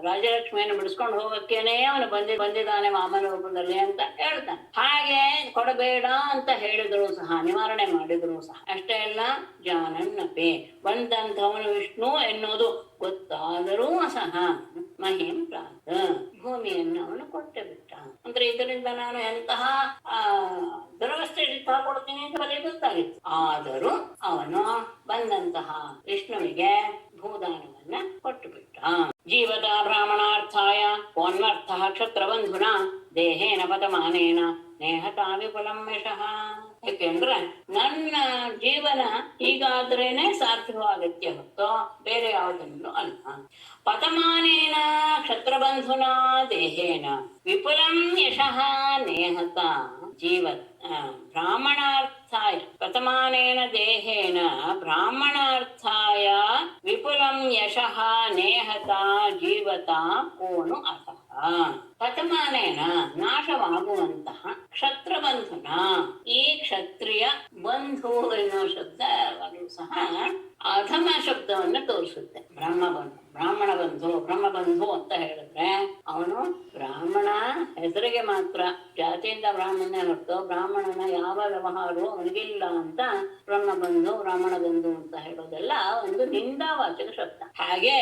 [SPEAKER 1] ರಾಜಲಕ್ಷ್ಮಿಯನ್ನು ಬಿಡಿಸ್ಕೊಂಡು ಹೋಗಕ್ಕೇನೆ ಅವನು ಬಂದಿದ್ದಾನೆ ವಾಮನ ರೂಪದಲ್ಲಿ ಅಂತ ಹೇಳ್ತಾನೆ. ಹಾಗೆ ಕೊಡಬೇಡ ಅಂತ ಹೇಳಿದ್ರು ಸಹ, ನಿವಾರಣೆ ಮಾಡಿದ್ರು ಸಹ. ಅಷ್ಟೇ ಅಲ್ಲ, ಜಾನನ್ನಪಿ ಬಂದಂಥವನು ವಿಷ್ಣು ಎನ್ನುವುದು ಗೊತ್ತಾದರೂ ಸಹ ಮಹಿಂ ಪ್ರಾತ ಭೂಮಿಯನ್ನು ಅವನು ಕೊಟ್ಟೆ ಬಿಟ್ಟ. ಅಂದ್ರೆ ಇದರಿಂದ ನಾನು ಎಂತಹ ದುರವಸ್ಥೆ ಕೊಡ್ತೀನಿ ಅಂತ ಬರೀ ಗೊತ್ತಾಗಿತ್ತು. ಆದರೂ ಅವನು ಬಂದಂತಹ ವಿಷ್ಣುವಿಗೆ ಭೂದಾನವನ್ನ ಕೊಟ್ಟು ಬಿಟ್ಟ. ಜೀವದ ಬ್ರಾಹ್ಮಣಾರ್ಥಾಯ ಕೋನ್ವರ್ಥ ಕ್ಷತ್ರಬಂಧುನ ದೇಹೇನ ಪತಮಾನೇನ ನೇಹತಾ ವಿಪುಲಂ ಯಶಃ. ಯಾಕೆಂದ್ರೆ ನನ್ನ ಜೀವನ ಹೀಗಾದ್ರೇನೆ ಸಾರ್ಥಕವಾಗತ್ತೆ ಹೊರತು ಬೇರೆ ಯಾವುದನ್ನು ಅಲ್ಲ. ಪತಮಾನೇನ ಕ್ಷತ್ರಬಂಧುನಾ ದೇಹೇನ ವಿಪುಲಂ ಯಶಃ ನೇಹತ ಜೀವತ್ ಬ್ರಾಹ್ಮಣಾರ್ಥಾಯ ಪತಮಾನೇನ ದೇಹೇನ ಬ್ರಾಹ್ಮಣಾರ್ಥಾಯ ವಿಪುಲಂ ಯಶಃ ನೇಹತ ಜೀವತ ಕೋನು ಅತಃ. ಪತಮಾನೇನ ನಾಶವಾಗುವಂತಹ ಕ್ಷತ್ರಬಂಧುನ, ಈ ಕ್ಷತ್ರಿಯ ಬಂಧು ಎನ್ನುವ ಶಬ್ದವಾಗಲೂ ಸಹ ಅಧಮ ಶಬ್ದವನ್ನು ತೋರಿಸುತ್ತೆ. ಬ್ರಾಹ್ಮಣ ಬಂಧು ಬ್ರಹ್ಮಬಂಧು ಅಂತ ಹೇಳಿದ್ರೆ ಅವನು ಬ್ರಾಹ್ಮಣ ಹೆಸರಿಗೆ ಮಾತ್ರ, ಜಾತಿಯಿಂದ ಬ್ರಾಹ್ಮಣನೇ ಹೊರತು ಬ್ರಾಹ್ಮಣನ ಯಾವ ವ್ಯವಹಾರವೂ ಅವನಿಗಿಲ್ಲ ಅಂತ ಬ್ರಹ್ಮಬಂಧು ಬ್ರಾಹ್ಮಣ ಬಂಧು ಅಂತ ಹೇಳೋದೆಲ್ಲ ಒಂದು ನಿಂದಾವಾಚಕ ಶಬ್ದ. ಹಾಗೆ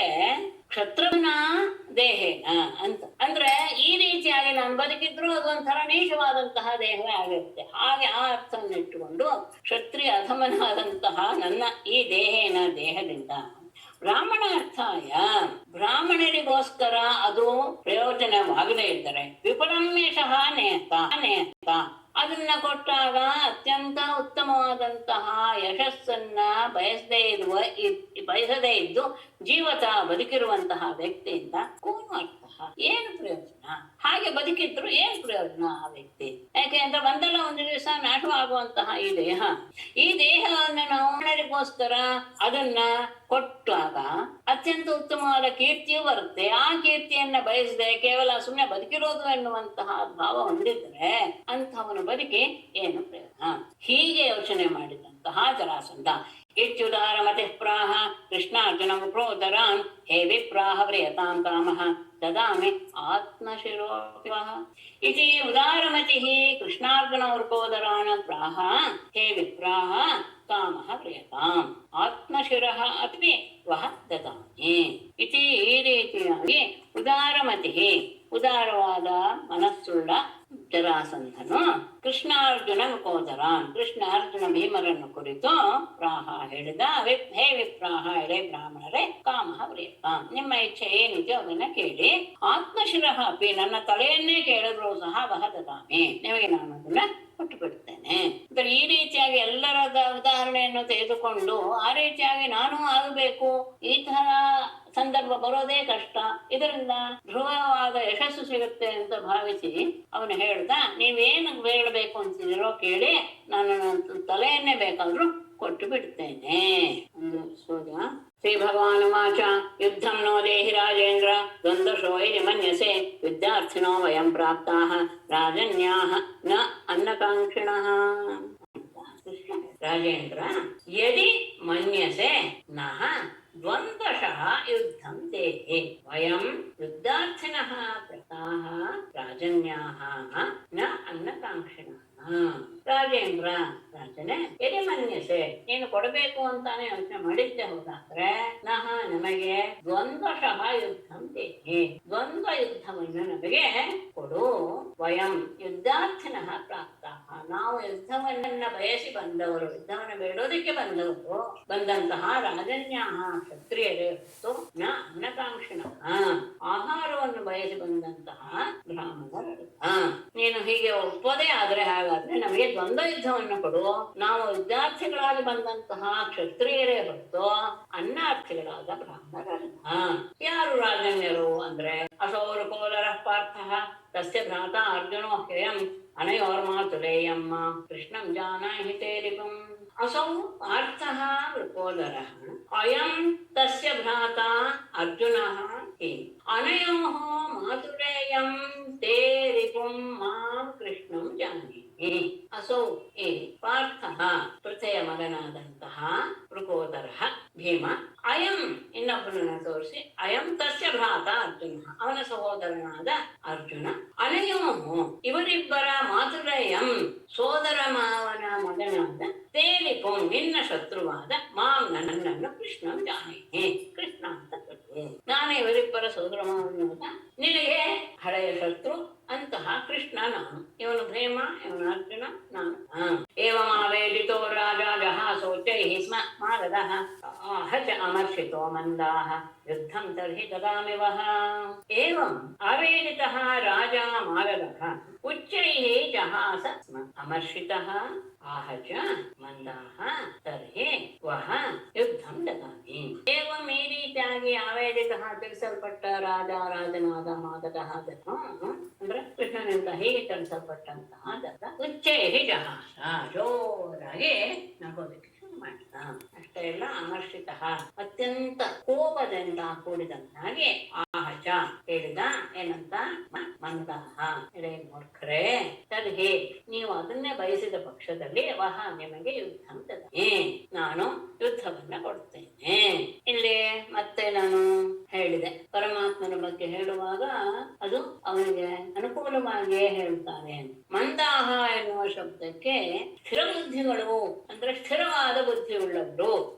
[SPEAKER 1] ಕ್ಷತ್ರನ ದೇಹೇನ ಅಂತ ಅಂದ್ರೆ ಈ ರೀತಿಯಾಗಿ ನಾನು ಬದುಕಿದ್ರು ಅದೊಂಥರ ನೀಚವಾದಂತಹ ದೇಹವೇ ಆಗಿರುತ್ತೆ. ಹಾಗೆ ಆ ಅರ್ಥವನ್ನು ಇಟ್ಟುಕೊಂಡು ಕ್ಷತ್ರಿಯ ಅಧಮನಾದಂತಹ ನನ್ನ ಈ ದೇಹೇನ ದೇಹದಿಂದ ಬ್ರಾಹ್ಮಣಾರ್ಥಾಯ ಬ್ರಾಹ್ಮಣರಿಗೋಸ್ಕರ ಅದು ಪ್ರಯೋಜನವಾಗದೇ ಇದ್ದರೆ ವಿಪುಲಮೇಶಃ ನೇತ ಅದನ್ನ ಕೊಟ್ಟಾಗ ಅತ್ಯಂತ ಉತ್ತಮವಾದಂತಹ ಯಶಸ್ಸನ್ನ ಬಯಸದೇ ಇದ್ದು ಜೀವತ ಬದುಕಿರುವಂತಹ ವ್ಯಕ್ತಿಯಿಂದ ಕೋನು ಅರ್ಥ, ಏನು ಪ್ರಯೋಜನ? ಹಾಗೆ ಬದುಕಿದ್ರು ಏನ್ ಪ್ರಯೋಜನ ಆ ವ್ಯಕ್ತಿ? ಯಾಕೆ ಅಂತ ಒಂದಲ್ಲ ಒಂದು ದಿವಸ ನಾಶವಾಗುವಂತಹ ಈ ದೇಹವನ್ನು ನಾವು ಮನೆಗೋಸ್ಕರ ಅದನ್ನ ಕೊಟ್ಟಾಗ ಅತ್ಯಂತ ಉತ್ತಮವಾದ ಕೀರ್ತಿಯೂ ಬರುತ್ತೆ. ಆ ಕೀರ್ತಿಯನ್ನ ಬಯಸದೆ ಕೇವಲ ಸುಮ್ಮನೆ ಬದುಕಿರೋದು ಎನ್ನುವಂತಹ ಭಾವ ಹೊಂದಿದ್ರೆ ಅಂತಹವನ ಬದುಕಿ ಏನು ಪ್ರಯೋಜನ? ಹೀಗೆ ಯೋಚನೆ ಮಾಡಿದಂತಹ ಜರಾಸಂಧ ಇತ್ಯುದಾರ ಮತೆ ಪ್ರಾಹ ಕೃಷ್ಣಾರ್ಜುನ ಪ್ರೋದರಾನ್ ಹೇ ವಿಪ್ರಾಹ ಪ್ರಿಯತಾಂ ಕಾಮಃ ದದಾಮಿ ಆತ್ಮಶಿರೋಪಿವಃ ಇತಿ ಉದಾರಮತಿಃ ಕೃಷ್ಣಾರ್ಜುನ ವೃಕೋದರಾನ್ ಪ್ರಾಹ ಹೇ ವಿಪ್ರಾಹ ಕಾಮಃ ಪ್ರಿಯತಾಂ ಆತ್ಮಶಿರಃ ಅಪಿ ವಹ ದದಾಮಿ ಇತಿ. ಈ ರೀತಿಯಾಗಿ ಉದಾರಮತಿಃ ಉದಾರವಾದ ಮನಸ್ಸುಳ್ಳ ಜರಾಸಂಧನು ಕೃಷ್ಣಾರ್ಜುನ ಮುಖೋದರಾನ್ ಕೃಷ್ಣ ಅರ್ಜುನ ಭೀಮರನ್ನು ಕುರಿತು ಪ್ರಾಹ ಹೇಳಿದ, ಹೇ ವಿಪ್ರಾಹ ಎಳೆ ಬ್ರಾಹ್ಮಣರೇ ಕಾಮಃ ಪ್ರಿಯತಾಂ ನಿಮ್ಮ ಇಚ್ಛೆ ಏನಿದೆಯೋ ಅದನ್ನ ಕೇಳಿ, ಆತ್ಮಶಿರಃ ಅಪಿ ನನ್ನ ತಲೆಯನ್ನೇ ಕೇಳಿದ್ರು ಸಹ ವಹ ದದಾಮಿ ನಿಮಗೆ ನಾನು ಅದನ್ನ ಕೊಟ್ಟು ಬಿಡ್ತೇನೆ. ಈ ರೀತಿಯಾಗಿ ಎಲ್ಲರದ ಉದಾಹರಣೆಯನ್ನು ತೆಗೆದುಕೊಂಡು ಆ ರೀತಿಯಾಗಿ ನಾನು ಆಗಬೇಕು, ಈ ತರ ಸಂದರ್ಭ ಬರೋದೇ ಕಷ್ಟ, ಇದರಿಂದ ಧ್ರುವವಾದ ಯಶಸ್ಸು ಸಿಗುತ್ತೆ ಅಂತ ಭಾವಿಸಿ ಅವನು ಹೇಳ್ದ, ನೀವೇನು ಬೇಡಬೇಕು ಅಂತಿದಿರೋ ಕೇಳಿ ನಾನು ನನ್ನ ತಲೆಯನ್ನೇ ಬೇಕಾದ್ರೂ ಕೊಟ್ಟು ಬಿಡ್ತೇನೆ. ಒಂದು ಶ್ಲೋಕ. ಶ್ರೀ ಭಗವಾನುವಾಚ ಯುದ್ಧಂ ನೋ ದೇಹಿ ರಾಜೇಂದ್ರ ದ್ವಂದ್ವಶೋ ಇತಿ ಮನ್ಯಸೆ ವಿದ್ಯಾರ್ಥಿನೋ ವಯಂ ಪ್ರಾಪ್ತಾಃ ರಾಜನ್ಯಾಃ ನ ಅನ್ನಕಾಂಕ್ಷಿಣಃ. ರಾಜೇಂದ್ರ ಯದಿ ಮನ್ಯಸೆ ನಃ ದ್ವಂದ್ವಶಃ ಯುದ್ಧಂ ದೇಹಿ ವಯಂ ಯುದ್ಧಾರ್ಥಿನಃ ಪ್ರಾಪ್ತಾಃ ರಾಜನ್ಯಾಃ ನ ಅನ್ನಕಾಂಕ್ಷಿಣಃ. ರಾಜೇಂದ್ರ ರಾಜನೇ ಎದೆ ಮನ್ಯಸೆ ನೀನು ಕೊಡಬೇಕು ಅಂತಾನೆ ಯೋಚನೆ ಮಾಡಿದ್ದೆ ಹೋದಾದ್ರೆ ನಹ ನಮಗೆ ದ್ವಂದ್ವಶಃ ಯುದ್ಧಂ ದೇಹಿ ದ್ವಂದ್ವ ಯುದ್ಧವನ್ನು ನಮಗೆ ಕೊಡು. ವಯಂ ಯುದ್ಧಾರ್ಥಿನಃ ಪ್ರಾಪ್ತಾಃ ನಾವು ಯುದ್ಧವನ್ನ ಬಯಸಿ ಬಂದವರು, ಯುದ್ಧವನ್ನು ಬೇಡೋದಕ್ಕೆ ಬಂದಂತಹ ರಾಜನ್ಯಾಹ ಕ್ಷತ್ರಿಯರೇ ಹೊತ್ತು ನ ಅನ್ನಕಾಂಕ್ಷಿಣಃ ಆಹಾರವನ್ನು ಬಯಸಿ ಬಂದಂತಹ ಬ್ರಾಹ್ಮಣರಲ್ಲ. ನೀನು ಹೀಗೆ ಒಪ್ಪೋದೇ ಆದ್ರೆ ಹಾಗಾದ್ರೆ ನಮಗೆ ದ್ವಂದ್ವ ಯುದ್ಧವನ್ನು ಕೊಡು. ನಾವು ವಿದ್ಯಾರ್ಥಿಗಳಾಗಿ ಬಂದಂತಹ ಕ್ಷತ್ರಿಯರೇ ಹೊರತು ಅನ್ನಾರ್ಥಿಗಳಾದ ಬ್ರಾಹ್ಮಣರಲ್ಲ. ಯಾರು ರಾಜನ್ಯರು ಅಂದ್ರೆ ಅಸೌರು ಕೋಲರ ಪಾರ್ಥ ತಸ್ಯ ಭ್ರಾತ ಅರ್ಜುನೋ ಹ್ಯಯಂ ಅನಯೋರ್ಮಾತುಲೇಯಂ ಕೃಷ್ಣಂ ಜಾನಾಹಿ ತೇ ರಿಪುಂ. असौ पार्थः वृकोदरः अयं तस्य भ्राता अर्जुनः हि अनयोः मातुलेयं ते रिपुं मां कृष्णं जानीहि. असौ ए पार्थः ಪೃಥೆಯ ಮಗನಾದಂತಹ ವೃಕೋದರಃ ಭೀಮ, ಅಯಂ ಇನ್ನೊಬ್ಬನನ್ನು ತೋರಿಸಿ ಅಯಂ ತಸ್ಯ ಭ್ರಾತ ಅರ್ಜುನ ಅವನ ಸಹೋದರನಾದ ಅರ್ಜುನ, ಅನಯೋಹು ಇವರಿಬ್ಬರ ಮಾತುಲೇಯಂ ಸೋದರ ಮಾವನ ಮಗನಾದ ತೇಲಿಪುಂ ನಿನ್ನ ಶತ್ರುವಾದ ಮಾಂ ನನ್ನನ್ನು ಕೃಷ್ಣಂ ಜಾನೀಹಿ ಕೃಷ್ಣ ಅಂತ ಕರೆದೆ. ನಾನು ಇವರಿಬ್ಬರ ಸೋದರ ಮಾವನಾದ ನಿನಗೆ ಹಳೆಯ ಶತ್ರು ಅಂತಹ ಕೃಷ್ಣ ನಾನು. ಇವನು ಭೀಮ, ಇವನು ಅರ್ಜುನ, ನಾನು. ಏವಮಾವೇದಿತೋ ರಾಜ ಜಹಾಸೋಚ್ಚೈಃ ಸ್ಮ ಮಾರದಃ ಹಚ ಅಮರ್ಷಿತೋ ಮಂದಾಃ ಯುದ್ಧಂ ತರ್ಹಿ ದದಾಮಿ ವಃ. ಏವಂ ಆವೇದಿತಃ ರಾಜ ಮಾರದಃ ಉಚ್ಚೈಃ ಜಹಾಸ ಸ್ಮ ಅಮರ್ಷಿತಃ आहच ಮಂದಾಹ ತರ್ಹಿ ವಹ ಯುದ್ಧಂ ದದಾಮಿ. ಏವಂ ಈ ರೀತಿಯಾಗಿ ಆವೇದಿತಃ ತಿಳಿಸಲ್ಪಟ್ಟ ರಾಜನಾದ ಮಾದಕಃ ದತ್ತ ಅಂದ್ರೆ ಕೃಷ್ಣನಿಂದ ಹೀಗೆ ತಿಳಿಸಲ್ಪಟ್ಟಂತಹ ದತ್ತ ಉಚ್ಚೈಹಿ ಜಹಾಸ ಜೋರಾಗಿ ನಗೋದಕ್ಕೆ ಶುರು ಮಾಡಿದ. ಅಷ್ಟೇ ಇಲ್ಲ, ಅಮರ್ಷಿತಃ ಅತ್ಯಂತ ಕೋಪದಿಂದ ಕೂಡಿದಂತಾಗಿ ಆಹಚ ಹೇಳಿದ. ಏನಂತ? ಮಂದಾಹ, ಎಡೆ ಮೂರ್ಖರೇ, ತರ್ಹಿ ನೀವು ಅದನ್ನೇ ಬಯಸಿದ ಪಕ್ಷದಲ್ಲಿ ವಹ ನಿಮಗೆ ಯುದ್ಧ ಅಂತದೆ, ನಾನು ಯುದ್ಧವನ್ನ ಕೊಡ್ತೇನೆ. ಇಲ್ಲಿ ಮತ್ತೆ ನಾನು ಹೇಳಿದೆ, ಪರಮಾತ್ಮನ ಬಗ್ಗೆ ಹೇಳುವಾಗ ಅದು ಅವನಿಗೆ ಅನುಕೂಲವಾಗಿಯೇ ಹೇಳ್ತಾನೆ. ಮಂದಾಹ ಎನ್ನುವ ಶಬ್ದಕ್ಕೆ ಸ್ಥಿರ ಬುದ್ಧಿಗಳು ಅಂದ್ರೆ ಸ್ಥಿರವಾದ ಬುದ್ಧಿ ಉಳ್ಳವರು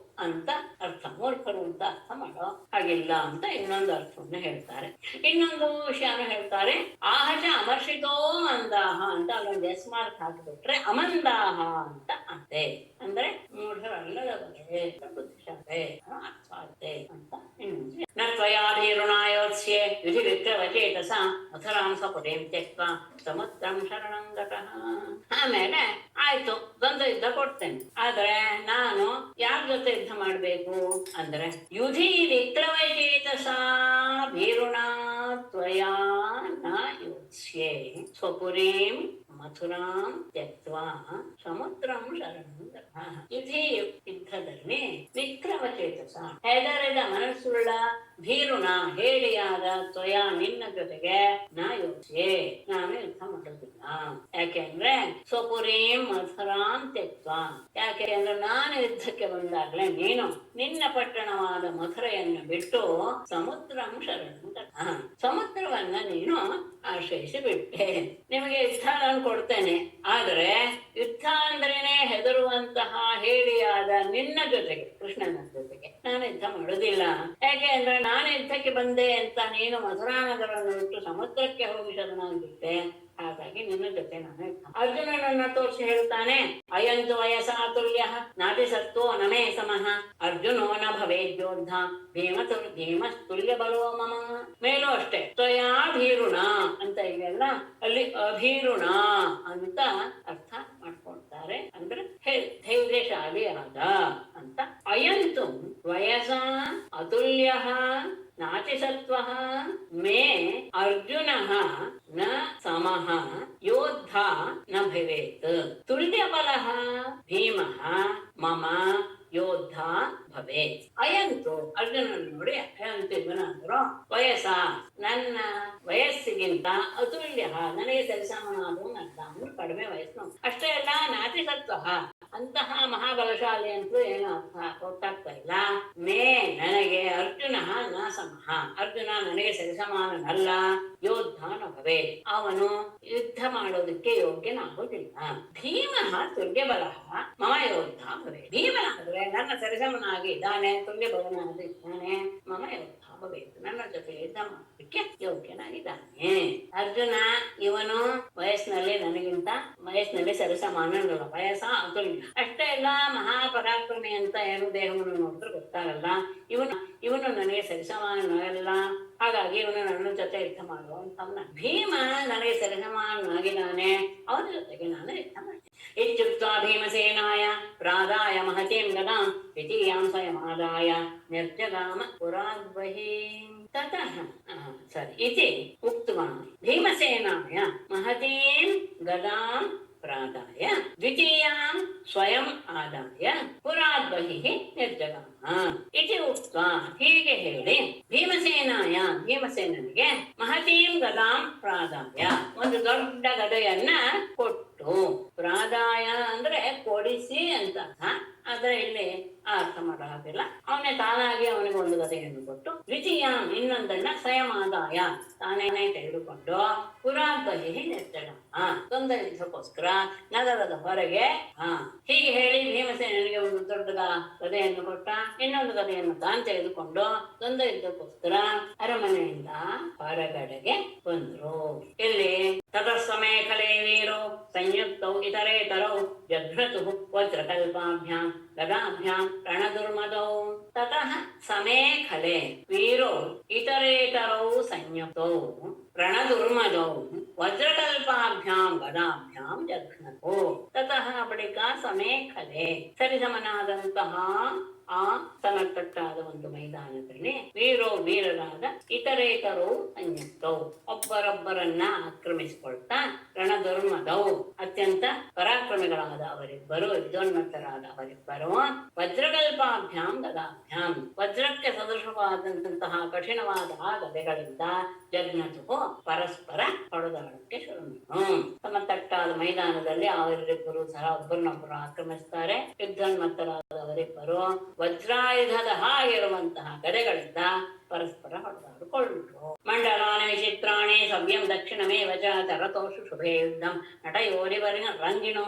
[SPEAKER 1] ಅಂತ ಅರ್ಥ. ಮೂರ್ಖರು ಅಂತ ಅರ್ಥ ಮಾಡೋ ಹಾಗಿಲ್ಲ ಅಂತ ಇನ್ನೊಂದು ಅರ್ಥವನ್ನು ಹೇಳ್ತಾರೆ. ಇನ್ನೊಂದು ವಿಷಯನ ಹೇಳ್ತಾರೆ, ಆಹಚ ಅಮರ್ಷಿತೋ ಮಂದಾಹ ಅಂತ ಅಲ್ಲೊಂದು ಮಾರ್ಕ್ ಹಾಕಿಬಿಟ್ರೆ ಅಮಂದಾಹ ಅಂತ ಅಂತೆ. ಅಂದ್ರೆ ಮೂಢರಲ್ಲದವರೇ, ಬುದ್ಧಿಶಾಲೆ ಅರ್ಥ ಆಗುತ್ತೆ ಅಂತ ಇನ್ನೊಂದು. ನ ತ್ವಯಾಧೀರುಣಾಯೋತ್ಸ್ಯೆ ವಿಧಿ ವಿಕ್ರವಚೇತಸ ಮಥುರಾಂ ಸ್ವಪದೇಂ ತ್ಯಕ್ತ್ವಾ ಸಮುದ್ರಂ ಶರಣಂ ಗತಃ. ಆಮೇಲೆ ಆಯ್ತು, ದ್ವಂದ್ವ ಯುದ್ಧ ಕೊಡ್ತೇನೆ, ಆದ್ರೆ ನಾನು ಯಾರ ಜೊತೆ ಯುದ್ಧ ಮಾಡ್ಬೇಕು ಅಂದ್ರೆ ಯುಧಿ ವಿಕ್ರಮಚೇತಸ ಭೀರುಣಾ ತ್ವಯಾ ನ ಯೋತ್ಸ್ಯೆ ಸ್ವಪುರೀಂ ಮಥುರಾಂ ತ್ಯಕ್ತ್ವಾ ಸಮುದ್ರಂ ಶರಣಂ ಗತಃ. ಯುಧಿ ಯುದ್ಧದಲ್ಲಿ ವಿಕ್ರಮಚೇತಸ ಹೆದರಿದ ಮನಸ್ಸುಳ್ಳ ಭೀರುಣ ಹೇಳಿಯಾದ ತ್ವಯ ನಿನ್ನ ಜೊತೆಗೆ ನಾ ಯೋಚ್ಯೆ ನಾನು ಯುದ್ಧ ಮಾಡೋದಿಲ್ಲ. ಯಾಕೆಂದ್ರೆ ಸ್ವಪುರೀಂ ಮಥುರಾಂ ತ್ಯಕ್ತ್ವಾ, ಯಾಕೆ ಅಂದ್ರೆ ನಾನು ಯುದ್ಧಕ್ಕೆ ಬಂದಾಗ್ಲೇ ನೀನು ನಿನ್ನ ಪಟ್ಟಣವಾದ ಮಥುರೆಯನ್ನು ಬಿಟ್ಟು ಸಮುದ್ರಂ ಶರಣಂ ಗತಃ, ಸಮುದ್ರವನ್ನ ನೀನು ಆಶ್ರಯಿಸಿ ಬಿಟ್ಟೆ. ನಿಮಗೆ ಯುದ್ಧ ನಾನು ಕೊಡ್ತೇನೆ, ಆದ್ರೆ ಯುದ್ಧ ಅಂದ್ರೇನೆ ಹೆದರುವಂತಹ ಹೇಳಿಯಾದ ನಿನ್ನ ಜೊತೆಗೆ, ಕೃಷ್ಣನ ಜೊತೆಗೆ ನಾನು ಯುದ್ಧ ಮಾಡೋದಿಲ್ಲ. ಯಾಕೆ ಅಂದ್ರೆ ನಾನು ಯುದ್ಧಕ್ಕೆ ಬಂದೆ ಅಂತ ನೀನು ಮಥುರಾ ನಗರವನ್ನು ಬಿಟ್ಟು ಸಮುದ್ರಕ್ಕೆ ಹೋಗಿ ಶರಣಾಗಿಬಿಟ್ಟೆ, ಹಾಗಾಗಿ ನಿನ್ನ ಜೊತೆ ನಾನು ಯುದ್ಧ. ಅರ್ಜುನನನ್ನ ತೋರಿಸಿ ಹೇಳ್ತಾನೆ, ಅಯಂತು ವಯಸಾ ತುಲ್ಯ ನಾತಿ ಸತ್ತೋ ನಮೇ ಸಮಃ ಅರ್ಜುನೋ ನ ಭವೇದ್ಯೋದ್ಧ ಭೀಮಸ್ತುಲ್ಯ ಬಲೋ ಮಮ. ಮೇಲೂ ಅಷ್ಟೇ, ತ್ವಯಾ ಭೀರುಣ ಅಂತ ಇವೆಲ್ಲ ಅಲ್ಲಿ ಅಭೀರುಣ ಅಂತ ಅರ್ಥ ಮಾಡ್ಕೊಳ್ತಾರೆ. ಅಂದ್ರೆ ಧೈರ್ಯಶಾಲಿ ಆದ ಅಂತ. ಅಯಂತು ವಯಸ ಅತುಲ್ಯ ನಾತಿಸತ್ವ ಮೇ ಅರ್ಜುನ ನ ಸಮಃ ಯೋದ್ಧ ನ ಭವೇತ್ ತುಲ್ಯಬಲ ಭೀಮಃ ಮಮ ಯೋದ್ಧ ಭವೇತ್. ಅಯಂತು ಅರ್ಜುನನ ನೋಡಿ ಅಯಂತು ಇವನಾದ್ರು ವಯಸ್ಸ ನನ್ನ ವಯಸ್ಸಿಗಿಂತ ಅತುಲ್ಯ ನನಗೆ ಸರಿಸಮನಾದವನಲ್ಲ, ಅವನು ಕಡಿಮೆ ವಯಸ್ಸು. ಅಷ್ಟೇ ಅಲ್ಲ, ನಾತಿಸತ್ವ ಅಂತಹ ಮಹಾಬಲಶಾಲಿ ಅಂತೂ ಏನು ಅರ್ಥ ಗೊತ್ತಾಗ್ತಾ ಇಲ್ಲ. ಮೇ ನನಗೆ ಅರ್ಜುನ ನ ಸಮಃ ಅರ್ಜುನ ನನಗೆ ಸರಿಸಮಾನನಲ್ಲ, ಯೋದ್ಧ ನ ಭವೇ ಅವನು ಯುದ್ಧ ಮಾಡೋದಕ್ಕೆ ಯೋಗ್ಯನಾಗುವುದಿಲ್ಲ. ಭೀಮಃ ತುಲ್ಯಬಲ ಮಮ ಯೋದ್ಧ ಭವೇ ಭೀಮನಾದ್ರೆ ನನ್ನ ಸರಿಸಮನಾಗಿ ಇದ್ದಾನೆ, ತುಲ್ಯಬಲನಾಗಿದ್ದಾನೆ, ಮಮ ಯೋದ್ಧ ಭವೇತ್ ನನ್ನ ಜೊತೆ ಯುದ್ಧ ಮಾಡೋದಕ್ಕೆ ಯೋಗ್ಯನಾಗಿದ್ದಾನೆ. ಅರ್ಜುನ ಇವನು ವಯಸ್ಸಿನಲ್ಲಿ ನನಗಿಂತ ವಯಸ್ಸಿನಲ್ಲಿ ಸರಿಸಮಾನನಲ್ಲ, ವಯಸ್ಸ ಅತುಲ್ಯ. ಅಷ್ಟೇ ಅಲ್ಲ, ಮಹಾಪರಾಕ್ರಮಿ ಅಂತ ಏನು ದೇಹವನ್ನು ನೋಡಿದ್ರೆ ಗೊತ್ತಾಗಲ್ಲ. ಇವನು ನನಗೆ ಸರಿಸಮಾನನಲ್ಲ, ಹಾಗಾಗಿ ಇವನು ನನ್ನ ಜೊತೆ ಯುದ್ಧ ಮಾಡುವಂತವನ. ಭೀಮ ನನಗೆ ಸರಿಸಮಾನನಾಗಿದ್ದಾನೆ, ಅವನ ಜೊತೆಗೆ ನಾನು ಯುದ್ಧ ಮಾಡ್ತೇನೆ. ಇತ್ಯುಕ್ತ್ವಾ ಭೀಮಸೇನಾಯ ಪ್ರಾದಾಯ ಮಹತೀಂ ಗದಾಂ ದ್ವಿತೀಯಾಂ ಸ್ವಯಮಾದಾಯ ನಿರ್ಜಗಾಮ ಪುರಾದ್ಬಹೀಂ ತತಃ ಇತಿ ಉಕ್ತ್ವಾ ಭೀಮಸೇನಾಯ ಮಹತೀಂ ಗದಾಂ ಪ್ರಾದಾಯ ದ್ವಿತೀಯಾಂ ಸ್ವಯಂ ಆದಾಯ ಪುರಾದ್ಬಹಿಃ ನಿರ್ಜಗಾಮ ಇತಿ ಉಕ್ತ್ವಾ ಹೀಗೆ ಹೇಳಿ ಭೀಮಸೇನಾಯ ಭೀಮಸೇನನಿಗೆ ಮಹತೀಂ ಗದಾಂ ಪ್ರಾದಾಯ ಒಂದು ದೊಡ್ಡ ಗದೆಯನ್ನ ಕೊಟ್ಟು, ಪ್ರಾದಾಯ ಅಂದ್ರೆ ಕೊಡಿಸಿ ಅಂತ ಆದ್ರೆ ಇಲ್ಲಿ ಅರ್ಥ ಮಾಡೋ ಹಾಗಿಲ್ಲ. ಅವನೇ ತಾನಾಗಿ ಅವನಿಗೆ ಒಂದು ಗದೆಯನ್ನು ಕೊಟ್ಟು, ದ್ವಿತೀಯ ಇನ್ನೊಂದನ್ನ ಸ್ವಯಮಾದಾಯ ತಾನೇ ತೆಗೆದುಕೊಂಡು ಪುರಾದ್ಬಹಿ ನಿರ್ಜನ ತೊಂದರೆ ಯುದ್ಧಕ್ಕೋಸ್ಕರ ನಗರದ ಹೊರಗೆ ಹೀಗೆ ಹೇಳಿ ಭೀಮಸೇನಿಗೆ ಒಂದು ದೊಡ್ಡ ಗದೆಯನ್ನು ಕೊಟ್ಟ, ಇನ್ನೊಂದು ಗದೆಯನ್ನು ತಾನು ತೆಗೆದುಕೊಂಡು ತೊಂದರೆ ಯುದ್ಧಕ್ಕೋಸ್ಕರ ಅರಮನೆಯಿಂದ ಹೊರಗಡೆಗೆ ಬಂದ್ರು. ಇಲ್ಲಿ ತತಸ್ವಮೇಖಲೆ ವೀರೋ ಸಂಯುಕ್ತೌ ಇತರೇತರೌ ಜಘ್ನತು ವಜ್ರಕಲ್ಪಾಭ್ಯಾಂ ಗದಾಭ್ಯಾಂ ರಣದುರ್ಮದೌ ತತಃ ಸಮೇಖಲೆ ವೀರೋ ಇತರೇತರೌ ಸಂಯುಕ್ತೌ ಸಂಯುಕ್ತೌ ರಣದುರ್ಮದೌ ವಜ್ರಕಲ್ಪಾಭ್ಯಾಂ ಗದಾಭ್ಯಾಂ ಜಘ್ನತೋ. ತತಃ ಬಳಿಕ ಸಮೇಖಲೆ ಸರಿಸಮನಾದಂತಹ ಆ ಸಮತಟ್ಟಾದ ಒಂದು ಮೈದಾನದಲ್ಲಿ ವೀರರಾದ ಇತರೇತರು ಸಂಯುಕ್ತವು ಒಬ್ಬರೊಬ್ಬರನ್ನ ಆಕ್ರಮಿಸಿಕೊಳ್ತಾ ರಣಧರ್ಮದೌ ಅತ್ಯಂತ ಪರಾಕ್ರಮಿಗಳಾದ ಅವರಿಬ್ಬರು ವಿದ್ವನ್ಮತ್ತರಾದ ಅವರಿಬ್ಬರು ವಜ್ರಕಲ್ಪಾಭ್ಯಾಂ ಗದಾಭ್ಯಾಂ ವಜ್ರಕ್ಕೆ ಸದೃಶವಾದಂತಹ ಕಠಿಣವಾದ ಆ ಗದೆಗಳಿಂದ ಜಗ್ನತು ಪರಸ್ಪರ ಹೊಡೆದಾಡಕ್ಕೆ ಶುರು. ಸಮತಟ್ಟಾದ ಮೈದಾನದಲ್ಲಿ ಅವರಿಬ್ಬರು ಸಹ ಒಬ್ಬರನ್ನೊಬ್ಬರು ಆಕ್ರಮಿಸ್ತಾರೆ. ವಿದ್ವನ್ಮತ್ತರಾದ ಅವರಿಬ್ಬರು ವಜ್ರಾಯುಧದ ಹಾಗಿರುವಂತಹ ಗದೆಗಳಿಂದ ಪರಸ್ಪರ ಹೊಡೆದಾಡಿಕೊಳ್ಳುವರು. ಮಂಡಲಾನಿ ವಿಚಿತ್ರಾಣಿ ಸವ್ಯಂ ದಕ್ಷಿಣಮೇವ ಚ ತರತೋಷು ಶುಭೇ ಯುದ್ಧಂ ನಟಯೋರಿವರಿನ ರಂಗಿಣೋ.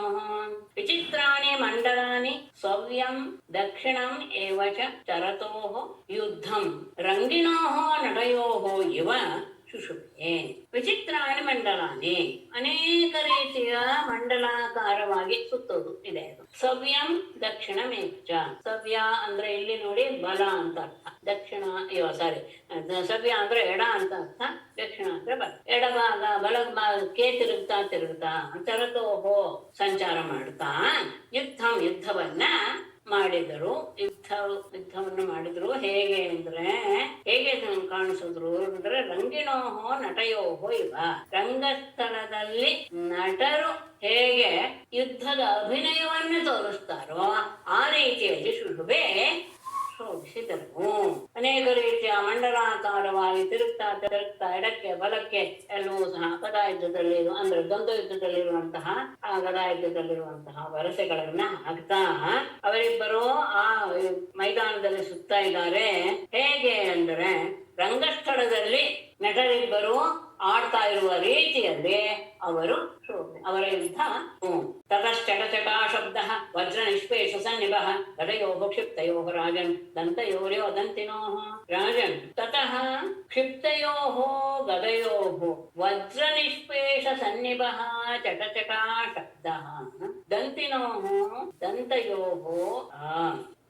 [SPEAKER 1] ವಿಚಿತ್ರಾಣಿ ಮಂಡಲಾನಿ ಸವ್ಯಂ ದಕ್ಷಿಣಂ ಏವ ಚ ಚರತೋಃ ಯುದ್ಧಂ ರಂಗಿಣೋಃ ನಟಯೋಃ ಇವ ಶುಶುಭೆ. ವಿಚಿತ್ರಾಣಿ ಮಂಡಲಾನಿ ಅನೇಕ ರೀತಿಯ ಮಂಡಲಾಕಾರವಾಗಿ ಸುತ್ತೋದು ಇದೆ. ಸವ್ಯಂ ದಕ್ಷಿಣಮೇವ. ಸವ್ಯ ಅಂದ್ರೆ ಇಲ್ಲಿ ನೋಡಿ ಬಲ ಅಂತ ಅರ್ಥ, ದಕ್ಷಿಣ ಸವ್ಯ ಅಂದ್ರೆ ಎಡ ಅಂತ ಅರ್ಥ, ದಕ್ಷಿಣ ಅಂದ್ರೆ ಬಲ. ಎಡಭಾಗ ಬಲಭಾಗಕ್ಕೆ ತಿರುಗ್ತಾ ಚರತೋಹೋ ಸಂಚಾರ ಮಾಡ್ತಾ ಯುದ್ಧವನ್ನ ಮಾಡಿದರು. ಯುದ್ಧವನ್ನು ಮಾಡಿದ್ರು. ಹೇಗೆ ಕಾಣಿಸಿದ್ರು ಅಂದ್ರೆ ರಂಗಿಣೋಹೋ ನಟಯೋಹೋ ಇವ. ರಂಗಸ್ಥಳದಲ್ಲಿ ನಟರು ಹೇಗೆ ಯುದ್ಧದ ಅಭಿನಯವನ್ನು ತೋರಿಸ್ತಾರೋ ಆ ರೀತಿಯಲ್ಲಿ ಶುಭೆ ಶೋಭಿಸಿದರು. ಅನೇಕ ರೀತಿಯ ಮಂಡಲಾಕಾರವಾಗಿ ತಿರುಗ್ತಾ ಎಡಕ್ಕೆ ಬಲಕ್ಕೆ ಎಲ್ಲವೂ ಸಹ ಗದಾಯುದ್ಧದಲ್ಲಿ ಅಂದ್ರೆ ದ್ವಂದ್ವ ಯುದ್ಧದಲ್ಲಿರುವಂತಹ ಆ ಗದಾಯುದ್ಧದಲ್ಲಿರುವಂತಹ ವರಸೆಗಳನ್ನ ಹಾಕ್ತಾ ಅವರಿಬ್ಬರು ಆ ಮೈದಾನದಲ್ಲಿ ಸುತ್ತಾ ಇದ್ದಾರೆ. ಹೇಗೆ ಅಂದ್ರೆ ರಂಗಸ್ಥಳದಲ್ಲಿ ನಟರಿಬ್ಬರು ಆಡ್ತಾ ಇರುವ ರೀತಿಯಲ್ಲಿ ಅವರ ಯುದ್ಧ. ತತಶ್ಚಟಚಟಾ ಶಬ್ದ ವಜ್ರ ನಿಷ್ಪೇಷ ಸನ್ನಿಭಃ ಗದಯೋ ಕ್ಷಿಪ್ತಯೋ ರಾಜನ್ ದಂತಯೋರ್ಯೋ ದಂತಿನೋ ರಾಜನ್. ತತಃ ಕ್ಷಿಪ್ತಯೋ ಗದಯೋ ವಜ್ರ ನಿಷ್ಪೇಷ ಸನ್ನಿಭಃ ಚಟಚಟಾ ಶಬ್ದ ದಂತಿನೋ ದಂತಯೋ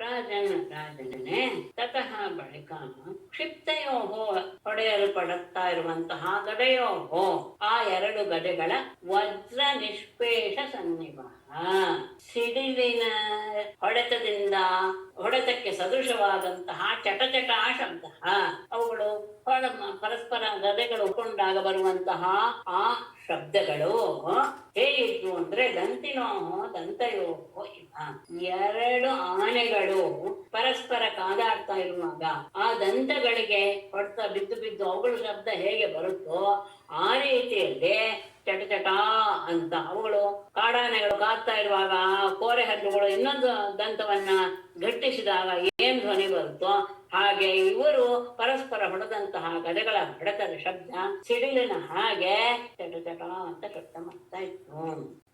[SPEAKER 1] ರಾಜನೇ. ತತಃ ಬಳಿಕ ಕ್ಷಿಪ್ತಯೋಹೋ ಹೊಡೆಯಲ್ಪಡುತ್ತಾ ಇರುವಂತಹ ಗದೆಯೋಹೋ ಆ ಎರಡು ಗದೆಗಳ ವಜ್ರ ನಿಷ್ಪೇಷ ಸನ್ನಿಭ ಸಿಡಿಲಿನ ಹೊಡೆತಕ್ಕೆ ಸದೃಶವಾದಂತಹ ಚಟಚಟ ಶಬ್ದ ಅವುಗಳು ಪರಸ್ಪರ ಗದೆಗಳು ಕೊಂಡಾಗ ಬರುವಂತಹ ಆ ಶಬ್ದಗಳು ಹೇಗಿತ್ತು ಅಂದ್ರೆ ದಂತಯೋಹೋ ಎರಡು ಆನೆಗಳು ಪರಸ್ಪರ ಕಾದಾಡ್ತಾ ಇರುವಾಗ ಆ ದಂತಗಳಿಗೆ ಹೊಡೆತ ಬಿದ್ದು ಅವುಗಳ ಶಬ್ದ ಹೇಗೆ ಬರುತ್ತೋ ಆ ರೀತಿಯಲ್ಲಿ ಚಟಚಟ ಅಂತ ಅವುಗಳು ಕಾಡಾನೆಗಳು ಕಾಡ್ತಾ ಇರುವಾಗ ಕೋರೆ ಹಲ್ಲುಗಳು ಇನ್ನೊಂದು ದಂತವನ್ನ ಗಟ್ಟಿಸಿದಾಗ ಏನ್ ಧ್ವನಿ ಬರುತ್ತೋ ಹಾಗೆ ಇವರು ಪರಸ್ಪರ ಹೊಡೆದಂತಹ ಗದೆಗಳ ಹೊಡೆತದ ಶಬ್ದ ಸಿಡಿಲಿನ ಹಾಗೆ ಚಟಚಟ ಅಂತ ಶಬ್ದ ಮಾಡ್ತಾ ಇತ್ತು.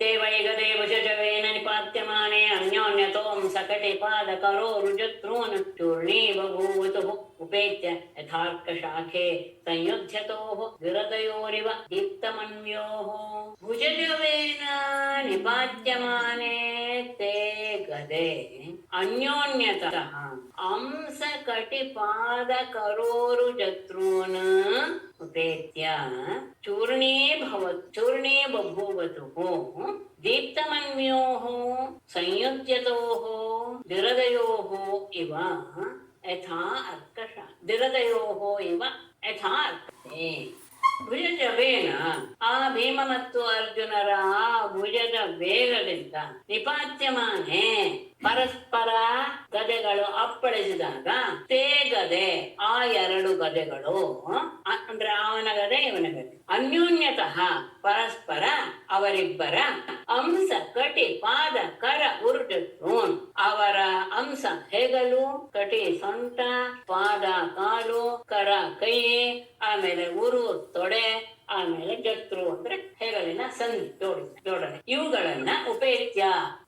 [SPEAKER 1] ತೇವೈಗದೇ ಭುಜವೇನ ನಿಪಾತ್ಯಮಾನೆ ಅನ್ಯೋನ್ಯತೋಂ ಸಕಟಿ ಪಾದ ಕರೋ ರುಜತ್ರೂನ್ ಚೂರ್ಣೀ ಬಭೂವತು ಉಪೇತ್ಯ ಯಥಾರ್ಕ ಶಾಖೆ ಸಂಯುಧ್ಯತೋ ವಿರದಯೋರಿವ ದೀಪ್ತಮನ್ಯೋಃ. ಭುಜವೇನ ನಿಪಾತ್ಯಮಾನೆ ತೇ ಗದೆ ಅನ್ಯೋನ್ಯತಃ ಅಂಸ ಕಟಿಪಾದ ಕರೋರು ಜತ್ರೂನ್ ಉಪೇತ್ಯ ಚೂರ್ಣೇ ಬಭೂವತು ದೀಪ್ತಮನ್ಯೋಃ ಸಂಯುಜ್ಯತೋಃ ದಿರದಯೋಃ ಇವ ಯಥಾ ಅರ್ಕಷ ದಿರದಯೋಃ ಇವ ಯಥಾ ಅರ್ಕಷೆ. ಭುಜವೇನ ಆ ಭೀಮ ಮತ್ತು ಅರ್ಜುನರ ಆ ಭುಜದ ವೇಗದಿಂದ ನಿಪಾತ್ಯಮಾನೆ ಪರಸ್ಪರ ಗದೆಗಳು ಅಪ್ಪಳಿಸಿದಾಗ ತೇ ಗದೆ ಆ ಎರಡು ಗದೆಗಳು ಅಂದ್ರೆ ಅವನ ಗದೆ ಇವನ ಗದೆ ಅನ್ಯೋನ್ಯತಃ ಪರಸ್ಪರ ಅವರಿಬ್ಬರ ಅಂಸ ಕಟಿ ಪಾದ ಕರ ಉರ್ಜೂನ್ ಅವರ ಅಂಸ ಹೆಗಲು ಕಟಿ ಸೊಂಟ ಪಾದ ಕಾಲು ಕರ ಕೈ ಆಮೇಲೆ ಉರು ತೊಡೆ ಆಮೇಲೆ ಜತ್ರು ಅಂದ್ರೆ ಹೆಗಲಿನ ಸಂಧಿ ಜೋಡಣೆ ಇವುಗಳನ್ನ ಉಪೇತ್ಯ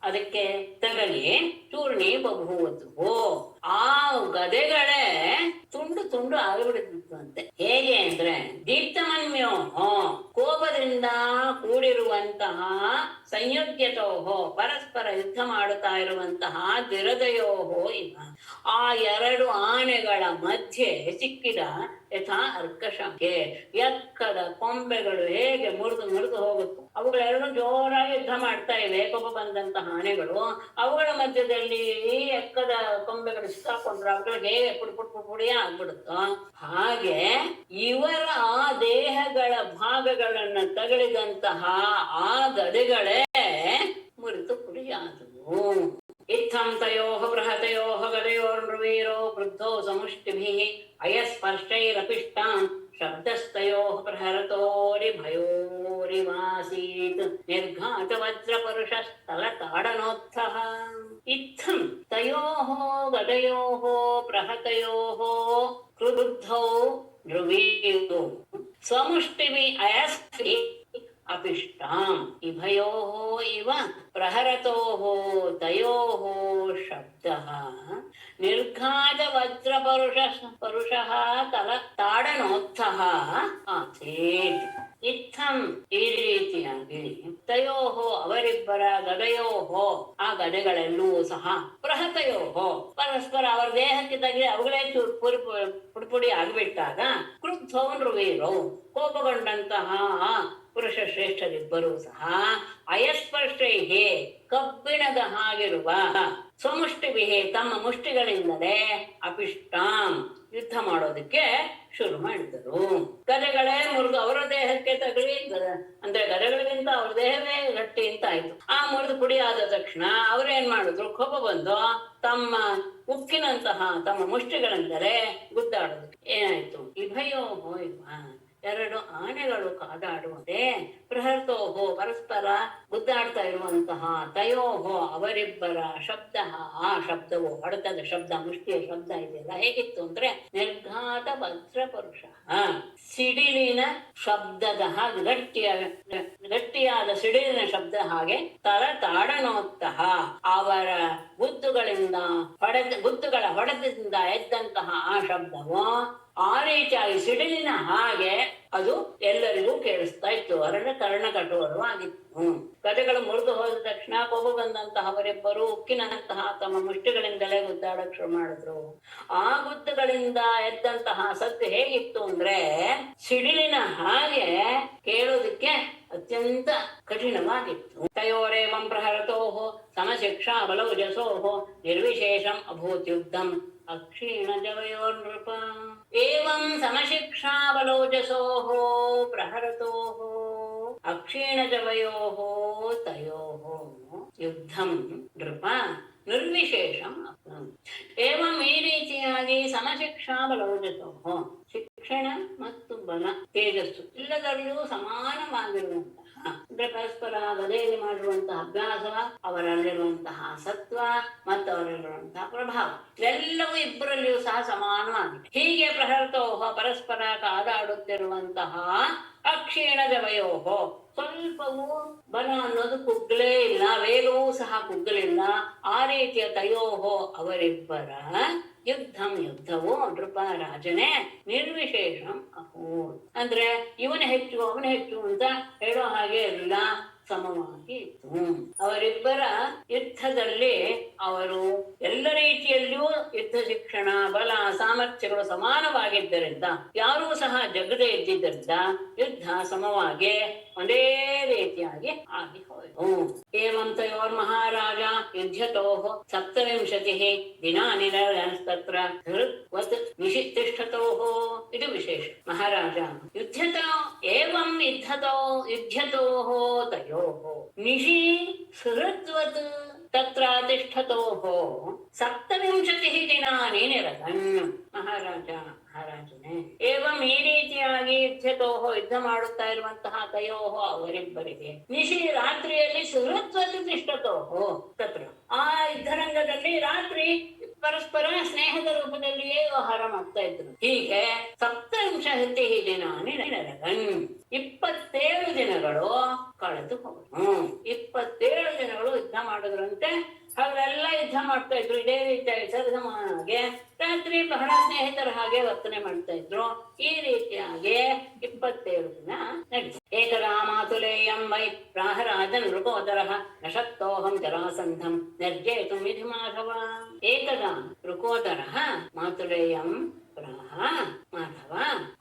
[SPEAKER 1] ಅದಕ್ಕೆ ತಗಲಿ ಚೂರ್ಣಿ ಬಭೂವತು ಆ ಗದೆಗಳೇ ತುಂಡು ತುಂಡು ಆಗಿಬಿಡುತ್ತಿತ್ತು ಅಂತೆ. ಹೇಗೆ ಅಂದ್ರೆ ದೀಪ್ತಮನ್ಯೋ ಕೋಪದಿಂದ ಕೂಡಿರುವಂತಹ ಸಂಯುಜ್ಯತೋಹೋ ಪರಸ್ಪರ ಯುದ್ಧ ಮಾಡುತ್ತಾ ಇರುವಂತಹ ಧಿರದಯೋಹೋ ಇವ. ಆ ಎರಡು ಆನೆಗಳ ಮಧ್ಯೆ ಸಿಕ್ಕಿದ ಯಥಾ ಅರ್ಕಶಂಕೆ, ಎಕ್ಕದ ಕೊಂಬೆಗಳು ಹೇಗೆ ಮುರಿದು ಮುರಿದು ಹೋಗುತ್ತೆ, ಅವುಗಳೆರಡು ಜೋರಾಗಿ ಯುದ್ಧ ಮಾಡ್ತಾ ಇವೆ. ಕೋಪ ಬಂದಂತಹ ಆನೆಗಳು ಅವುಗಳ ಮಧ್ಯದಲ್ಲಿ ಎಕ್ಕದ ಕೊಂಬೆಗಳು ಸಿಕ್ಕಾಕೊಂಡ್ರೆ ಅವುಗಳಿಗೆ ಹೇಗೆ ಪುಡಿಯೇ ಆಗ್ಬಿಡುತ್ತೋ ಹಾಗೆ ಇವರ ಆ ದೇಹಗಳ ಭಾಗಗಳನ್ನ ತಗಲಿದಂತಹ ಆ ಗದೆಗಳೇ ಮುರಿದು ಪುಡಿಯಾದವು. ಇತ್ತಂ ತಯೋಃ ಬೃಹತಯೋಃ ಗದಯೋರ್ನೃವೀರೋ ವೃದ್ಧೋ ಸಮುಷ್ಟಿಭಿಃ ಅಯಸ್ಪರ್ಶೈರಪಿಷ್ಟಾಂ ಶಬ್ದಸ್ತಯೋಃ ಪ್ರಹರತೋರಿಭಯೋರಿವಾಸೀತ್ ನಿರ್ಘಾತ ವಜ್ರಪರುಷಸ್ಥಲ ತಾಡನೋತ್ಥಃ. ಇತ್ತಂ ತಯೋಃ ಗದಯೋಃ ಪ್ರಹತಯೋಃ ಕ್ರುದ್ಧೌ ಧ್ರುವೀಯೋ ಸಮುಷ್ಟಿಭಿ ಅಯಸ್ಪಿ ಅಪಿಷ್ಟಾಂ ಇಭಯೋಃ ಇವ ಪ್ರಹರತೋಃ ತಯೋಃ ಶಬ್ದಃ ನಿರ್ಘಾತ ವಜ್ರಪರುಷಃ ತಲ ತಾಡನೋತ್ಥಃ ಆಸೀತ್. ಇತ್ತಂ ಈ ರೀತಿಯಾಗಿ ತಯೋಹೋ ಅವರಿಬ್ಬರ ಗದಯೋಹೋ ಆ ಗದೆಗಳೆಲ್ಲೂ ಸಹ ಪ್ರಹತಯೋಹೋ ಪರಸ್ಪರ ಅವರ ದೇಹಕ್ಕೆ ತಗಲಿ ಅವುಗಳೇ ಪುಡಿ ಆಗಿಬಿಟ್ಟಾಗ ಕ್ರುದ್ಧೌನ್ರುವೀರೋ ಕೋಪಗೊಂಡಂತಹ ಪುರುಷ ಶ್ರೇಷ್ಠರಿಬ್ಬರೂ ಸಹ ಅಯಸ್ಪರ್ಶೈಹೇ ಕಬ್ಬಿಣದ ಹಾಗಿರುವ ಸ್ವಮುಷ್ಟಿಭಿಹೇ ತಮ್ಮ ಮುಷ್ಟಿಗಳಿಂದಲೇ ಅಪಿಷ್ಟಾಂ ಯುದ್ಧ ಮಾಡೋದಕ್ಕೆ ಶುರು ಮಾಡಿದರು. ಗದೆಗಳೇ ಮುರಿದು ಅವರ ದೇಹಕ್ಕೆ ತಗಲಿ, ಅಂದ್ರೆ ಗದೆಗಳಿಗಿಂತ ಅವ್ರ ದೇಹವೇ ಗಟ್ಟಿ ಅಂತ ಆಯ್ತು. ಆ ಮುರಿದು ಪುಡಿ ಆದ ತಕ್ಷಣ ಅವ್ರೇನ್ ಮಾಡಿದ್ರು, ಕೋಪ ಬಂದು ತಮ್ಮ ಉಕ್ಕಿನಂತಹ ತಮ್ಮ ಮುಷ್ಟಿಗಳಿಂದಲೇ ಗುದ್ದಾಡೋದಕ್ಕೆ ಏನಾಯ್ತು, ಇಭಯೋಹೋ ಇವ ಎರಡು ಆನೆಗಳು ಕಾದಾಡುವುದೇ ಪ್ರಹರ್ತೋಹೋ ಪರಸ್ಪರ ಗುದ್ದಾಡ್ತಾ ಇರುವಂತಹ ತಯೋಹೋ ಅವರಿಬ್ಬರ ಶಬ್ದ ಆ ಶಬ್ದವು ಹೊಡೆತದ ಶಬ್ದ ಮುಷ್ಟಿಯ ಶಬ್ದ ಇದೆಯಲ್ಲ ಹೇಗಿತ್ತು ಅಂದ್ರೆ ನಿರ್ಘಾತ ವಜ್ರಪರುಷ ಸಿಡಿಲಿನ ಶಬ್ದದ ಹಾಗೆ ಗಟ್ಟಿಯಾದ ಸಿಡಿಲಿನ ಶಬ್ದ ಹಾಗೆ ತಲ ತಾಡನೋತ್ತಹ ಅವರ ಗುದ್ದುಗಳ ಹೊಡೆತದಿಂದ ಎದ್ದಂತಹ ಆ ಶಬ್ದವು ಆ ರೀತಿಯಾಗಿ ಸಿಡಿಲಿನ ಹಾಗೆ ಅದು ಎಲ್ಲರಿಗೂ ಕೇಳಿಸ್ತಾ ಇತ್ತು. ಅವರ ಕರ್ಣ ಕಟ್ಟುವರು ಆಗಿತ್ತು. ಗದೆಗಳು ಮುರಿದು ಹೋದ ತಕ್ಷಣ ಕೋಪ ಬಂದಂತಹ ಅವರಿಬ್ಬರು ಉಕ್ಕಿನಂತಹ ತಮ್ಮ ಮುಷ್ಟಿಗಳಿಂದಲೇ ಗುದ್ದಾಡಕ್ ಶುರು ಮಾಡಿದ್ರು. ಆ ಗುದ್ದುಗಳಿಂದ ಎದ್ದಂತಹ ಸದ್ದು ಹೇಗಿತ್ತು ಅಂದ್ರೆ ಸಿಡಿಲಿನ ಹಾಗೆ ಕೇಳೋದಕ್ಕೆ ಅತ್ಯಂತ ಕಠಿಣವಾಗಿತ್ತು. ತಯೋರೇವಂ ಪ್ರಹರತೋಹೋ ಸಮಶಿಕ್ಷಾ ಬಲೌಜಸೋಹೋ ನಿರ್ವಿಶೇಷಂ ಅಭೂತ್ ಯುದ್ಧಂ ಅಕ್ಷೀಣಜವಯೋರ್ನೃಪ. ಏವಂ ಸಮಶಿಕ್ಷಾ ಬಲೌಜಸೋಃ ಪ್ರಹರತೋಃ ಅಕ್ಷೀಣಜವಯೋಃ ತಯೋಃ ಯುದ್ಧಂ ನೃಪ ನಿರ್ವಿಶೇಷಂ ಅಭೂತ್. ಏವಂ ಈ ರೀತಿಯಾಗಿ ಸಮಶಿಕ್ಷಾ ಬಲೌಜಸೋಃ ಶಿಕ್ಷಣ ಮತ್ತು ಬಲ ತೇಜಸ್ಸು ಎಲ್ಲದರಲ್ಲೂ ಸಮಾನವಾಗಿರುವಂತಹ ಅಂದ್ರೆ ಪರಸ್ಪರ ಗದೆಯಲ್ಲಿ ಮಾಡಿರುವಂತಹ ಅಭ್ಯಾಸ, ಅವರಲ್ಲಿರುವಂತಹ ಸತ್ವ ಮತ್ತು ಅವರಲ್ಲಿರುವಂತಹ ಪ್ರಭಾವ ಇವೆಲ್ಲವೂ ಇಬ್ಬರಲ್ಲಿಯೂ ಸಹ ಸಮಾನವಾಗಿದೆ. ಹೀಗೆ ಪ್ರಹರ್ತೋಹ ಪರಸ್ಪರ ಕಾದಾಡುತ್ತಿರುವಂತಹ ಅಕ್ಷೀಣ ಜವಯೋಹೋ ಸ್ವಲ್ಪವೂ ಬಲ ಅನ್ನೋದು ಕುಗ್ಗಲೇ ಇಲ್ಲ, ವೇಗವೂ ಸಹ ಕುಗ್ಗಲಿಲ್ಲ. ಆ ರೀತಿಯ ತಯೋಹೋ ಅವರಿಬ್ಬರ ಯುದ್ಧವು ನೃಪ ರಾಜನೇ ನಿರ್ವಿಶೇಷಂ ಅಭೂತ್. ಅಂದ್ರೆ ಇವನ ಹೆಚ್ಚು ಅವನ ಹೆಚ್ಚು ಅಂತ ಹೇಳೋ ಹಾಗೆ ಎಲ್ಲ ಸಮವಾಗಿ ಇತ್ತು. ಅವರಿಬ್ಬರ ಯುದ್ಧದಲ್ಲಿ ಅವರು ಎಲ್ಲ ರೀತಿಯಲ್ಲಿಯೂ ಯುದ್ಧ ಶಿಕ್ಷಣ ಬಲ ಸಾಮರ್ಥ್ಯಗಳು ಸಮಾನವಾಗಿದ್ದರಿಂದ ಯಾರೂ ಸಹ ಜಗದೇ ಇದ್ದಿದ್ದರಿಂದ ಯುದ್ಧ ಸಮವಾಗಿ ಒಂದೇ ರೀತಿಯಾಗಿ ಆಗಿ ಹೋಯಿತು. ಏವಂ ತಯೋರ್ ಮಹಾರಾಜ ಯುಧ್ಯತೋಃ ಸಪ್ತವಿಂಶತಿಃ ದಿನಾನಿ ತತ್ರ ಹೃತ್ವತ್ ನಿಷಿತಿಷ್ಠತೋಃ. ಇದು ವಿಶೇಷ. ಮಹಾರಾಜ ಏವಂ ಯುಧ್ಯತೋಃ ತಯೋಃ ನಿಶಿ ಸುಹೃದ್ವತ್ ತತ್ರ ತಿಷ್ಠತೋಃ ಸಪ್ತವಿಂಶತಿಃ ದಿನಾನಿ ನಿರತನ್. ಮಹಾರಾಜನೇ ಏವಂ ಈ ರೀತಿಯಾಗಿ ಯುದ್ಧ ಮಾಡುತ್ತಾ ಇರುವಂತಹ ತಯೋಹೋ ಅವರಿಬ್ಬರಿಗೆ ನಿಶಿ ರಾತ್ರಿಯಲ್ಲಿ ಸುಹೃದ್ವತ್ ತಿಷ್ಠತೋಃ ತತ್ರ ಆ ಯುದ್ಧರಂಗದಲ್ಲಿ ರಾತ್ರಿ ಪರಸ್ಪರ ಸ್ನೇಹದ ರೂಪದಲ್ಲಿಯೇ ವ್ಯವಹಾರ ಮಾಡ್ತಾ ಇದ್ರು. ಹೀಗೆ ಸಪ್ತವಿಂಶತಿಃ ದಿನಾನಿ ನಿರತನ್ 27 ದಿನಗಳು ದಿನಗಳು ಕಳೆದು ಹೋದವು. 27 ದಿನಗಳು ಯುದ್ಧ ಮಾಡಿದ್ರಂತೆ. ಅವರೆಲ್ಲ ಯುದ್ಧ ಮಾಡ್ತಾ ಇದ್ರು ಇದೇ ರೀತಿಯಾಗಿ ಸರಿಸಮಾನವಾಗಿ. ರಾತ್ರಿ ಬಹಳ ಸ್ನೇಹಿತರ ಹಾಗೆ ವರ್ತನೆ ಮಾಡ್ತಾ ಇದ್ರು. ಈ ರೀತಿಯಾಗಿ 27 ದಿನ ನಡೆಯಿತು. ಏಕದಾ ಮಾತುಲೇಯಂ ವೈ ಪ್ರಾಹರಾಜನ್ ಋಕೋದರಃ ನ ಶಕ್ತೋಹಂ ಜರಾಸಂಧಂ ನಿರ್ಜೇತುಂ ವಿಧಿ ಮಾಧವ. ಏಕದಾ ಋಕೋದರಃ ಮಾತುಲೇಯಂ ಪ್ರಾಹ ಮಾಧವ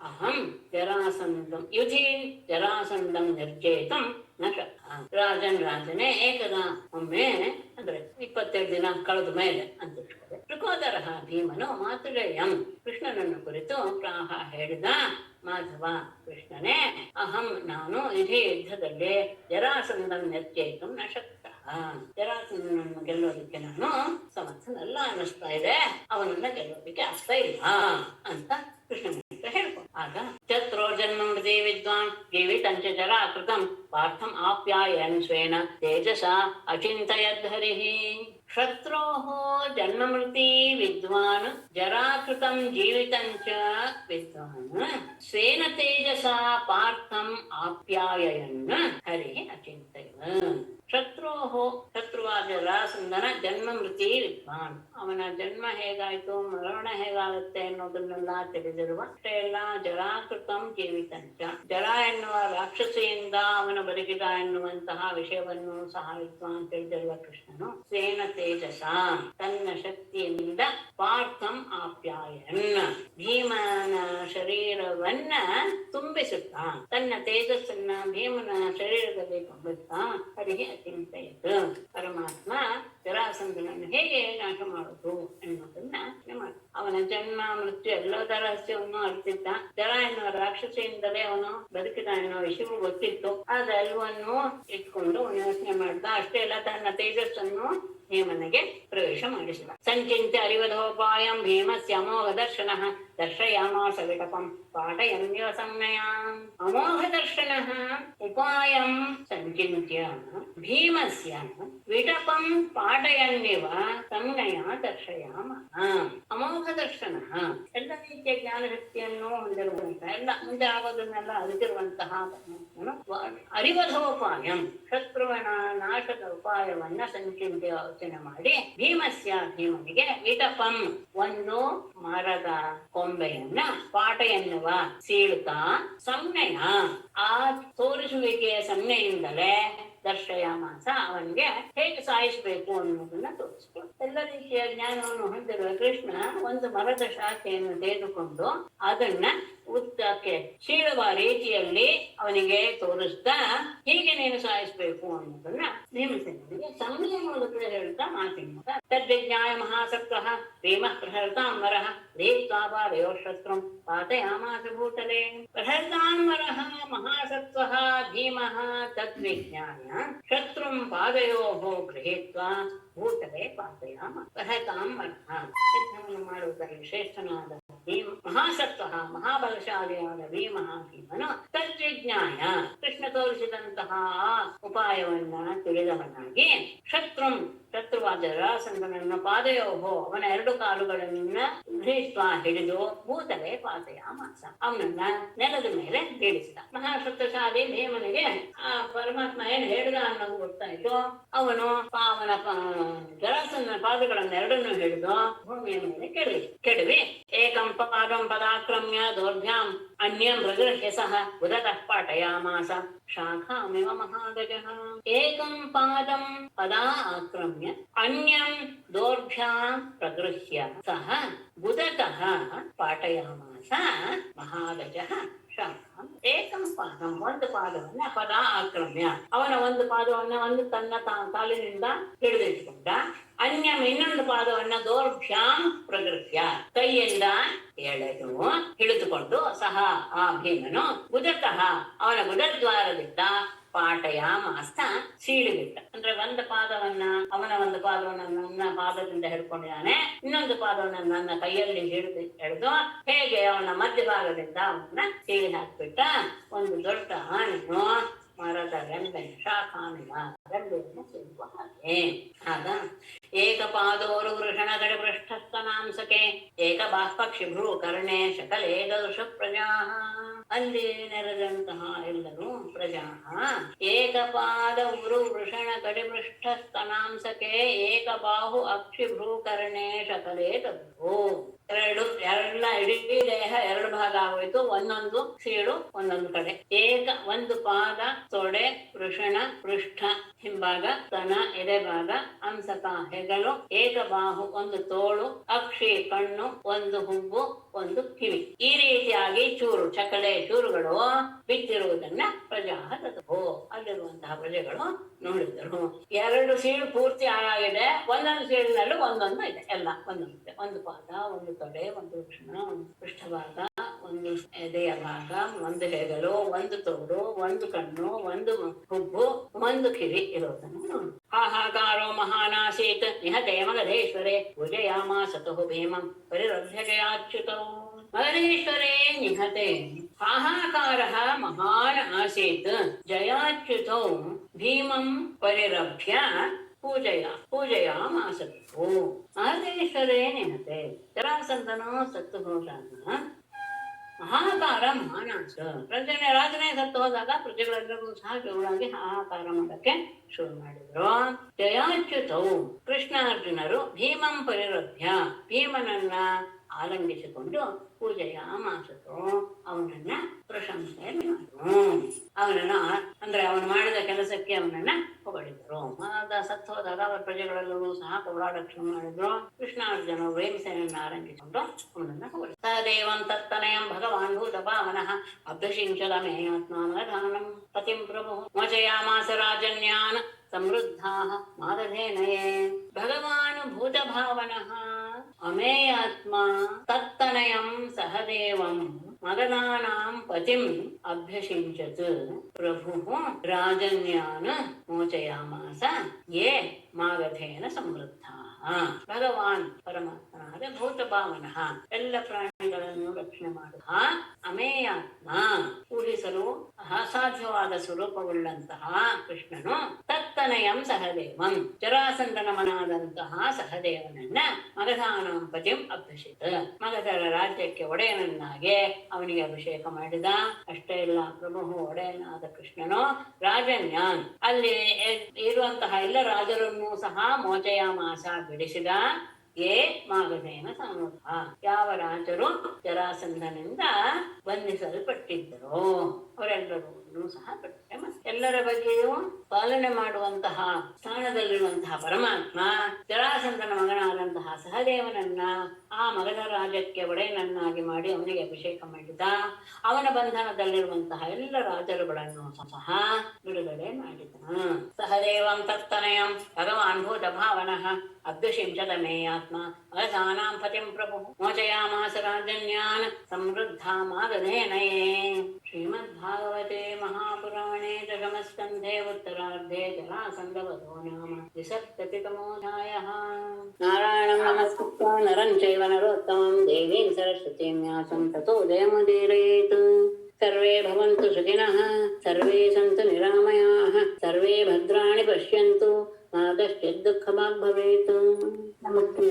[SPEAKER 1] ಅಹಂ ಜರಾಸಂಧಂ ಯುಧಿ ಜರಾಸಂಧಂ ನಿರ್ಜೇತುಂ ನ ಶಕ್ತಃ. ರಾಜನೇ ಏಕದಾ ಒಮ್ಮೆ ಅಂದ್ರೆ 27 ದಿನ ಕಳೆದ ಮೇಲೆ ಅಂತ ಋಕೋದರ ಭೀಮನು ಮಾತುಲೇಯಂ ಕೃಷ್ಣನನ್ನು ಕುರಿತು ಪ್ರಾಹ ಹೇಳಿದ. ಮಾಧವ ಕೃಷ್ಣನೇ ಅಹಂ ನಾನು ಇದೇ ಯುದ್ಧದಲ್ಲಿ ಜರಾಸಂಧಂ ನಿರ್ಜೇತುಂ ನ ಶಕ್ತಃ. ಜರಾಸಂಧನನ್ನು ಗೆಲ್ಲೋದಕ್ಕೆ ನಾನು ಸಮರ್ಥನಲ್ಲ ಅನ್ನಿಸ್ತಾ ಇದೆ, ಅವನನ್ನ ಗೆಲ್ಲೋದಕ್ಕೆ ಆಗ್ತಾ ಇಲ್ಲ ಅಂತ ಕೃಷ್ಣನ ಹೇಳ್ಕೊಂಡು. ಆಗ ಚತ್ರೋ ಜನ್ಮಮೃತಿ ವಿದ್ವಾನ್ ಜೀವಿತಂಚ ಜರಾಕೃತಂ ಪಾರ್ಥಂ ಆಪ್ಯಾಯನ್ ಸ್ವೇನ ತೇಜಸ ಅಚಿಂತಯದ್ಹರಿಃ. ಶತ್ರೋಃ ಜನ್ಮಮೃತಿ ವಿದ್ವಾನ್ ಜರಾಕೃತಂ ಜೀವಿತಂಚ ವಿದ್ವಾನ್ ಸ್ವೇನ ತೇಜಸ ಪಾರ್ಥಂ ಆಪ್ಯಾಯಯನ್ ಹರಿಃ ಅಚಿಂತಯನ್. ಶತ್ರುವಾದ ಜರಾಸಂಧನ ಜನ್ಮ ಮೃತಿ ವಿದ್ವಾನ್, ಅವನ ಜನ್ಮ ಹೇಗಾಯ್ತು ಮರಣ ಹೇಗಾಗುತ್ತೆ ಅನ್ನೋದನ್ನೆಲ್ಲ ತಿಳಿದಿರುವ. ಅಷ್ಟೇ ಎಲ್ಲ ಜರಾಕೃತಂ ಜೀವಿತಂಚ, ಜರ ಎನ್ನುವ ರಾಕ್ಷಸಿಯಿಂದ ಅವನ ಬದುಕಿದ ಎನ್ನುವಂತಹ ವಿಷಯವನ್ನು ಸಹ ವಿದ್ವಾನ್ ತಿಳಿದಿರುವ ಕೃಷ್ಣನು ಸ್ವೇನ ತೇಜಸ ತನ್ನ ಶಕ್ತಿಯಿಂದ ಪಾರ್ಥಂ ಆಪ್ಯಾಯನ್ ಭೀಮನ ಶರೀರವನ್ನ ತುಂಬಿಸುತ್ತಾ, ತನ್ನ ತೇಜಸ್ಸನ್ನ ಭೀಮನ ಶರೀರದಲ್ಲಿ ತುಂಬಿಸುತ್ತಾ ಹರಿಗೆ ಅಚಿಂತಯತ್. ಪರಮಾತ್ಮ ಜರಾಸಂಧನನ್ನು ಹೇಗೆ ನಾಶ ಮಾಡುವುದು ಎನ್ನುವುದನ್ನ ಅವನ ಜನ್ಮ ಮೃತ್ಯು ಎಲ್ಲದರ ರಹಸ್ಯವನ್ನು ಅರಿತಿದ್ದ. ಜರ ಎನ್ನುವ ರಾಕ್ಷಸಿಯಿಂದಲೇ ಅವನು ಬದುಕಿದ ಎನ್ನುವ ವಿಷಯವೂ ಗೊತ್ತಿತ್ತು. ಅದೆಲ್ಲವನ್ನು ಇಟ್ಕೊಂಡು ಅವನು ಯೋಚನೆ ಮಾಡ್ದ. ಅಷ್ಟೇ ಅಲ್ಲ, ತನ್ನ ತೇಜಸ್ಸನ್ನು ಭೀಮನಿಗೆ ಪ್ರವೇಶ ಮಾಡಿಸಿದ. ಸಂಚಿಂತ್ಯ ಅರಿವಧೋಪಾಯಂ ಭೀಮಸ್ಯ ಅಮೋಘ ದರ್ಶನಃ ದರ್ಶಯಾಮಾಸ ವಿಟಪಂ ಪಾಠಯನ್ಯವ ಸಂಜ್ಞಯಾಂ. ಅಮೋಘ ದರ್ಶನಃ ಉಪಾಯಂ ಸಂಚಿಂತ್ಯ ಭೀಮಸ್ಯ ವಿಟಪಂ ಪಾಠಯನ್ಯವ ಸಂಜ್ಞಯಾ ದರ್ಶಯಾಮಃ. ಅಮೋಘ ದರ್ಶನ ಎಲ್ಲ ರೀತಿಯ ಜ್ಞಾನಶಕ್ತಿಯನ್ನು ಹೊಂದಿರುವಂತಹ, ಎಲ್ಲ ಮುಂದೆ ಆಗೋದನ್ನೆಲ್ಲ ಅರಿತಿರುವಂತಹ ಅರಿವಧೋಪಾಯಂ ಶತ್ರುವನ ನಾಶದ ಉಪಾಯವನ್ನ ಸಂಚಿಂತ್ಯ ಯೋಚನೆ ಮಾಡಿ ಭೀಮನಿಗೆ ವಿಟಪಂ ಒಂದು ಮರದ ಕೊಂಬೆಯನ್ನ ಪಾಠ ಎನ್ನುವ ಸೀಳುತ್ತಾ ಸಂಜ್ಞೆಯ ಆ ತೋರಿಸುವಿಕೆಯ ಸಂಜ್ಞೆಯಿಂದಲೇ ದರ್ಶಯಾಮಾಸ ಅವನಿಗೆ ಹೇಗೆ ಸಾಯಿಸಬೇಕು ಅನ್ನೋದನ್ನ ತೋರಿಸ್ಕೊಂಡು. ಎಲ್ಲ ರೀತಿಯ ಜ್ಞಾನವನ್ನು ಹೊಂದಿರುವ ಕೃಷ್ಣ ಒಂದು ಮರದ ಶಾಖೆಯನ್ನು ತೆಗೆದುಕೊಂಡು ಅದನ್ನ ಉದ್ದಕ್ಕೆ ಸೀಳುವ ರೀತಿಯಲ್ಲಿ ಅವನಿಗೆ ತೋರಿಸ್ತಾ ಹೀಗೆ ನೀನು ಸಾಯಿಸಬೇಕು ಅನ್ನೋದನ್ನ ಭೀಮಸೇನಿಗೆ ಸಂಜ್ಞೆ ಮೂಲಕ ಹೇಳ್ತಾ ಮಾತಿನ ತದ್ವಿಜ್ಞಾಯ ಮಹಾಸತ್ವಃ ಭೀಮ ಪ್ರಹೃತಾಂಬರಃ ದೀಪ್ತಾಪಾದಯೋ ಶಸ್ತ್ರಂ ಪಾತಯಾಮಾಸ ಭೂತಲೆ. ಪ್ರಹೃತಾಂಬರಃ ಮಹಾಸತ್ವಃ ಭೀಮಃ ತದ್ವಿಜ್ಞಾಯ ಶತ್ರುಂ ಪಾದಯೋಃ ಗೃಹೀತ್ವಾ ಭೂತಲೆ ಪಾತಯಾಮ. ಪ್ರಹೃತಾಂಬರಃ ಯುದ್ಧವನ್ನು ಮಾಡುವುದರಲ್ಲಿ ಶ್ರೇಷ್ಠನಾದ ಭೀಮ ಮಹಾಸತ್ವ ಮಹಾಬಲಶಾಲಿಯಾದ ಭೀಮನು ತದ್ವಿಜ್ಞಾಯ ಕೃಷ್ಣ ತೋರಿಸಿದಂತಹ ಉಪಾಯವನ್ನ ತಿಳಿದವನಾಗಿ ಶತ್ರುವಾದ ಜರಾಸಂಧನನ್ನು ಪಾದಯೋಹೋ ಅವನ 2 ಕಾಲುಗಳನ್ನ ಗೃಹೀತ್ವಾ ಹಿಡಿದು ಭೂತಲೆ ಪಾತಯಾಮಾಸ ಅವನನ್ನ ನೆಲದ ಮೇಲೆ ಬೀಳಿಸಿದ. ಮಹಾಸತ್ವಶಾಲಿ ಭೀಮನಿಗೆ ಆ ಪರಮಾತ್ಮ ಏನ್ ಹೇಳಿದ ಅನ್ನೋದು ಗೊತ್ತಾಯ್ತು. ಅವನು ಅವನ ಜರಾಸಂಧನ ಪಾದಗಳನ್ನ 2 ಹಿಡಿದು ಭೂಮಿಯ ಮೇಲೆ ಕೆಡವಿ ಏಕಂ ಪಾದಂ ಪದಾಕ್ರಮ್ಯ ದೌರ್ಭ್ಯಾಂ ಅನ್ಯಂ ಪ್ರಗೃಹ್ಯ ಸಹ ಉದತಃ ಪಾಠಯಾಮಾಸ ಶಾಖಾಮಿವ ಮಹಾಗಜಃ. ಏಕಂ ಪಾದಂ ಪದಾ ಆಕ್ರಮ್ಯ ಅನ್ಯಂ ದೌರ್ಭ್ಯಾಂ ಪ್ರಗೃಹ್ಯ ಸಹ ಉದತಃ ಪಾಠಯಾಮಾಸ ಮಹಾಗಜಃ ಶಾಖಾಂ. ಏಕಂ ಪಾದಂ ಒಂದು ಪಾದವನ್ನ ಪದ ಆಕ್ರಮ್ಯ ಅವನ ಒಂದು ಪಾದವನ್ನ ಒಂದು ತನ್ನ ಕಾಲಿನಿಂದ ಹಿಡಿದಿಟ್ಟುಕೊಂಡ. ಅನ್ಯಂ ಇನ್ನೊಂದು ಪಾದವನ್ನ ದೌರ್ಭ್ಯಾಂ ಪ್ರಗೃಹ್ಯ ಕೈಯಿಂದ ಎಳೆದು ಹಿಡಿದುಕೊಂಡು ಸಹ ಆ ಭೀಮನು ಉದತಃ ಅವನ ಉದದ್ವಾರದಿಂದ ಪಾಠಯಾಮಾಸ ಸೀಳಿಬಿಟ್ಟ. ಅಂದ್ರೆ ಒಂದು ಪಾದವನ್ನ ಅವನ ಒಂದು ಪಾದವನ್ನ ನನ್ನ ಪಾದದಿಂದ ಹಿಡ್ಕೊಂಡಿದ್ದಾನೆ, ಇನ್ನೊಂದು ಪಾದವನ್ನ ನನ್ನ ಕೈಯಲ್ಲಿ ಎಳೆದು ಹೇಗೆ ಅವನ ಮಧ್ಯಭಾಗದಿಂದ ಅವನ್ನ ಸೀಳಿ ಹಾಕ್ಬಿಟ್ಟ. ಒಂದು ದೊಡ್ಡ ಆನೆಯನ್ನು ಮರದ ರೆಂಬೆ ಶಾಖಾನುವ ರೆಂಬೆಯನ್ನು ಸೇರುವ ಹಾಗೆ. ಆಗ ಏಕಪಾದೋರು ವೃಷಣ ಕಡೆ ಪೃಷ್ಠಸ್ತನಾಂಸಕೆ ಏಕ ಬಾಹ್ಪಕ್ಷಿ ಭ್ರೂ ಕರ್ಣೆ ಶಕಲೇಕದೃಶ ಪ್ರಜಾ. ಅಲ್ಲಿ ನೆರೆದಂತಹ ಎಲ್ಲರೂ ಪ್ರಜಾ ಏಕಪಾದ ಉರು ವೃಷಣ ಕಡೆ ಪೃಷ್ಠಸ್ತನಾಂಸಕೆ ಏಕಬಾಹು ಅಕ್ಷಿ ಭ್ರೂ ಕರ್ಣೆ ಶಕಲೇ ತದ್ಭೂ. ಎಲ್ಲ ಇಡೀ ದೇಹ ಎರಡು ಭಾಗ ಆಗೋಯ್ತು, ಒಂದೊಂದು ಸೀಳು ಒಂದೊಂದು ಕಡೆ. ಒಂದು ಪಾದ ತೊಡೆ ವೃಷಣ ಪೃಷ್ಠ ಹಿಂಭಾಗ ಸ್ತನ ಎದೆಭಾಗ ಅಂಸಕ ಹೆಗಲು ಏಕಬಾಹು ಒಂದು ತೋಳು ಅಕ್ಷಿ ಕಣ್ಣು ಒಂದು ಹುಬ್ಬು ಒಂದು ಕಿವಿ. ಈ ರೀತಿಯಾಗಿ ಚೂರು ಚಕಲೆ ಚೂರುಗಳು ಬಿತ್ತಿರುವುದನ್ನ ಪ್ರಜಾ ತದ್ಭೋ. ಅಲ್ಲಿರುವಂತಹ ಪ್ರಜೆಗಳು ನೋಡಿದರು. ಎರಡು ಸೀಳು ಪೂರ್ತಿ ಆಗಿದೆ, ಒಂದೊಂದು ಸೀಳಿನಲ್ಲೂ ಒಂದೊಂದು ಇದೆ, ಎಲ್ಲ ಒಂದೊಂದು. ಒಂದು ಪಾದ ಒಂದು ತೊಡೆ ಒಂದು ವೃಷಣ ಒಂದು ಪೃಷ್ಠಭಾಗ ಒಂದು ಎದೆಯ ಭಾಗ ಒಂದು ಹೆಗಲು ಒಂದು ತೋಡು ಒಂದು ಕಣ್ಣು ಒಂದು ಹುಬ್ಬು ಒಂದು ಕಿವಿ ಇರೋದನ್ನು ನೋಡಿ. ಹಾಹಾಕಾರೋ ಮಹಾನಾಸೀತ್ ನಿಹತೆ ಮಗಧೇಶ್ವರೇ ಪೂಜಯಾಮಾಸತೋ ಭೀಮಂ ಪರಿರಭ್ಯಜಯಾಚ್ಯುತೌ. ಮಗಧೇಶ್ವರೇ ನಿಹತೆ ಹಾಹಾಕಾರ ಮಹಾನ್ ಆಸೀತ್ ಜಯಾಚ್ಯುತೌ ಭೀಮಂ ಪರಿರಭ್ಯ ಪೂಜಯಾಮಾಸತೋ. ಮಹದೇಶ್ವರೇ ನಿಹತೆ ಜರಾಸಂಧನೋ ಸತ್ತು ಹೋದಾಗ ಹಾಹಾಕಾರ ಮಹಾನಾಸ ರಾಜನೇ ಸತ್ತು ಹೋದಾಗ ಪ್ರಜೆಗಳೆಲ್ಲರೂ ಸಹ ಜೋರಾಗಿ ಹಾಹಾಕಾರ ಮಾಡಕ್ಕೆ ಶುರು ಮಾಡಿದ್ರು. ಜಯಾಚ್ಯುತವು ಕೃಷ್ಣಾರ್ಜುನರು ಭೀಮಂ ಪರಿರಭ್ಯ ಭೀಮನನ್ನ ಆಲಂಗಿಸಿಕೊಂಡು ಪೂಜೆಯ ಮಾಸತು ಅವನನ್ನ ಪ್ರಶಂಸೆ ಮಾಡಿದ್ರು. ಅವನನ್ನ ಅಂದ್ರೆ ಅವನು ಮಾಡಿದ ಕೆಲಸಕ್ಕೆ ಅವನನ್ನ ಹೊಗಳಿದ್ರು. ಸತ್ತು ಹೋದಾಗ ಅವರ ಪ್ರಜೆಗಳೆಲ್ಲರೂ ಸಹ ಕೌರಾರಕ್ಷಣೆ ಮಾಡಿದ್ರು. ಕೃಷ್ಣಾರ್ಜುನ ವೇಮಸೇನನ್ನ ಆರಂಭಿಸಿಕೊಂಡು ಅವನನ್ನ ಹೊಗಳಿದ್ರು. ಸದೇವಂ ತತ್ತನಯಂ ಭಗವಾನ್ ಭೂತಪಾವನಃ ಅಭ್ಯಷಿಂಚದ ಮೇಯಾತ್ಮಾನಧಾನಂ ಪತಿಂ ಪ್ರಭು ಮೋಚಯಾಮಾಸ ರಾಜನ್ಯಾನ್ ಸಮೃದ್ಧಾಃ ಮಾದಧೇನಯೇ. ಭಗವಾನ್ ಭೂತಭಾವನಃ ಅಮೇಯಾತ್ಮ ತತ್ತನಯಂ ಸಹದೇವಂ ಮಗಧಾನಾಂ ಪತಿಂ ಅಭ್ಯಷಿಂಚತ್ ಪ್ರಭುಃ ರಾಜನ್ಯಾನ್ ಮೋಚಯಾಮಾಸ ಯೇ ಮಾಗಧೇನ ಸಮೃದ್ಧಾಃ. ಭಗವಾನ್ ಪರಮಾತ್ಮನಾದ ಭೂತಭಾವನಃ ಎಲ್ಲ ಪ್ರಾಣಿಗಳನ್ನು ರಕ್ಷಣೆ ಮಾಡುವ ಅಮೇಯಾತ್ಮ ಊಹಿಸಲು ಅಸಾಧ್ಯವಾದ ಸ್ವರೂಪವುಳ್ಳಂತಹ ಕೃಷ್ಣನು ತತ್ತನಯಂ ಸಹದೇವಂ ಜರಾಸಂಧನ ಮನಾದಂತಹ ಸಹದೇವನನ್ನ ಮಗಧಾನಾಂ ಪತಿಂ ಅಭ್ಯಷಿತ ಮಗಧರ ರಾಜ್ಯಕ್ಕೆ ಒಡೆಯನನ್ನಾಗಿ ಅವನಿಗೆ ಅಭಿಷೇಕ ಮಾಡಿದ. ಅಷ್ಟೇ ಇಲ್ಲ, ಪ್ರಭು ಒಡೆಯನಾದ ಕೃಷ್ಣನು ರಾಜನ್ಯಾನ್ ಅಲ್ಲಿ ಇರುವಂತಹ ಎಲ್ಲ ರಾಜರನ್ನು ಸಹ ಮೋಚಯಾಮಾಸ ಬಿಡಿಸಿದ. ಏ ಮಾಗಧೇನ ಸಮೃದ್ಧ ಯಾವ ರಾಜರು ಜರಾಸಂಧನಿಂದ ಬಂಧಿಸಲ್ಪಟ್ಟಿದ್ದರೋ ಅವರೆಲ್ಲರೂ ಸಹ ಬಿಡುತ್ತೆ. ಎಲ್ಲರ ಬಗ್ಗೆಯೂ ಪಾಲನೆ ಮಾಡುವಂತಹ ಸ್ಥಾನದಲ್ಲಿರುವಂತಹ ಪರಮಾತ್ಮ ಜರಾಸಂಧನ ಮಗನಾದಂತಹ ಸಹದೇವನನ್ನ ಆ ಮಗಧ ರಾಜ್ಯಕ್ಕೆ ಒಡೆಯನನ್ನಾಗಿ ಮಾಡಿ ಅವನಿಗೆ ಅಭಿಷೇಕ ಮಾಡಿದ. ಅವನ ಬಂಧನದಲ್ಲಿರುವಂತಹ ಎಲ್ಲ ರಾಜರುಗಳನ್ನು ಸಹ ಬಿಡುಗಡೆ ಮಾಡಿದ. ಸಹದೇವಂ ತತ್ತನಯಂ ಭಗವಾನ್ ಭೂತಭಾವನಃ ಅಭ್ಯಷಿಂಚದ ಮೇಯಾತ್ಮ ಮಗಧಾನಾಂ ಪತಿಂ ಪ್ರಭು ಮೋಚಯಾಮಾಸ ರಾಜನ್ಯಾನ್ ಸಮೃದ್ಧಾ ಮಾಗಧೇನಯೇ. ಶ್ರೀಮದ್ಭಾಗವತೆ ಮಹಾಪುರಾಣೇ ದಶಮಸ್ಕಂಧೇ ಉತ್ತರಾರ್ಧೇ ಜರಾಸಂಧವಧೋ ನಾಮ ದ್ವಿಸಪ್ತತಿತಮೋऽಧ್ಯಾಯಃ. ನಾರಾಯಣಂ ನಮಸ್ಕೃತ್ಯ ನರಂ ಚೈವ ನರೋತ್ತಮಂ ದೇವೀಂ ಸರಸ್ವತೀಂ ವ್ಯಾಸಂ ತತೋ ಜಯಮುದೀರಯೇತ್. ಸರ್ವೇ ಭವಂತು ಸುಖಿನಃ ಸರ್ವೇ ಸಂತು ನಿರಾಮಯಾಃ ಸರ್ವೇ ಭದ್ರಾಣಿ ಪಶ್ಯಂತು ಮಾ ಕಶ್ಚಿತ್ ದುಃಖಭಾಗ್ ಭವೇತ್. ನಮಸ್ತೆ.